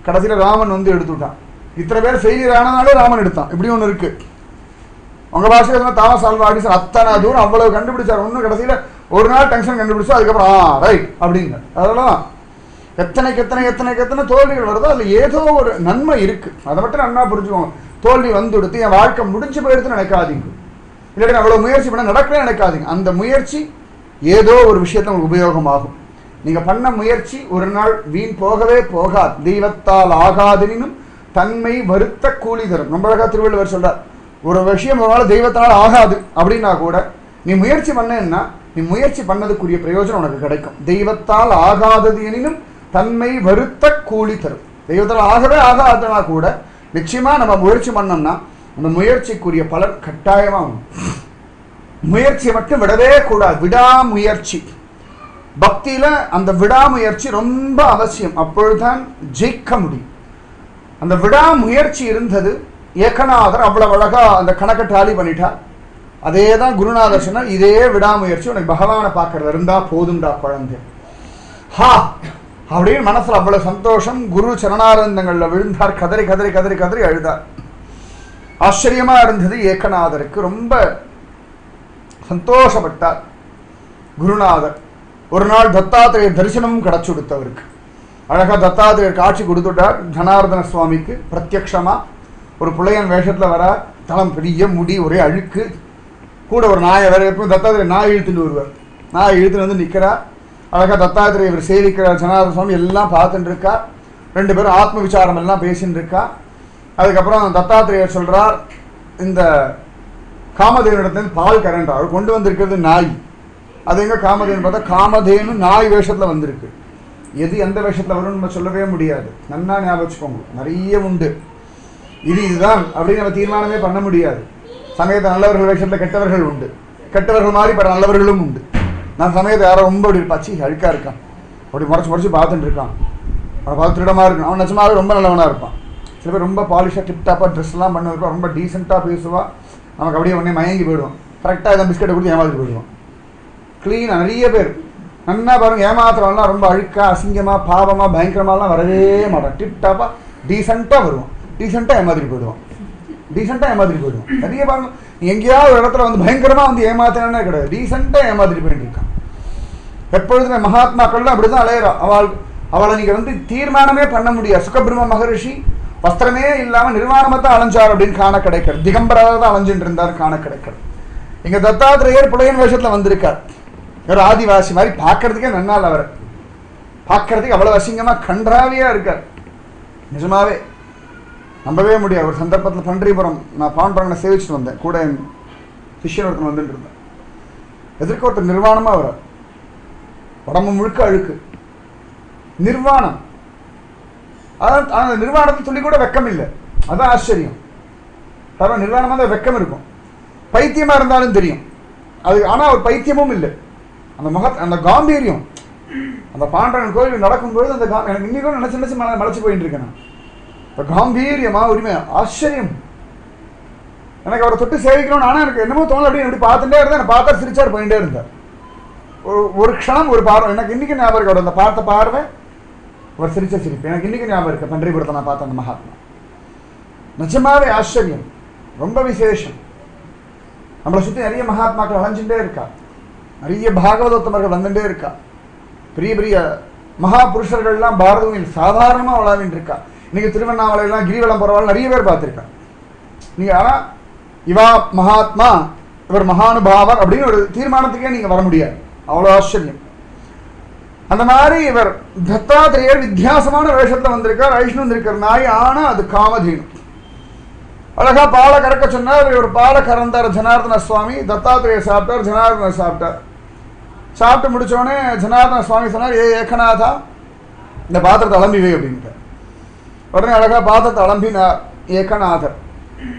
கடைசியில் ராமன் வந்து எடுத்துட்டான். இத்தனை பேர் ஃபெயிலியர் ஆனதுனாலே ராமன் எடுத்தான். இப்படி ஒன்று இருக்கு. உங்க பாஷையில் சொன்னால் தாமஸ் ஆல்வா எடிசன் அத்தனை தூரம் அவ்வளவு கண்டுபிடிச்சார். ஒன்றும் கடைசியில் ஒரு நாள் டென்ஷன் கண்டுபிடிச்சா அதுக்கப்புறம் ரைட் அப்படிங்க. அதெல்லாம் எத்தனைக்கு எத்தனை எத்தனைக்கு எத்தனை தோல்விகள் வருதோ அதில் ஏதோ ஒரு நன்மை இருக்குது. அதை மட்டும் நன்னா புரிஞ்சுக்கோங்க. தோல்வி வந்து கொடுத்து என் வாழ்க்கை முடிஞ்சு போயிடுதுன்னு நினைக்காதீங்க, இல்லாட்டி அவ்வளோ முயற்சி பண்ண நடக்கவே நினைக்காதீங்க. அந்த முயற்சி ஏதோ ஒரு விஷயத்த உங்களுக்கு உபயோகமாகும். நீங்கள் பண்ண முயற்சி ஒரு நாள் வீண் போகவே போகாது. தெய்வத்தால் ஆகாதெனினும் தன்மை வருத்த கூலி தரும். ரொம்ப அழகா திருவள்ளுவர் சொல்றார், ஒரு விஷயம் ஒரு நாள் தெய்வத்தால் ஆகாது அப்படின்னா கூட நீ முயற்சி பண்ணேன்னா நீ முயற்சி பண்ணதுக்குரிய பிரயோஜனம் உனக்கு கிடைக்கும். தெய்வத்தால் ஆகாதது எனினும் தன்மை வருத்த கூலி தரும். தெய்வத்தால் ஆகவே ஆகாதுன்னா கூட நிச்சயமா நம்ம முயற்சி பண்ணோம்னா அந்த முயற்சிக்குரிய பலன் கட்டாயமாக முயற்சியை மட்டும் விடவே கூடாது. விடாமுயற்சி, பக்தியில அந்த விடாமுயற்சி ரொம்ப அவசியம். அப்பொழுதுதான் ஜெயிக்க முடியும். அந்த விடாமுயற்சி இருந்தது. ஏகநாதர் அவ்வளவு அழகா அந்த கணக்கை டாலி பண்ணிட்டார். அதே தான் குருநாதர் சொன்னார், இதே விடாமுயற்சி உனக்கு பகவானை பார்க்கறது இருந்தா போதும்டா குழந்தை. ஹா அப்படின்னு மனசுல அவ்வளவு சந்தோஷம். குரு சரணாரந்தங்கள்ல விழுந்தார், கதறி கதறி கதறி கதறி அழுதார். ஆச்சரியமா இருந்தது ஏகநாதருக்கு, ரொம்ப சந்தோஷப்பட்டார் குருநாதர். ஒரு நாள் தத்தாத்திரேய தரிசனமும் கிடைச்சு கொடுத்தவருக்கு. அழகா தத்தாத்திரேயர் காட்சி கொடுத்துட்டார் ஜனார்தன சுவாமிக்கு. பிரத்யக்ஷமா ஒரு புள்ளையன் வேஷத்துல வரார், தளம் பெரிய முடி, ஒரே அழுக்கு, கூட ஒரு நாயை வேற. எப்பவும் தத்தாத்திரேயர் நாய் இழுத்துட்டு வருவார். நாய் இழுத்துட்டு வந்து நிற்கிறார். அழகா தத்தாத்திரேயர் இவர் சேவிக்கிறார். ஜனார்தன சுவாமி எல்லாம் பார்த்துட்டு இருக்கா. ரெண்டு பேரும் ஆத்ம விசாரம் எல்லாம் பேசிட்டு இருக்கா. அதுக்கப்புறம் தத்தாத்திரேயர் சொல்றார், இந்த காமதேவனிடத்துலேருந்து பால் கரண்டா அவர் கொண்டு வந்திருக்கிறது நாய். அது எங்க காமதேவன் பார்த்தா காமதேனு நாய் வேஷத்துல வந்திருக்கு. எது எந்த வேஷத்துல வரும்னு நம்ம சொல்லவே முடியாது. நன்னா ஞாபகம் வச்சுக்கோங்க, நிறைய உண்டு. இதுதான் அப்படின்னு நம்ம தீர்மானமே பண்ண முடியாது. சமயத்தை நல்லவர்கள் வேஷத்தில் கெட்டவர்கள் உண்டு, கெட்டவர்கள் மாதிரி பல நல்லவர்களும் உண்டு. நான் சமயத்தை யாரோ ரொம்ப அப்படி பச்சி அழுக்காக இருக்கான், அப்படி முறைச்சி பார்த்துட்டு இருக்கான், அவனை பார்த்து திருடமாக இருக்கான், அவன் நிஜமாவே ரொம்ப நல்லவனாக இருப்பான். சில பேர் ரொம்ப பாலிஷாக டிப்டாப்பாக ட்ரெஸ்லாம் பண்ணிருப்பான், ரொம்ப டீசெண்டாக பேசுவான், நமக்கு அப்படியே உடனே மயங்கி போயிடுவான். கரெக்டாக எதாவது பிஸ்கெட்டை கொடுத்து ஏமாற்றி போயிடுவான். க்ளீனாக நிறைய பேர் நன்னா பாருங்க, ஏமாத்துறவன்லாம் ரொம்ப அழுக்கா அசிங்கமாக பாவமாக பயங்கரமாலாம் வரவே மாட்டான். டிப்டாப்பாக டீசெண்டாக வருவான், டீசெண்டாக ஏமாத்திட்டு போயிடுவான், டீசெண்டாக ஏமாத்திட்டு போயிடுவான். நிறைய பாருங்க, எங்கேயாவது ஒரு இடத்துல வந்து பயங்கரமாக வந்து ஏமாத்தினே கிடையாது, டீசெண்டாக ஏமாத்திட்டு போயிட்டு இருக்கான். எப்பொழுதுமே மகாத்மாக்கள்லாம் அப்படி தான் அலையிறா. அவளை நீங்கள் வந்து தீர்மானமே பண்ண முடியாது. சுகபிரம்ம மகரிஷி வஸ்திரமே இல்லாமல் நிர்வாணமாக தான் அலைஞ்சார் அப்படின்னு காண கிடைக்கிறது. திகம்பராக தான் அலைஞ்சுட்டு இருந்தார் காண கிடைக்கிறது. இங்கே தத்தாத்திரேயர் புலையன் வேஷத்தில் வந்திருக்கார். ஒரு ஆதிவாசி மாதிரி பார்க்கறதுக்கே நன்னால், அவர் பார்க்கறதுக்கு அவ்வளோ அசிங்கமாக கன்றாவியாக இருக்கார். நிஜமாவே நம்பவே முடியாது. ஒரு சந்தர்ப்பத்தில் பன்றிபுரம் நான் பாண்டவனை சேவிச்சுட்டு வந்தேன், கூட என் சிஷ்யன் ஒருத்தன் வந்துட்டு இருந்தேன். எதிர்க்க ஒருத்தர் நிர்வாணமாக வர, உடம்பு முழுக்க அழுக்கு, நிர்வாணம். அதான் அந்த நிர்வாணத்தை சொல்லி கூட வெக்கம் இல்லை, அதான் ஆச்சரியம். தவிர நிர்வாணமாக தான் வெக்கம் இருக்கும், பைத்தியமாக இருந்தாலும் தெரியும் அது. ஆனால் ஒரு பைத்தியமும் இல்லை. அந்த அந்த காம்பீரியம், அந்த பாண்டவன் கோயில் நடக்கும்பொழுது அந்த எனக்கு இன்னைக்கும் நினச்சி மலைச்சு போயிட்டு இருக்கேன் நான். இப்போ காம்பீரியமா உரிமை ஆச்சரியம். எனக்கு அவரை தொட்டு சேவிக்கணும்னு, ஆனால் எனக்கு என்னமோ தோணல. அப்படின்னு எப்படி பார்த்துட்டே இருந்தேன், நான் பார்த்தா சிரிச்சார் போயிட்டே இருந்தார். ஒரு க்ஷணம் ஒரு பார்வை எனக்கு இன்னைக்கு ஞாபகம் இருக்கு. அவர் அந்த பார்த்த பார்வை, அவர் சிரிச்ச சிரிப்பு எனக்கு இன்னைக்கு ஞாபகம் இருக்கு. பன்றிபுரத்தை நான் பார்த்த அந்த மகாத்மா நிஜமாவே ஆச்சரியம், ரொம்ப விசேஷம். நம்மளை சுற்றி நிறைய மகாத்மாக்கள் அலைஞ்சுட்டே இருக்கா, நிறைய பாகவதோத்தமர்கள் வந்துட்டே இருக்கா, பெரிய பெரிய மகா புருஷர்கள்லாம் பாரதத்தில் சாதாரணமாக வளர்ந்துட்டு இருக்கா. இன்னைக்கு திருவண்ணாமலையெல்லாம் கிரிவலம் போகிறவாள் நிறைய பேர் பார்த்துருக்கா. நீங்கள் ஆனால் இவா மகாத்மா, இவர் மகானுபாவர் அப்படின்னு ஒரு தீர்மானத்துக்கே நீங்கள் வர முடியாது, அவ்வளோ ஆச்சரியம். அந்த மாதிரி இவர் தத்தாத்திரேயர் வித்தியாசமான வேஷத்தில் வந்திருக்கார். ஐஷ்ணு வந்திருக்கார் நாய், ஆனால் அது காமதேனு. அழகா பாலை கறக்க சொன்னார். இவர் பாலை கறந்தார் ஜனார்தன சுவாமி. தத்தாத்திரேயர் சாப்பிட்டார், ஜனார்தனர் சாப்பிட்டார். சாப்பிட்டு முடிச்சோடனே ஜனார்தன சுவாமி சொன்னார், ஏகநாதா இந்த பாத்திரத்தை அலம்பிவே அப்படின்ட்டு. உடனே அழகா பாத்திரத்தை அலம்பினார் ஏகநாதர்.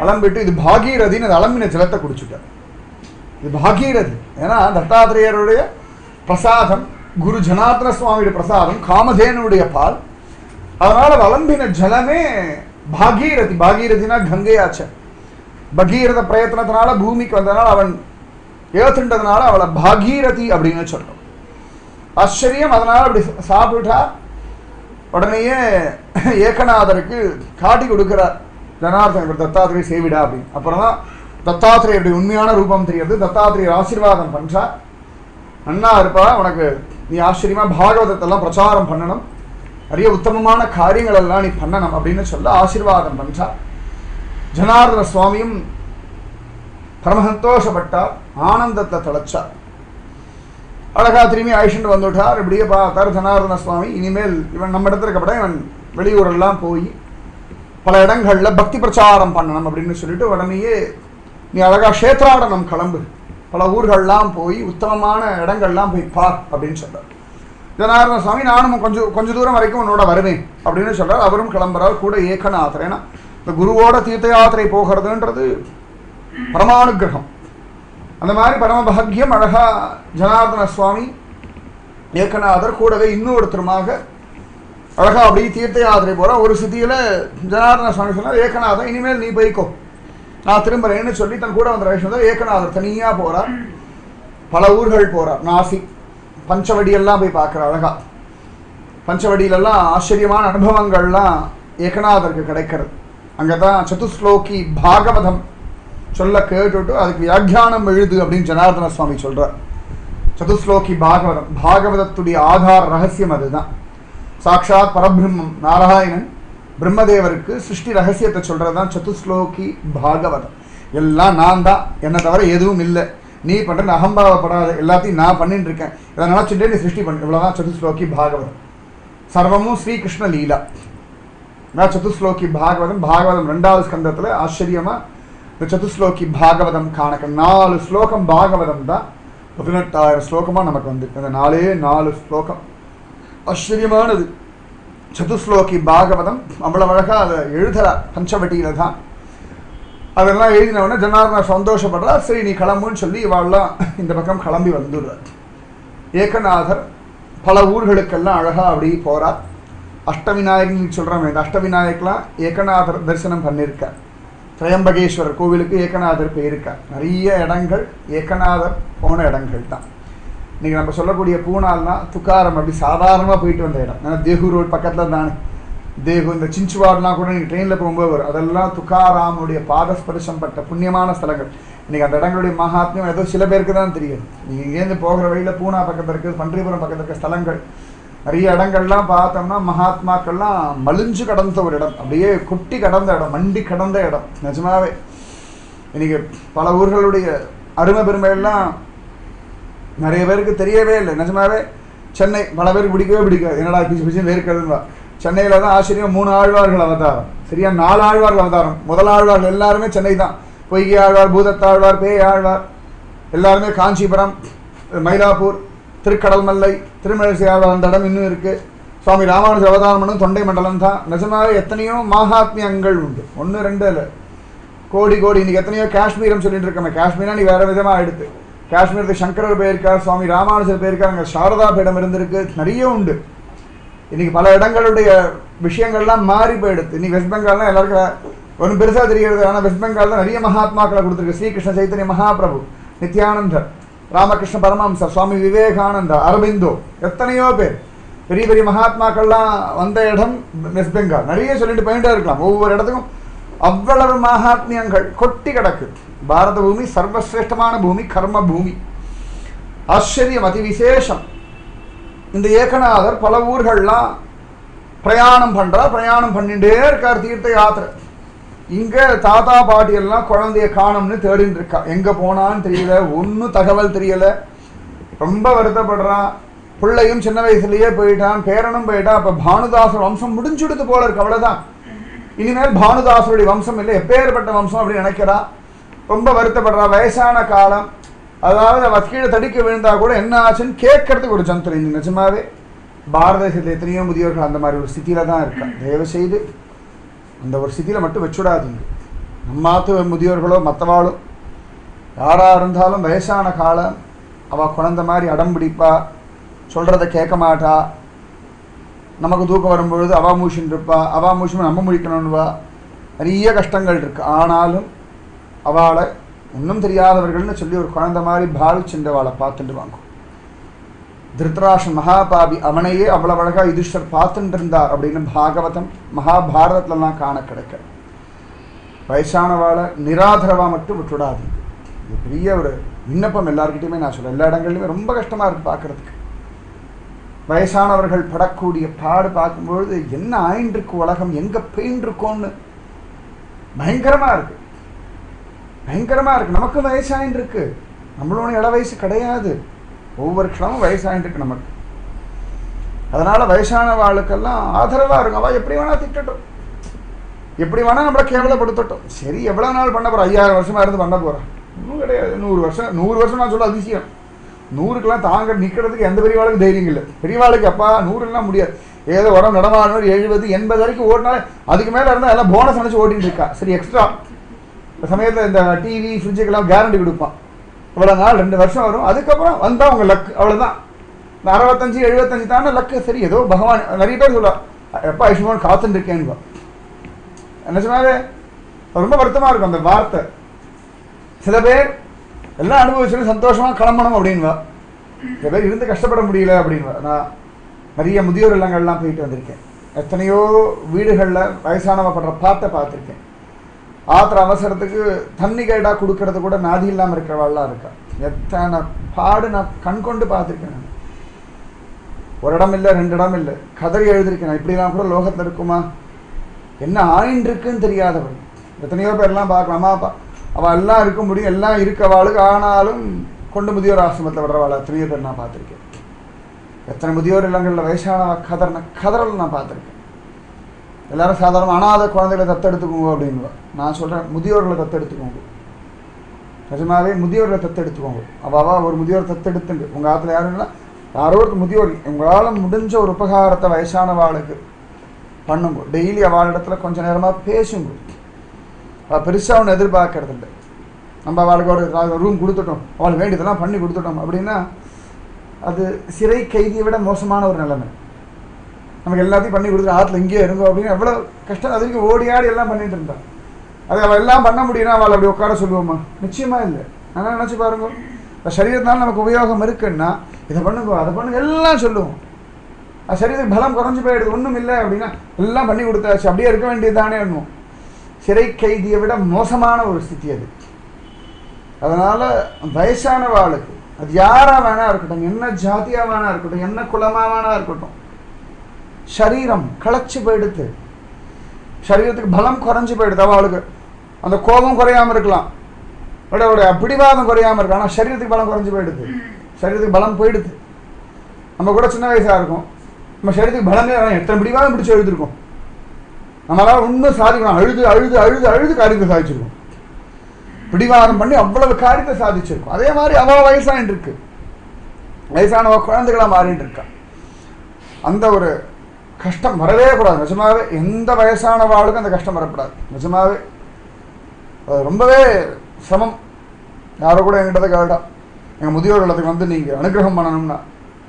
அலம்பிட்டு இது பாகீரதின்னு அது அலம்பின ஜலத்தை குடிச்சுட்டார். இது பாகீரதி, ஏன்னா தத்தாத்திரேயருடைய பிரசாதம், குரு ஜனார்தன சுவாமியுடைய பிரசாதம், காமதேனுடைய பால். அதனால அலம்பின ஜலமே பாகீரதி. பாகீரதினா கங்கையாச்ச. பகீரத பிரயத்தனத்தினால பூமிக்கு வந்ததுனால அவன் ஏத்துன்றதுனால அவளை பாகீரதி அப்படின்னு சொல்றோம். ஆச்சரியம். அதனால அப்படி சாப்பிட்டா உடனேயே ஏகநாதருக்கு காட்டி கொடுக்கிறார் ஜனார்தன், தத்தாத்திரேய சேவிடா அப்படின்னு. அப்புறம் தான் தத்தாத்திரேயருடைய உண்மையான ரூபம் தெரியாது. தத்தாத்திரேயர் ஆசீர்வாதம் பண்றா, நன்னா இருப்பா, உனக்கு நீ ஆச்சரியமா பாகவதத்தெல்லாம் பிரச்சாரம் பண்ணணும், நிறைய உத்தமமான காரியங்கள் எல்லாம் நீ பண்ணணும் அப்படின்னு சொல்ல ஆசீர்வாதம் பண்றா. ஜனார்தன சுவாமியும் பரம சந்தோஷப்பட்டார், ஆனந்தத்தை தொலைச்சார். அழகா திரும்பி ஆயிஷன் வந்துவிட்டார். இப்படியே பார்த்தார் ஜனார்தன சுவாமி, இனிமேல் இவன் நம்ம இடத்துல இருக்கப்பட இவன் வெளியூரெல்லாம் போய் பல இடங்கள்ல பக்தி பிரச்சாரம் பண்ணணும் அப்படின்னு சொல்லிட்டு உடனேயே நீ அழகா கஷேத்ராடனம் கிளம்பு, பல ஊர்கள்லாம் போய் உத்தமமான இடங்கள்லாம் போய் பார் அப்படின்னு சொல்றார். ஜனார்தன சுவாமி நானும் கொஞ்சம் தூரம் வரைக்கும் உன்னோட வருவேன் அப்படின்னு சொல்றார். அவரும் கிளம்புறார், கூட ஏகநாதர். ஏன்னா இந்த குருவோட தீர்த்த யாத்திரை போகிறதுன்றது பரமானுகிரகம். அந்த மாதிரி பரமபாகியம். அழகா ஜனார்தன சுவாமி ஏகநாதர் கூடவே இன்னொருத்தருமாக அழகா அப்படி தீர்த்த யாத்திரை போற. ஒரு சித்தியில ஜனார்தன சுவாமி சொன்னார், ஏகநாதன் இனிமேல் நீ போய்க்கோ, நான் திரும்புறேன்னு சொல்லி தன் கூட வந்த வைஷ்ணவர் ஏகநாதர் தனியா போறார். பல ஊர்கள் போறார், நாசிக் பஞ்சவடி எல்லாம் போய் பார்க்குற. அழகா பஞ்சவடியிலெல்லாம் ஆச்சரியமான அனுபவங்கள்லாம் ஏகநாதருக்கு கிடைக்கிறது. அங்கதான் சதுஸ்லோகி பாகவதம் சொல்ல கேட்டுட்டு அதுக்கு வியாக்கியானம் எழுது அப்படின்னு ஜனார்தன சுவாமி சொல்றார். சதுஸ்லோகி பாகவதம், பாகவதத்துடைய ஆதார ரகசியம் அதுதான். சாட்சாத் பரபிரம்மம் நாராயணன் பிரம்மதேவருக்கு சிருஷ்டி ரகசியத்தை சொல்றதுதான் சதுஸ்லோகி பாகவதம். எல்லாம் நான் தான், என்னை தவிர எதுவும் இல்லை, நீ பண்ற அகம்பாவப்படாத, எல்லாத்தையும் நான் பண்ணிட்டு இருக்கேன், இதை நினைச்சுட்டே நீ சிருஷ்டி பண்ணு, இவ்வளவுதான் சதுஸ்லோகி பாகவதம். சர்வமும் ஸ்ரீகிருஷ்ண லீலா. நான் சதுஸ்லோகி பாகவதம், பாகவதம் 2வது ஸ்கந்தத்துல ஆச்சரியமா இந்த சதுஸ்லோகி பாகவதம் காணக்க 4 ஸ்லோகம் பாகவதம் தான். 18,000 ஸ்லோகமா நமக்கு வந்து அந்த 4 ஸ்லோகம் ஆச்சரியமானது. சதுஸ்லோகி பாகவதம் அவ்வளவு அழகா அதை எழுதுறார் பஞ்சவட்டியில தான். அதெல்லாம் எழுதினவுடனே ஜனார்தன சந்தோஷப்படுறா. சரி நீ கிளம்புன்னு சொல்லி இவாள்லாம் இந்த பக்கம் கிளம்பி வந்துடுறார். ஏகநாதர் பல ஊர்களுக்கெல்லாம் அழகாக அப்படி போகிறார். அஷ்டவிநாயகன் சொல்கிறோம், இந்த அஷ்டவிநாயகெலாம் ஏகநாதர் தரிசனம் பண்ணியிருக்கார். திரையம்பகேஸ்வரர் கோவிலுக்கு ஏகநாதர் போயிருக்கார். நிறைய இடங்கள் ஏகநாதர் போன இடங்கள் தான். இன்றைக்கி நம்ம சொல்லக்கூடிய பூனால்னா துக்காரம் அப்படி சாதாரணமாக போயிட்டு வந்த இடம். ஏன்னா தேகு ரோட் பக்கத்தில் தானே தேகு. இந்த சிஞ்சுவாடெலாம் கூட நீங்கள் ட்ரெயினில் போகும்போது வரும். அதெல்லாம் துக்காராமுடைய பாதஸ்பரிசம் பட்ட புண்ணியமான ஸ்தலங்கள். இன்றைக்கி அந்த இடங்களுடைய மகாத்மியம் ஏதோ சில பேருக்கு தான் தெரியும். நீங்கள் இங்கேருந்து போகிற வழியில் பூனா பக்கத்தில் இருக்குது, பன்றிபுரம் பக்கத்தில் இருக்க ஸ்தலங்கள் நிறைய இடங்கள்லாம் பார்த்தோம்னா மகாத்மாக்கள்லாம் மலிஞ்சு கடந்த ஒரு இடம், அப்படியே குட்டி கடந்த இடம், மண்டி கடந்த இடம். நிஜமாவே இன்றைக்கி பல ஊர்களுடைய அருமை பெருமையெல்லாம் நிறைய பேருக்கு தெரியவே இல்லை. நிஜமாவே சென்னை பல பேருக்கு பிடிக்கவே பிடிக்காது. என்னடா பிச்சு பிச்சு வேர்க்கிறதுவா. சென்னையில் தான் ஆச்சரியம் 3 ஆழ்வார்கள் அவதாரம், சரியா 4 ஆழ்வார்கள் அவதாரம். முதல் ஆழ்வார்கள் எல்லாருமே சென்னை தான். பொய்கை ஆழ்வார், பூதத்தாழ்வார், பேய் ஆழ்வார் எல்லாருமே காஞ்சிபுரம், மயிலாப்பூர், திருக்கடல் மல்லை, திருமழிசை ஆழ்வார் அந்த இடம் இன்னும் இருக்குது. சுவாமி ராமானுஜ அவதாரம்னு தொண்டை மண்டலம் தான். நிஜமாவே எத்தனையோ மகாத்மியங்கள் உண்டு, 1 2 இல்லை, கோடி கோடி. இன்றைக்கி எத்தனையோ காஷ்மீரம் சொல்லிட்டு இருக்கோமே, காஷ்மீரா நீ வேறு விதமாக எடுத்து. காஷ்மீரத்துக்கு சங்கரர் போயிருக்கார், சுவாமி ராமானுஜர் போயிருக்கார், அங்கே சாரதா பீடம் இருந்திருக்கு, நிறைய உண்டு. இன்றைக்கி பல இடங்களுடைய விஷயங்கள்லாம் மாறி போயிடுது. இன்றைக்கி வெஸ்ட் பெங்கால்னால் எல்லாருக்கும் ஒன்றும் பெருசாக தெரிகிறது. ஆனால் வெஸ்ட் பெங்கால் தான் நிறைய மகாத்மாக்களை கொடுத்துருக்கு. ஸ்ரீகிருஷ்ண சைத்தன்ய மகாபிரபு, நித்யானந்தர், ராமகிருஷ்ண பரமஹம்சர், சுவாமி விவேகானந்தா, அரபிந்தோ, எத்தனையோ பேர் பெரிய பெரிய மகாத்மாக்கள்லாம் வந்த இடம் வெஸ்ட் பெங்கால். நிறைய சொல்லிட்டு போயிட்டே இருக்கலாம். ஒவ்வொரு இடத்துக்கும் அவ்வளவு மகாத்மியங்கள் கொட்டி கிடக்கு. பாரத பூமி சர்வசிரேஷ்டமான பூமி, கர்ம பூமி. ஆச்சரியம், அதி விசேஷம். இந்த ஏகநாதர் பல ஊர்கள்லாம் பிரயாணம் பண்ணுறார். பிரயாணம் பண்ணிகிட்டே இருக்கார், தீர்த்த யாத்திரை. இங்கே தாத்தா பாட்டியெல்லாம் குழந்தைய காணும்னு தேடின்னு இருக்கா. எங்கே போனான்னு தெரியல, ஒன்றும் தகவல் தெரியலை. ரொம்ப வருத்தப்படுறான். பிள்ளையும் சின்ன வயசுலேயே போயிட்டான், பேரனும் போயிட்டான். அப்போ பானுதாசர் வம்சம் முடிஞ்சுடுத்து போல இருக்கு, அவ்வளோதான். இனிமேல் பானுதாசருடைய வம்சம் இல்லை, எப்பேற்பட்ட வம்சம் அப்படின்னு நினைக்கிறா. ரொம்ப வருத்தப்படுறா. வயசான காலம், அதாவது அவ கீழே தடிக்க விழுந்தா கூட என்ன ஆச்சுன்னு கேட்கறதுக்கு ஒரு ஜந்தர். இன்னும் நிஜமாவே பாரத தேசத்தில் எத்தனையோ முதியோர்கள் அந்த மாதிரி ஒரு ஸ்திதியில தான் இருக்கா. தயவு செய்து அந்த ஒரு ஸ்திதியில் மட்டும் வச்சுடாதீங்க. நம்மாத்து முதியோர்களோ மற்றவாளும் யாராக இருந்தாலும் வயசான காலம் அவள் குழந்தை மாதிரி அடம் பிடிப்பா, சொல்கிறத கேட்க மாட்டா. நமக்கு தூக்கம் வரும்பொழுது அவா மூஷின்னு இருப்பா, அவா மூஷின்னு நம்ம முழிக்கணும்னுவா. நிறைய கஷ்டங்கள் இருக்குது. ஆனாலும் அவளை ஒன்றும் தெரியாதவர்கள்னு சொல்லி ஒரு குழந்தை மாதிரி பாவிச்சுன்றவாளை பார்த்துட்டு வாங்கும். திருத்தராஷ்டிரன் மகாபாபி, அவனையே அவ்வளவு அழகாக யுதிஷ்டர் பார்த்துட்டு இருந்தார் அப்படின்னு பாகவதம் மகாபாரதத்துலலாம் காண கிடைக்க. வயசானவாளை நிராதரவா மட்டும் விட்டுவிடாது. இது பெரிய ஒரு விண்ணப்பம் எல்லாருக்கிட்டையுமே நான் சொல்கிறேன். எல்லா இடங்கள்லையுமே ரொம்ப கஷ்டமாக இருக்குது பார்க்குறதுக்கு. வயசானவர்கள் படக்கூடிய பாடு பார்க்கும்பொழுது என்ன ஆயின்றிருக்கு உலகம், எங்கே பெயின்றிருக்கோன்னு பயங்கரமாக இருக்குது, பயங்கரமாக இருக்குது. நமக்கு வயசாயின்னு இருக்கு, நம்மளோட இள வயசு கிடையாது. ஒவ்வொரு க்ஷணமும் வயசாயின்னு இருக்கு நமக்கு. அதனால் வயசானவாளுக்கெல்லாம் ஆதரவாக இருக்கும். அவள் எப்படி வேணால் திட்டட்டும், எப்படி வேணால் நம்மளை கேவலப்படுத்தட்டும். சரி, எவ்வளோ நாள் பண்ண போகிறோம்? 5000 வருஷமாக இருந்து பண்ண போகிறோம்? இன்னும் கிடையாது. 100 வருஷம் நான் சொல்ல அதிசயம். 100க்கெல்லாம் தாங்க நிற்கிறதுக்கு எந்த பெரியவாளுக்கும் தைரியம் இல்லை. பெரியவாளுக்கு அப்பா 100லாம் முடியாது. ஏதோ உடம்பு நடமாடணும் 70 80 வரைக்கும் ஓடினாலே அதுக்கு மேலே இருந்தால் எல்லாம் போனஸ் அனுப்பிச்சு ஓட்டின்னு இருக்கா. சரி, எக்ஸ்ட்ரா சமயத்தில் இந்த டிவி ஃப்ரிட்ஜுக்கெல்லாம் கேரண்டி கொடுப்பான். இவ்வளோ நாள் 2 வருஷம் வரும், அதுக்கப்புறம் வந்தால் உங்கள் லக், அவ்வளோதான். இந்த 65 75 தானே லக்கு. சரி, ஏதோ பகவான் நிறைய பேர் சொல்லுவா எப்போ ஐஸ்வர்யன் காத்துன்னு இருக்கேன்னு. நிஜமாவே ரொம்ப வருத்தமாக இருக்கும் அந்த வார்த்தை. சில பேர் எல்லாம் அனுபவிச்சுட்டு சந்தோஷமாக கிளம்பணும் அப்படின்வா. சில பேர் இருந்து கஷ்டப்பட முடியல அப்படின்வா. நான் நிறைய முதியோர் இல்லங்கள்லாம் போயிட்டு வந்திருக்கேன். எத்தனையோ வீடுகளில் வயசானவ படுற பாட்டை பார்த்துருக்கேன். ஆத்திர அவசரத்துக்கு தண்ணி கேட்டால் கொடுக்கறது கூட நாதி இல்லாமல் இருக்கிறவாள்லாம் இருக்கா. எத்தனை பாடு நான் கண் கொண்டு பார்த்துருக்கேன். நான் ஒரு இடம் இல்லை, 2 இடம் இல்லை, கதறி எழுதியிருக்கேன். இப்படிலாம் கூட லோகத்தில் இருக்குமா, என்ன ஆயின்றிருக்குன்னு தெரியாதவள் எத்தனையோ பேர்லாம் பார்க்கலாமா. அவள் எல்லாம் இருக்க முடியும், எல்லாம் இருக்கவாளுக்கு. ஆனாலும் கொண்டு முதியோர் ஆசிரமத்தில் விடுறவாள் எத்தனையோ பேர் நான் பார்த்துருக்கேன். எத்தனை முதியோர் இல்லங்களில் வயசான கதறல் நான் பார்த்துருக்கேன். எல்லாரும் சாதாரண அனாதை குழந்தைகளை தத்தெடுத்துக்கோங்க அப்படின்வா. நான் சொல்கிறேன், முதியோர்களை தத்தெடுத்துக்கோங்க. நிஜமாவே முதியோர்களை தத்தெடுத்துக்கோங்க. அவள் ஒரு முதியோர் தத்தெடுத்துண்டு உங்கள் ஆற்றுல யாருன்னா யாரோ ஒரு முதியோர் உங்களால் முடிஞ்ச ஒரு உபகாரத்தை வயசானவாளுக்கு பண்ணுங்க. டெய்லி அவளிடத்துல கொஞ்சம் நேரமாக பேசுங்க. பெருசாக ஒன்று எதிர்பார்க்கறது இல்லை. நம்ம அவளுக்கு ஒரு ரூம் கொடுத்துட்டோம், அவளுக்கு வேண்டியதெல்லாம் பண்ணி கொடுத்துட்டோம் அப்படின்னா அது சிறை கைதியை விட மோசமான ஒரு நிலைமை. நமக்கு எல்லாத்தையும் பண்ணி கொடுத்துட்டு ஆற்றுல இங்கேயே இருங்கோ அப்படின்னு எவ்வளோ கஷ்டம். அது வரைக்கும் ஓடி ஆடி எல்லாம் பண்ணிட்டு இருந்தான். அது அவள் எல்லாம் பண்ண முடியும்னா அவள் அப்படி உட்கார சொல்லுவோமா? நிச்சயமாக இல்லை. அதனால் நினச்சி பாருங்க, இந்த சரீரத்தினால நமக்கு உபயோகம் இருக்குன்னா இதை பண்ணுங்க அதை பண்ணுங்க எல்லாம் சொல்லுவோம். அது சரீரத்துக்கு பலம் குறைஞ்சி போயிடுது, ஒன்றும் இல்லை அப்படின்னா எல்லாம் பண்ணி கொடுத்தாச்சு, அப்படியே இருக்க வேண்டியது தானே என்னும். சிறை கைதியை விட மோசமான ஒரு ஸ்திதி அது. அதனால் வயசானவாளுக்கு அது யாராக வேணா இருக்கட்டும், என்ன ஜாதியாக வேணா இருக்கட்டும், என்ன குலமாக வேணா இருக்கட்டும், சரீரம் களைச்சி போயிடுது, சரீரத்துக்கு பலம் குறைஞ்சி போயிடுது. அவளுக்கு அந்த கோபம் குறையாமல் இருக்கலாம், அவளுடைய பிடிவாதம் குறையாமல் இருக்கு, ஆனால் சரீரத்துக்கு பலம் குறைஞ்சி போயிடுது, சரீரத்துக்கு பலம் போயிடுது. நம்ம கூட சின்ன வயசாக இருக்கும், நம்ம சரீரத்துக்கு பலமே எத்தனை பிடிவாதம் பிடிச்சி எழுதிருக்கோம், நம்மளால் ஒன்றும் சாதிக்கணும், அழுது அழுது அழுது அழுது காரியத்தை சாதிச்சிருக்கோம், பிடிவாதம் பண்ணி அவ்வளவு காரியத்தை சாதிச்சிருக்கோம். அதே மாதிரி அவள் வயசாகிட்டு இருக்கு, வயசானவ குழந்தைகளாக மாறிட்டு இருக்கா. அந்த ஒரு கஷ்டம் வரவே கூடாது. நிஜமாவே எந்த வயசானவாளுக்கும் அந்த கஷ்டம் வரக்கூடாது. நிஜமாவே அது ரொம்பவே சிரமம். யாரோ கூட என்கிட்ட கேட்டா, எங்கள் முதியோர் இல்லத்துக்கு வந்து நீங்கள் அனுகிரகம் பண்ணணும்னா,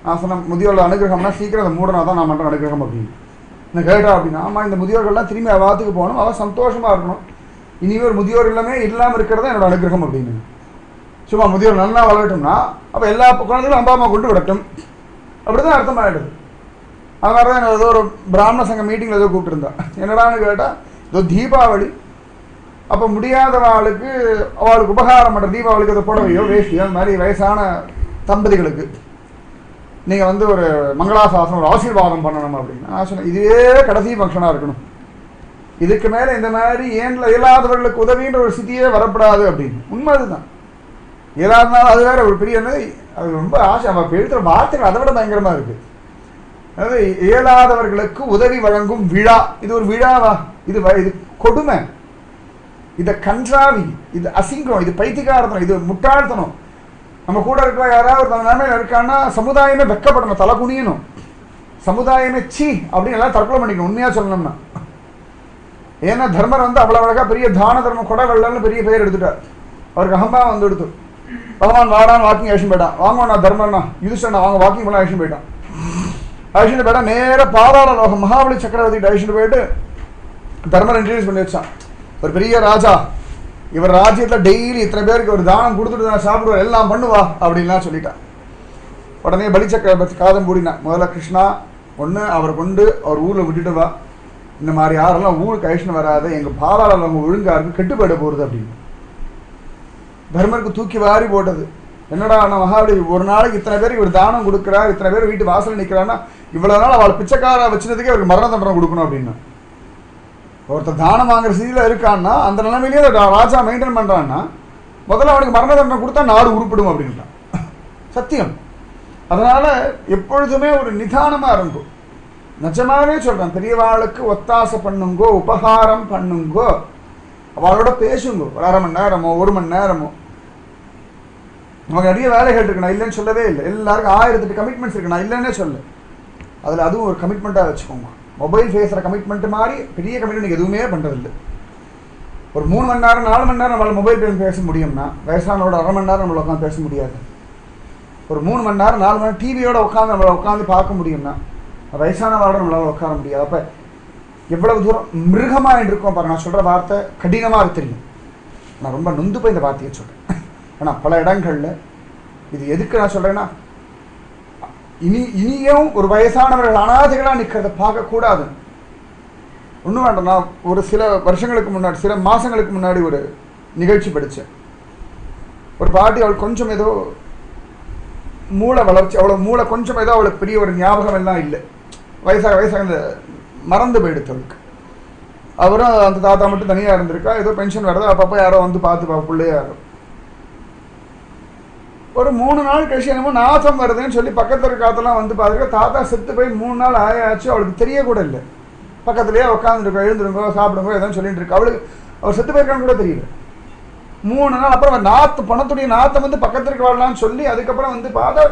நான் சொன்னேன் முதியோர்கள் அனுகிரகம்னா சீக்கிரம் அதை மூடனா தான் நான் பண்ணுறேன் அனுகிரகம் அப்படின்னு. நான் கேட்டா அப்படின்னா, ஆமாம் இந்த முதியோர்கள்லாம் திரும்பி அவாத்துக்கு போகணும், அவள் சந்தோஷமாக இருக்கணும், இனிமே ஒரு முதியோர் இல்லமே இல்லாமல் இருக்கிறது என்னோட அனுகிரகம் அப்படின்னு. சும்மா முதியோர் நல்லா வளரட்டும்னா அப்போ எல்லா குழந்தைகளும் அப்பா அம்மா கொண்டு விடட்டும், அப்படி தான் அர்த்தமாகிடுது. அது மாதிரி தான் ஏதோ ஒரு பிராமண சங்க மீட்டிங்கில் ஏதோ கூப்பிட்டுருந்தா. என்னடான்னு கேட்டால், ஏதோ தீபாவளி அப்போ முடியாதவாளுக்கு அவளுக்கு உபகாரம் பண்ணுற, தீபாவளிக்கு அதை புடவையோ வேஷ்டியோ அந்த மாதிரி வயசான தம்பதிகளுக்கு நீங்கள் வந்து ஒரு மங்களாசாசனம் ஒரு ஆசீர்வாதம் பண்ணணும் அப்படின்னு. நான் சொன்னேன், இதுவே கடைசி ஃபங்க்ஷனாக இருக்கணும், இதுக்கு மேலே இந்த மாதிரி ஏன்ல இயலாதவர்களுக்கு உதவின்ற ஒரு ஸ்திதியே வரப்படாது அப்படின்னு. உண்மை அதுதான். இயலாதனால அது வேற ஒரு பெரிய அது ரொம்ப ஆசை. அவள் எழுத்துற வார்த்தைகள் அதை விட பயங்கரமாக இருக்குது. அதாவது இயலாதவர்களுக்கு உதவி வழங்கும் விழா, இது ஒரு விழாவா? இது இது கொடுமை, இதை கன்றாவி, இது அசிங்கம், இது பைத்தியக்காரத்தனம், இது முட்டாள்தனம். நம்ம கூட இருக்கிற யாராவது ஒரு நிலைமையில் இருக்கான்னா சமுதாயமே வெக்கப்படணும், தலை குனியணும், சமுதாயமே சீ அப்படின்னு எல்லாம் தற்கொலை பண்ணிக்கணும் உண்மையாக சொல்லணும்னா. ஏன்னா தர்மர் வந்து அவ்வளோ அழகாக பெரிய தான தர்மம் கொடை வெள்ளம்னு பெரிய பெயர் எடுத்துட்டார். அவருக்கு அகம்பாவம் வந்து எடுத்து பகவான் வாடான்னு வாக்கிங் அழிச்சு போயிட்டான். வாங்கண்ணா தர்மர்னா யுதிஷ்டனா வாங்க வாக்கிங் பண்ண அழிச்சு போயிட்டான். அழிச்சுட்டு போயிட்டான் நேராக பாதாள லோகம் மகாபலி சக்கரவர்த்திகிட்ட அழிச்சுட்டு போயிட்டு தர்மர் இன்ட்ரடியூஸ் பண்ணி வச்சான். ஒரு பெரிய ராஜா, இவர் ராஜ்யத்தில் டெய்லி இத்தனை பேருக்கு ஒரு தானம் கொடுத்துட்டு நான் சாப்பிடுவார், எல்லாம் பண்ணுவா அப்படின்லாம் சொல்லிட்டான். உடனே பலி சக்கரவர்த்தி காதம் பூடினா, முதல்ல கிருஷ்ணா ஒன்று அவரை கொண்டு அவர் ஊரில் விட்டுட்டு வா, இந்த மாதிரி யாரெல்லாம் ஊருக்கு அழிச்சுன்னு வராது, எங்கள் பாதாளம் அவங்க ஒழுங்கா இருக்கு, கெட்டு போயிட போகிறது அப்படின்னு. தர்மருக்கு தூக்கி வாரி போட்டது. என்னடா நான் மகாபலி ஒரு நாளைக்கு இத்தனை பேருக்கு ஒரு தானம் கொடுக்குறார், இத்தனை பேர் வீட்டு வாசல் நிற்கிறான்னா இவ்வளோ நாள் அவளை பிச்சைக்காரா வச்சுனதுக்கே அவருக்கு மரண தண்டனை கொடுக்கணும் அப்படின்னு. ஒருத்தர் தானம் வாங்குற சீதியில் இருக்கான்னா அந்த நிலைமையிலேயே ராஜா மெயின்டைன் பண்ணுறான்னா முதல்ல அவனுக்கு மரண தண்டனை கொடுத்தா நாடு உருப்பிடும் அப்படின்ட்டான். சத்தியம். அதனால் எப்பொழுதுமே ஒரு நிதானமாக இருக்கும். நிஜமாவே சொல்கிறேன், பெரியவாளுக்கு ஒத்தாசை பண்ணுங்கோ, உபகாரம் பண்ணுங்கோ, அவளோட பேசுங்கோ, ஒரு அரை மணி நேரமோ ஒரு மணி நேரமோ. நமக்கு நிறைய வேலைகள் இருக்கு, நான் இல்லைன்னு சொல்லவே இல்லை. எல்லாருக்கும் 1008 கமிட்மெண்ட்ஸ் இருக்கு, நான் இல்லைன்னே சொல்ல. அதில் அதுவும் ஒரு கமிட்மெண்ட்டாக வச்சுக்கோங்க. மொபைல் பேசுகிற கமிட்மெண்ட் மாதிரி பெரிய கமிட்மெண்ட் நீங்கள் எதுவுமே பண்ணுறதில்லை. ஒரு 3 மணி நேரம் 4 மணி நேரம் நம்மளால் மொபைல் பேச முடியும்னா வயசானோட அரை மணி நேரம் நம்மளை உட்காந்து பேச முடியாது. ஒரு 3 மணி நேரம் 4 மணி நேரம் டிவியோட உட்காந்து நம்மளை உட்காந்து பார்க்க முடியும்னா வயசானவாளோட நம்மளால் உட்கார முடியாது. அப்போ எவ்வளவு தூரம் மிருகமாக இருக்கோம் பாருங்க. நான் சொல்கிற வார்த்தை கடினமாக தெரியும், நான் ரொம்ப நொந்து போய் இந்த வார்த்தையை சொல்கிறேன். ஆனால் பல இடங்களில் இது எதுக்கு நான் சொல்கிறேன்னா, இனியும் ஒரு வயசானவர்கள் அனாதைகளாக நிற்கிறத பார்க்கக்கூடாது. ஒன்றும் வேண்டாம். நான் ஒரு சில வருஷங்களுக்கு முன்னாடி, சில மாதங்களுக்கு முன்னாடி ஒரு நிகழ்ச்சி படித்தேன். ஒரு பாட்டி, அவள் கொஞ்சம் ஏதோ மூளை வளர்ச்சி, அவ்வளோ மூளை கொஞ்சம் ஏதோ அவளுக்கு பெரிய ஒரு ஞாபகம் எல்லாம் இல்லை, வயசாக மறந்து போயிடுச்சு அவளுக்கு. அவரும் அந்த தாத்தா மட்டும் தனியாக இருந்திருக்கா, ஏதோ பென்ஷன் வருது, அப்பப்போ யாரோ வந்து பார்த்துப்பா பிள்ளையா யாரோ. ஒரு 3 நாள் கழிச்சு என்னமோ நாசம் வருதுன்னு சொல்லி பக்கத்தில் இருக்க காத்தெல்லாம் வந்து பார்த்துருக்க. தாத்தா செத்து போய் 3 நாள் ஆயாச்சு, அவளுக்கு தெரியக்கூட இல்லை. பக்கத்துலேயே உட்காந்துருக்கோம், எழுந்துருங்கோ சாப்பிடுங்கோ எதாவது சொல்லிட்டு இருக்கா. அவளுக்கு அவர் செத்து போயிருக்கான்னு கூட தெரியல. 3 நாள் அப்புறம் நாற்று பணத்துடைய நாற்றம் வந்து பக்கத்திற்கு வாழலான்னு சொல்லி அதுக்கப்புறம் வந்து பார்த்தா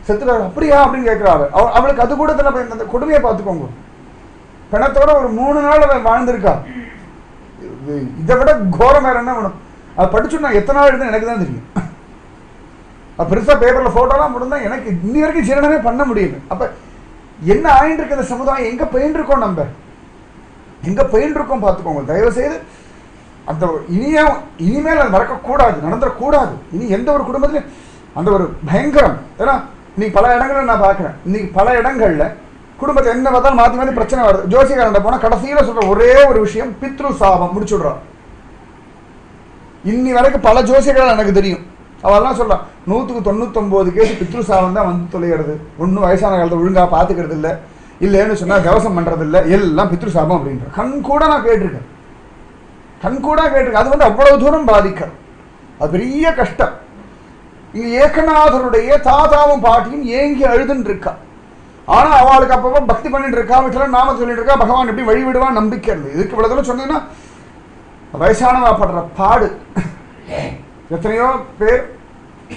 செத்துறாரு. அப்படியா அப்படின்னு கேட்குறாரு. அவளுக்கு அது கூட தானே அந்த கொடுமையை பார்த்துக்கோங்க. பிணத்தோட ஒரு 3 நாள் அவள் வாழ்ந்திருக்கா. இதை விட கோரம் வேற என்ன வேணும்? அதை படிச்சு நான் எத்தனை நாள் எழுதுன்னு எனக்கு தான் தெரியும். அது பெருசாக பேப்பரில் ஃபோட்டோலாம் முடிந்தா எனக்கு இன்னி வரைக்கும் ஜீரணமே பண்ண முடியல. அப்போ என்ன ஆயிட்டு இருக்கு இந்த சமுதாயம்? எங்கே போயின்னு இருக்கோம்? நம்ம எங்கே போயின்னு இருக்கோம் பார்த்துக்கோங்க. தயவுசெய்து அந்த இனிமேல் அது நடக்கக்கூடாது, நடந்துடக்கூடாது. இனி எந்த ஒரு குடும்பத்திலையும் அந்த ஒரு பயங்கரம். ஏன்னா இன்னைக்கு பல இடங்களில் நான் பார்க்குறேன், இன்னைக்கு பல இடங்களில் குடும்பத்தை என்ன பார்த்தாலும் மாற்றி மாற்றி பிரச்சனை வருது. ஜோசியக்காரன் போனால் கடைசியில் சொல்கிற ஒரே ஒரு விஷயம் பித்ரு சாபம் முடிச்சுடுறான். இன்னி வரைக்கும் பல ஜோசியர்கள் எனக்கு தெரியும். அவெல்லாம் சொல்லலாம் 199 கேஸ் பித்ரு சாபம் தான் வந்து தொலைகிறது. ஒன்றும் வயசான காலத்தை ஒழுங்காக பார்த்துக்கிறது இல்லை, இல்லைன்னு சொன்னால் கவசம் பண்ணுறது இல்லை, எல்லாம் பித்ரு சாபம் அப்படின்ற கண் கூட நான் கேட்டிருக்கேன். அது வந்து அவ்வளவு தூரம் பாதிக்க, அது பெரிய கஷ்டம். இங்கே ஏகநாதருடைய தாத்தாவும் பாட்டியும் ஏங்கி அழுதுன்னு இருக்கா. ஆனால் அவளுக்கு அப்பப்போ பக்தி பண்ணிட்டு இருக்கா, வீட்டில் நாம சொல்லிட்டு இருக்கா, பகவான் எப்படி வழிவிடுவான் நம்பிக்கை இருந்தது. இதுக்கு இவ்வளோ தூரம் சொன்னீங்கன்னா வயசானவா படுற பாடு. எத்தனையோ பேர்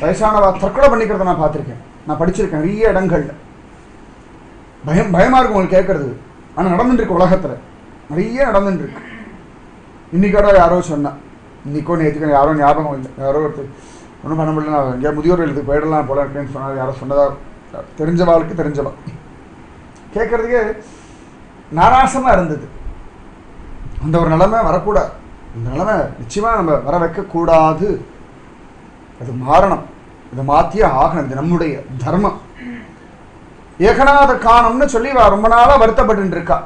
வயசானவா தற்கொலை பண்ணிக்கிறத நான் பார்த்துருக்கேன், நான் படிச்சிருக்கேன் நிறைய இடங்கள்ல. பயமா இருக்கும் உங்களுக்கு கேட்கறது. ஆனால் நடந்துட்டு இருக்கு, உலகத்தில் நிறைய நடந்துட்டு இருக்கு. இன்னைக்கோட யாரோ சொன்னா, இன்னைக்கோ நேற்றுக்கோ யாரோ ஞாபகம் இல்லை, யாரோ ஒருத்தர் ஒன்றும் பண்ண முடியல, நான் எங்கேயா முதியோர் எழுத்துக்கு போயிடலாம் போல இருக்கேன்னு சொன்னால் யாரோ சொன்னதா தெரிஞ்சவாளுக்கு தெரிஞ்சவா கேட்கறதுக்கே நாராசமாக இருந்தது. அந்த ஒரு நிலைமை வரக்கூடாது. இந்த நிலைமை நிச்சயமாக நம்ம வர வைக்கக்கூடாது. அது மாறணும், இதை மாற்றியே ஆகணும். இது நம்முடைய தர்மம். ஏகநாதர் காணம்னு சொல்லி ரொம்ப நாளாக வருத்தப்பட்டு இருக்கா.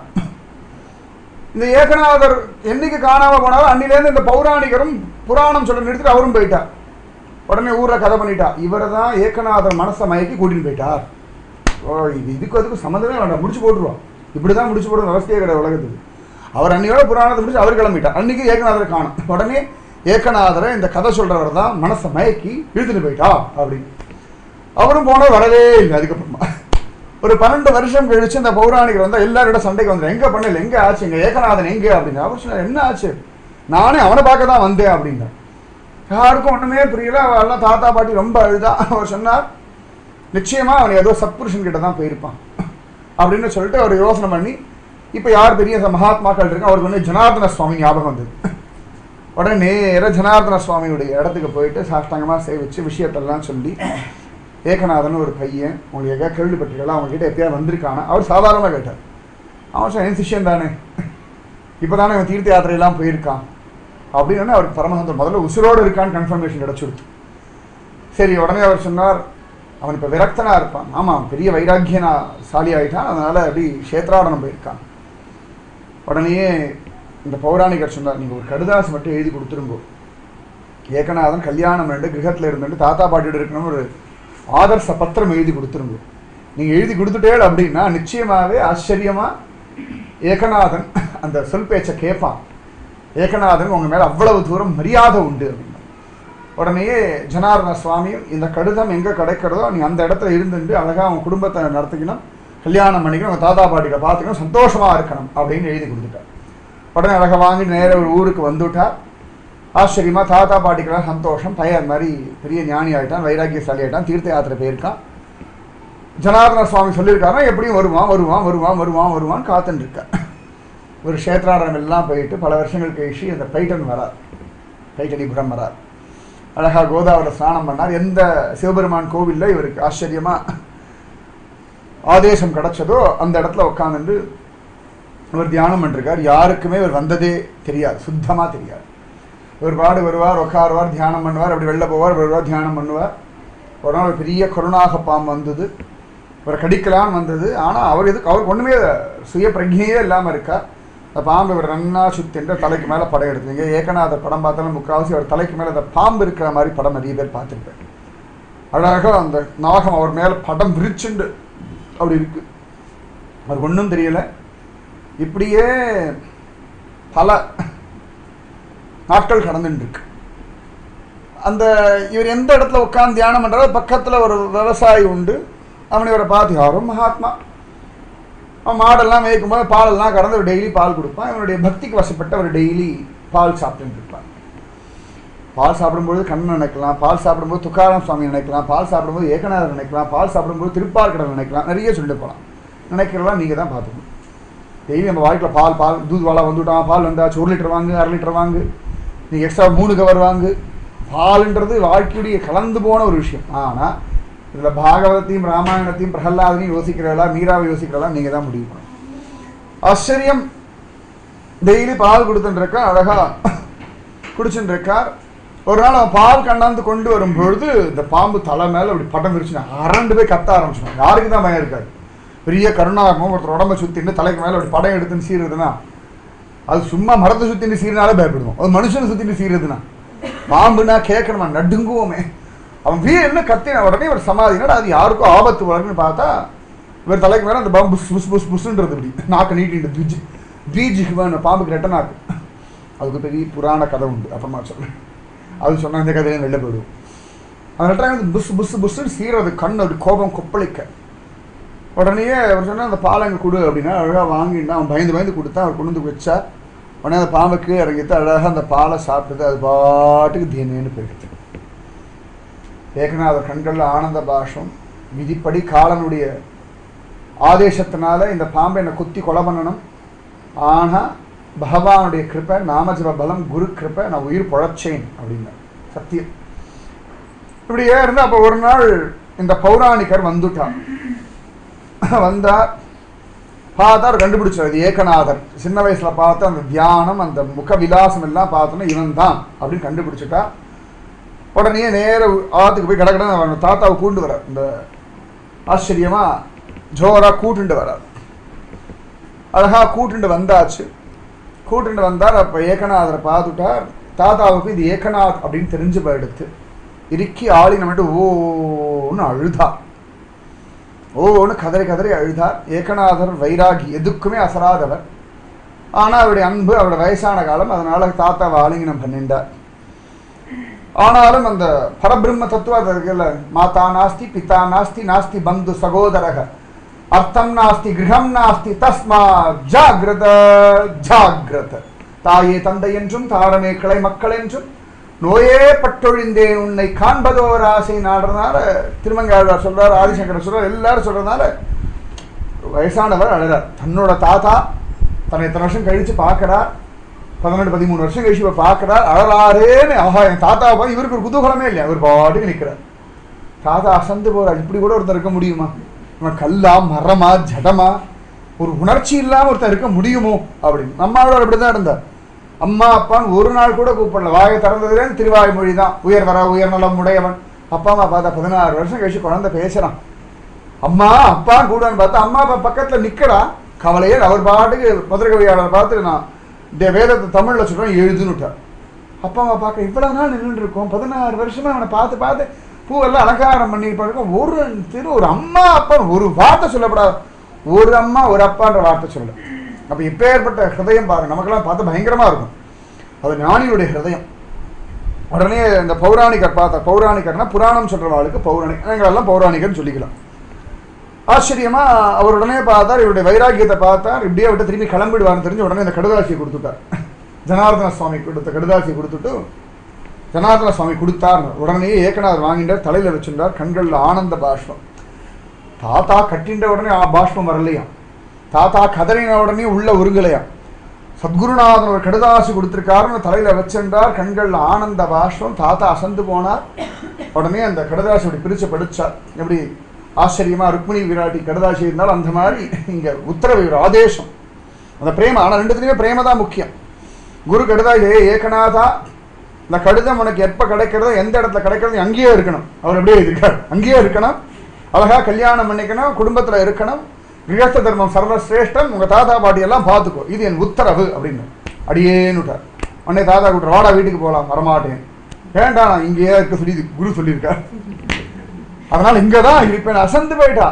இந்த ஏகநாதர் என்னைக்கு காணாம போனாலும் அன்னிலேருந்து இந்த பௌராணிகரும் புராணம் சொல்ல நிறுத்திட்டு அவரும் போயிட்டார். உடனே ஊரில் கதை பண்ணிட்டா, இவரை தான் ஏகநாதர் மனசை மயக்கி கூட்டின்னு போயிட்டார். இதுக்கு அதுக்கு சம்மந்தமே வேண்டாம், முடிச்சு போட்டுருவோம். இப்படி தான் முடிச்சு போடுற அவஸ்தையே கிடையாது உலகத்துக்கு. அவர் அன்னையோட புராணத்தை முடிச்சு அவர் கிளம்பிட்டார். அன்னைக்கு ஏகநாதரை காணும். உடனே ஏகநாதரை இந்த கதை சொல்றவர் தான் மனசை மயக்கி இழுத்துட்டு போயிட்டா அப்படின்னு. அவரும் போனவர் வரவே இல்லை. அதுக்கப்புறமா ஒரு 12 வருஷம் கழிச்சு இந்த பௌராணிகர் வந்தால் எல்லாரோட சண்டைக்கு வந்துடும். எங்கே பண்ணல, எங்கே ஆச்சு, எங்கள் ஏகநாதன் எங்கே அப்படின்னு. அவர் சொன்னார், என்ன ஆச்சு, நானே அவனை பார்க்க தான் வந்தேன் அப்படின்னா. யாருக்கும் ஒன்றுமே புரியல. அவெல்லாம் தாத்தா பாட்டி ரொம்ப அழுதா. அவர் சொன்னார், நிச்சயமாக அவன் ஏதோ சத்புருஷன் கிட்ட தான் போயிருப்பான் அப்படின்னு சொல்லிட்டு அவர் யோசனை பண்ணி, இப்போ யார் பெரிய மகாத்மாக்கள் இருக்கு, அவருக்கு வந்து ஜனார்தன சுவாமி ஞாபகம் வந்தது. உடனே நேர ஜனார்தன சுவாமியுடைய இடத்துக்கு போயிட்டு சாஷ்டாங்கமாக சேவிச்சு விஷயத்தெல்லாம் சொல்லி, ஏகநாதன் ஒரு பையன் உங்களுக்கு எங்கேயா கேள்விப்பட்டிருக்கலாம், அவங்ககிட்ட எப்பயாவது வந்திருக்கானா? அவர் சாதாரணமாக கேட்டார். அவன் சொன்ன, என் சிஷ்யன் தானே, இப்போ தானே அவன் தீர்த்த யாத்திரையெல்லாம் போயிருக்கான் அப்படின்னு. அவருக்கு பரமஹம்சர் முதல்ல உசுரோடு இருக்கான்னு கன்ஃபர்மேஷன் கிடச்சிடுச்சு. சரி, உடனே அவர் சொன்னார், அவன் இப்போ விரக்தனாக இருப்பான். ஆமாம், பெரிய வைராக்கியனா சாலி ஆகிட்டான், அதனால் அப்படி க்ஷேத்ராடனம் போயிருக்கான். உடனேயே இந்த பௌராணிகர் சொன்னார், நீங்கள் ஒரு கடுதாசு மட்டும் எழுதி கொடுத்துருங்கோ, ஏகநாதன் கல்யாணம் ரெண்டு கிரகத்தில் இருந்துட்டு தாத்தா பாட்டியோட இருக்கணும், ஒரு ஆதர்ச பத்திரம் எழுதி கொடுத்துருங்க. நீங்கள் எழுதி கொடுத்துட்டேள் அப்படின்னா நிச்சயமாகவே ஆச்சரியமாக ஏகநாதன் அந்த சொல் பேச்சை கேட்பான். ஏகநாதன் உங்கள் மேலே அவ்வளவு தூரம் மரியாதை உண்டு அப்படின்னா. உடனேயே ஜனார்தன சுவாமியும், இந்த கடிதம் எங்கே கிடைக்கிறதோ நீ அந்த இடத்துல இருந்துட்டு அழகாக அவன் குடும்பத்தை நடத்திக்கணும், கல்யாணம் பண்ணிக்கணும், உங்கள் தாத்தா பாட்டிகளை பார்த்துக்கணும், சந்தோஷமாக இருக்கணும் அப்படின்னு எழுதி கொடுத்துட்டார். உடனே அழகாக வாங்கி நேராக ஒரு ஊருக்கு வந்துவிட்டார். ஆச்சரியமாக தாத்தா பாட்டிக்கெல்லாம் சந்தோஷம். பையன் மாதிரி பெரிய ஞானி ஆகிட்டான், வைராக்கியசாலி ஆகிட்டான், தீர்த்த யாத்திரை போயிருக்கான். ஜனார்தன சுவாமி சொல்லியிருக்காருன்னா எப்படியும் வருவான் வருவான் வருவான் வருவான் வருவான்னு காத்துட்டுருக்கேன். ஒரு க்ஷேத்ராடனம் எல்லாம் போயிட்டு பல வருஷங்கள் கழிச்சு அந்த பைட்டன் வரார், பைட்டடிபுரம் வரார். அழகாக கோதாவரில் ஸ்நானம் பண்ணார். எந்த சிவபெருமான் கோவிலில் இவருக்கு ஆச்சரியமாக ஆதேசம் கிடச்சதோ அந்த இடத்துல உட்காந்துட்டு இவர் தியானம் பண்ணிருக்கார். யாருக்குமே இவர் வந்ததே தெரியாது, சுத்தமாக தெரியாது. ஒரு பாடு வருவார், உட்காருவார், தியானம் பண்ணுவார், அப்படி வெளில போவார், வருவார், தியானம் பண்ணுவார். ஒரு நாள் ஒரு பெரிய கருணாக பாம்பு வந்தது, இவரை கடிக்கலான்னு வந்தது. ஆனால் அவருக்கு ஒன்றுமே சுய பிரஜையே இல்லாமல் இருக்கா. அந்த பாம்பு இவர் நன்னா சுத்தின்ற தலைக்கு மேலே படம் எடுத்துங்க. ஏகநாதர் படம் பார்த்தாலும் முக்கால்வாசி அவர் தலைக்கு மேலே அந்த பாம்பு இருக்கிற மாதிரி படம் நிறைய பேர் பார்த்துருப்பேன். அழகாக அந்த நாகம் அவர் மேலே படம் விரிச்சுண்டு அப்படி இருக்கு. அவருக்கு ஒன்றும் தெரியலை. இப்படியே பல நாட்கள் கடந்துட்டுருக்கு. அந்த இவர் எந்த இடத்துல உட்காந்து தியானம் பண்ணுறாரோ பக்கத்தில் ஒரு விவசாயி உண்டு. அவனை இவரை பார்த்து, யாரும் மகாத்மா, அவன் மாடெல்லாம் மேய்க்கும்போது பாலெல்லாம் கறந்து ஒரு டெய்லி பால் கொடுப்பான். இவனுடைய பக்திக்கு வசப்பட்டு அவர் டெய்லி பால் சாப்பிட்டுட்டு இருப்பான். பால் சாப்பிடும்போது கண்ணன் நினைக்கலாம், பால் சாப்பிடும்போது துக்காராம் சுவாமி நினைக்கலாம், பால் சாப்பிடும்போது ஏகநாதர் நினைக்கலாம், பால் சாப்பிடும்போது திருப்பார்கடல் நினைக்கலாம், நிறைய சொல்லிட்டு போகலாம். நினைக்கிறதெல்லாம் நீங்கள் தான் பார்த்துக்கணும். டெய்லி நம்ம வாழ்க்கையில் பால் தூதுவாலா வந்துவிட்டான், பால் வந்தாச்சு, 1 லிட்டர் வாங்கு, 1/2 லிட்டர் வாங்கு, நீங்கள் எக்ஸ்ட்ரா 3 கவர் வாங்கு. பால்ன்றது வாழ்க்கையுடைய கலந்து போன ஒரு விஷயம். ஆனால் இதில் பாகவதத்தையும் ராமாயணத்தையும் பிரகலாதனையும் யோசிக்கிறவளா, மீராவை யோசிக்கிறவளா, நீங்கள் தான் முடிவு பண்ணணும். ஆச்சரியம். டெய்லி பால் கொடுத்துட்டுருக்கா, அழகாக குடிச்சுட்டுருக்கார். ஒரு நாள் அவன் பால் கண்ணாந்து கொண்டு வரும்பொழுது இந்த பாம்பு தலை மேலே அப்படி படம் விரிச்சுனா அரண்டு போய் கத்த ஆரம்பிச்சிடும். யாருக்கு தான் பயம் இருக்காது? பெரிய கருணாகமும் ஒருத்தர் உடம்பை சுற்றிட்டு தலைக்கு மேலே அப்படி படம் எடுத்துன்னு சீருதுன்னா, அது சும்மா மரத்தை சுற்றிட்டு சீரினாலே பயப்படுவோம். அது மனுஷனை சுற்றிட்டு சீருதுன்னா பாம்புனா கேட்கணுமா, நடுங்குவோமே. அவன் என்ன கத்தின உடனே ஒரு சமாதினா அது யாருக்கும் ஆபத்து வளர்க்குன்னு பார்த்தா இவர் தலைக்கு மேலே அந்த பாம்பு புஷ் புஷ் புஷ் புஷ்ன்றது இப்படி நாக்கு நீட்டிட்டு த்வீஜிக்குவான் பாம்புக்கு ரெட்ட நாக்கு. அதுக்கு பெரிய புராண கதை உண்டு, அப்புறமா சொல்கிறேன். அது சொன்னால் இந்த கதையில வெளில போயிடுவோம். அந்த ரெட்டாங்க புஷ் புஷ் புஷ்ன்னு சீரது கண் அப்படி கோபம் கொப்பளிக்க. உடனே அவர் சொன்னால் அந்த பாலை அங்கே கொடு அப்படின்னா அழகாக வாங்கிட்டு அவன் பயந்து கொடுத்தா அவர் கொண்டு வந்து வச்சா. உடனே அந்த பாம்புக்கு இறங்கிட்டு அழகாக அந்த பாலை சாப்பிட்டது. அது பாட்டுக்கு தீனேன்னு போயிடுது. ஏற்கனவே அவர் கண்களில் ஆனந்த பாஷம். விதிப்படி காலனுடைய ஆதேசத்தினால இந்த பாம்பை என்னை குத்தி கொலை பண்ணணும். ஆனால் பகவானுடைய கிருப்பை, நாமஜப பலம், குரு கிருப்பை, நான் உயிர் பொழச்சேன் அப்படின்னா சத்தியம். இப்படியே இருந்தால் அப்போ ஒரு நாள் இந்த பௌராணிகர் வந்துட்டார். வந்தார், பார்த்தார், கண்டுபிடிச்சார் இது ஏகநாதர். சின்ன வயசில் பார்த்து அந்த தியானம், அந்த முக விலாசம் எல்லாம் பார்த்தோன்னா இவன் தான் அப்படின்னு கண்டுபிடிச்சிட்டா. உடனே நேர ஆற்றுக்கு போய் கடற்கடன் அவன் தாத்தாவை கூண்டு வர்றார். இந்த ஆச்சரியமாக ஜோராக கூட்டுண்டு வர்றார். அழகாக கூட்டுண்டு வந்தாச்சு. கூட்டுண்டு வந்தார். அப்போ ஏகநாதரை பார்த்துட்டார். தாத்தாவுக்கு இது ஏகநாத் அப்படின்னு தெரிஞ்சு போயிடுத்து. இறுக்கி ஆளி நம்மட்டு ஓன்னு அழுதார். ஓன்னு கதறி அழுதார். ஏகநாதர் வைராகி, எதுக்குமே அசராதவர். ஆனால் அவருடைய அன்பு, அவருடைய வயசான காலம், அதனால தாத்தாவை ஆலிங்கனம் பண்ணிண்டார். ஆனாலும் அந்த பரபிரம்ம தத்துவம் இருக்குல்ல, மாதா நாஸ்தி பிதா நாஸ்தி நாஸ்தி பந்து சகோதரக அர்த்தம் நாஸ்தி கிரகம் நாஸ்தி தஸ்மா ஜாகிரத ஜாகிரத. தாயே தந்தை என்றும் தாரமே கிளை மக்கள் என்றும் நோயே பட்டொழிந்தேன் உன்னை காண்பதோர் ஆசை நாடுறதுனால திருமங்கையாழ்வார் சொல்றார், ஆதிசங்கர் சொல்றார், எல்லாரும் சொல்றதுனால வயசானவர் அழகார். தன்னோட தாத்தா தன்னை இத்தனை வருஷம் கழிச்சு பார்க்கிறார். 12-13 வருஷம் கழிச்சு பார்க்கிறார். அழலாரேன்னு ஆஹா என் தாத்தாவை பார்த்து இவருக்கு ஒரு குதூகலமே இல்லையா, அவர் பாட்டுக்கு நிற்கிறார். தாத்தா அசந்து போறார். இப்படி கூட ஒருத்தர் இருக்க முடியுமா? இவன் கல்லா மரமா ஜடமா, ஒரு உணர்ச்சி இல்லாமல் ஒருத்தர் இருக்க முடியுமோ அப்படின்னு. நம்மளோட அப்படிதான் இருந்தார். அம்மா அப்பான்னு ஒரு நாள் கூட கூப்பிடல. வாயை திறந்ததுலே திருவாய் மொழி தான். உயர்நலம் உடையவன். அப்பா அம்மா பார்த்தா 16 வருஷம் கழிச்சு குழந்தை பேசுறான். அம்மா அப்பான்னு கூடான்னு பார்த்தா அம்மா அப்பா பக்கத்தில் நிற்கிறா. கவலையே அவர் பாட்டுக்கு மதுரகவியாளர் பார்த்து நான் இந்த வேதத்தை தமிழில் சொல்கிறேன் எழுதுன்னுட்டார். அப்பா அம்மா பார்க்க இவ்வளோ நாள் நின்றுட்டு இருக்கோம், 16 வருஷமா அவனை பார்த்து பூவெல்லாம் அலங்காரம் பண்ணியிருப்பாருக்கும். ஒரு அம்மா அப்பான்னு ஒரு வார்த்தை சொல்லப்படாது. ஒரு அம்மா ஒரு அப்பான்ற வார்த்தை சொல்லலை. அப்போ இப்போ ஏற்பட்ட ஹிருதயம் பாருங்க, நமக்கெல்லாம் பார்த்து பயங்கரமாக இருக்கும். அது ஞானியுடைய ஹிருதயம். உடனே இந்த பௌராணிகர் பார்த்தா, பௌராணிகர்னா புராணம் சொல்கிறவாளுக்கு பௌராணிக், எங்களெல்லாம் பௌராணிகர்னு சொல்லிக்கலாம். ஆச்சரியமா அவர் உடனே பார்த்தார். இவருடைய வைராக்கியத்தை பார்த்தார். இப்படியே விட்டு திரும்பி கிளம்பிடுவார்னு தெரிஞ்சு உடனே இந்த கடுதாசியை கொடுத்துட்டார். ஜனார்தன சுவாமி கொடுத்த கடுதாசியை கொடுத்துட்டு ஜனார்தன சுவாமி கொடுத்தார். உடனே ஏகநாதர் வாங்கிட்டார், தலையில் வச்சுட்டார். கண்களில் ஆனந்த பாஷ்பம். தாத்தா கட்டின்ற உடனே பாஷ்பம் வரலையா, தாத்தா கதறின உடனே உள்ள உருங்கலையா. சத்குருநாதன் ஒரு கடுதாசி கொடுத்துருக்காருன்னு தலையில் வச்சுட்டார். கண்களில் ஆனந்த பாஷ்பம். தாத்தா அசந்து போனார். உடனே அந்த கடுதாசி அப்படி பிரித்து படித்தார். எப்படி ஆச்சரியமா ருக்மிணி விராட்டி கடுதாசி இருந்தாலும் அந்த மாதிரி இங்கே உத்தரவு, ஒரு ஆதேசம், அந்த பிரேம. ஆனால் ரெண்டுத்துலேயுமே பிரேம தான் முக்கியம். குரு கடுதாசி ஏகநாதா, இந்த கடிதம் உனக்கு எப்போ கிடைக்கிறதோ எந்த இடத்துல கிடைக்கிறது அங்கேயே இருக்கணும். அவர் அப்படியே இருக்கார். அங்கேயே இருக்கணும், அழகாக கல்யாணம் பண்ணிக்கணும், குடும்பத்தில் இருக்கணும், கிரகஸ்த தர்மம் சர்வசிரேஷ்டம், உங்கள் தாத்தா பாட்டியெல்லாம் பார்த்துக்கோ, இது என் உத்தரவு அப்படின்னு அடியேன்னுட்டார். உடனே தாத்தா கூட்டுற, வாடா வீட்டுக்கு போகலாம். வரமாட்டேன். வேண்டாம், நான் இங்கேயே இருக்க சொல்லி குரு சொல்லியிருக்கார். அதனால் இங்கே தான் இருப்பேன். அசந்து போயிட்டா.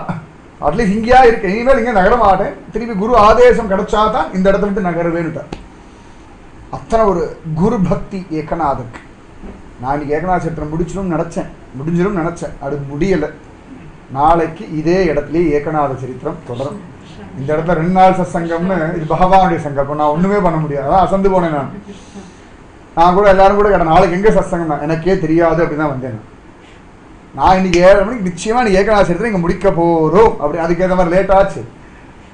அட்லீஸ்ட் இங்கேயா இருக்கேன், இனிமேல் இங்கே நகர மாட்டேன். திருப்பி குரு ஆதேசம் கிடைச்சா தான் இந்த இடத்துல இருந்து நகருவேன்னுட்டார். அத்தனை ஒரு குரு பக்தி ஏகநாதருக்கு. நான் இன்னைக்கு ஏகநாத சரித்திரம் முடிஞ்சிடும் நினச்சேன். அது முடியலை. நாளைக்கு இதே இடத்துலயே ஏகநாத சரித்திரம் தொடரும். இந்த இடத்துல 2 நாள் சத்சங்கம்னு, இது பகவானுடைய சங்கல்பம். நான் ஒன்றுமே பண்ண முடியாது. அதான் அசந்து போனேன். நான் கூட எல்லாரும் கூட கேட்டேன், நாளைக்கு எங்கே சத்சங்கம் தான் எனக்கே தெரியாது அப்படின்னு தான் வந்தேன். நான் இன்னைக்கு 7 மணிக்கு நிச்சயமாக நீ ஏகநாத சரித்திரம் இங்கே முடிக்க போகிறோம் அப்படி. அதுக்கேற்ற மாதிரி லேட் ஆச்சு.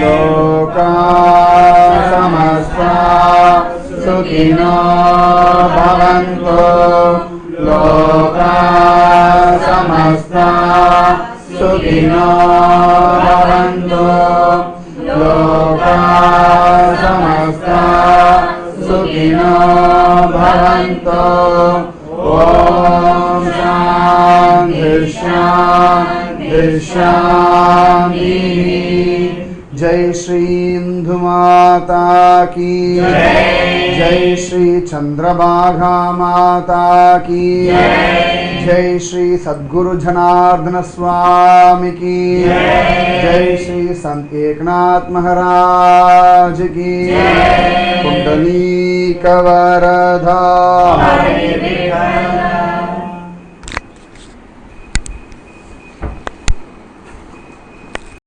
लोका समस्ता सुखिनो भवन्तु लोका समस्ता सुखिनो भवन्तु लोका समस्ता सुखिनो भवन्तु ॐ शान्ति शान्ति शान्ति जय श्री इंदु माता की जय श्री चंद्रभागा माता की जय श्री सद्गुरु जनार्दन स्वामी की जय श्री संत एकनाथ महाराज की कुंडली कवरधा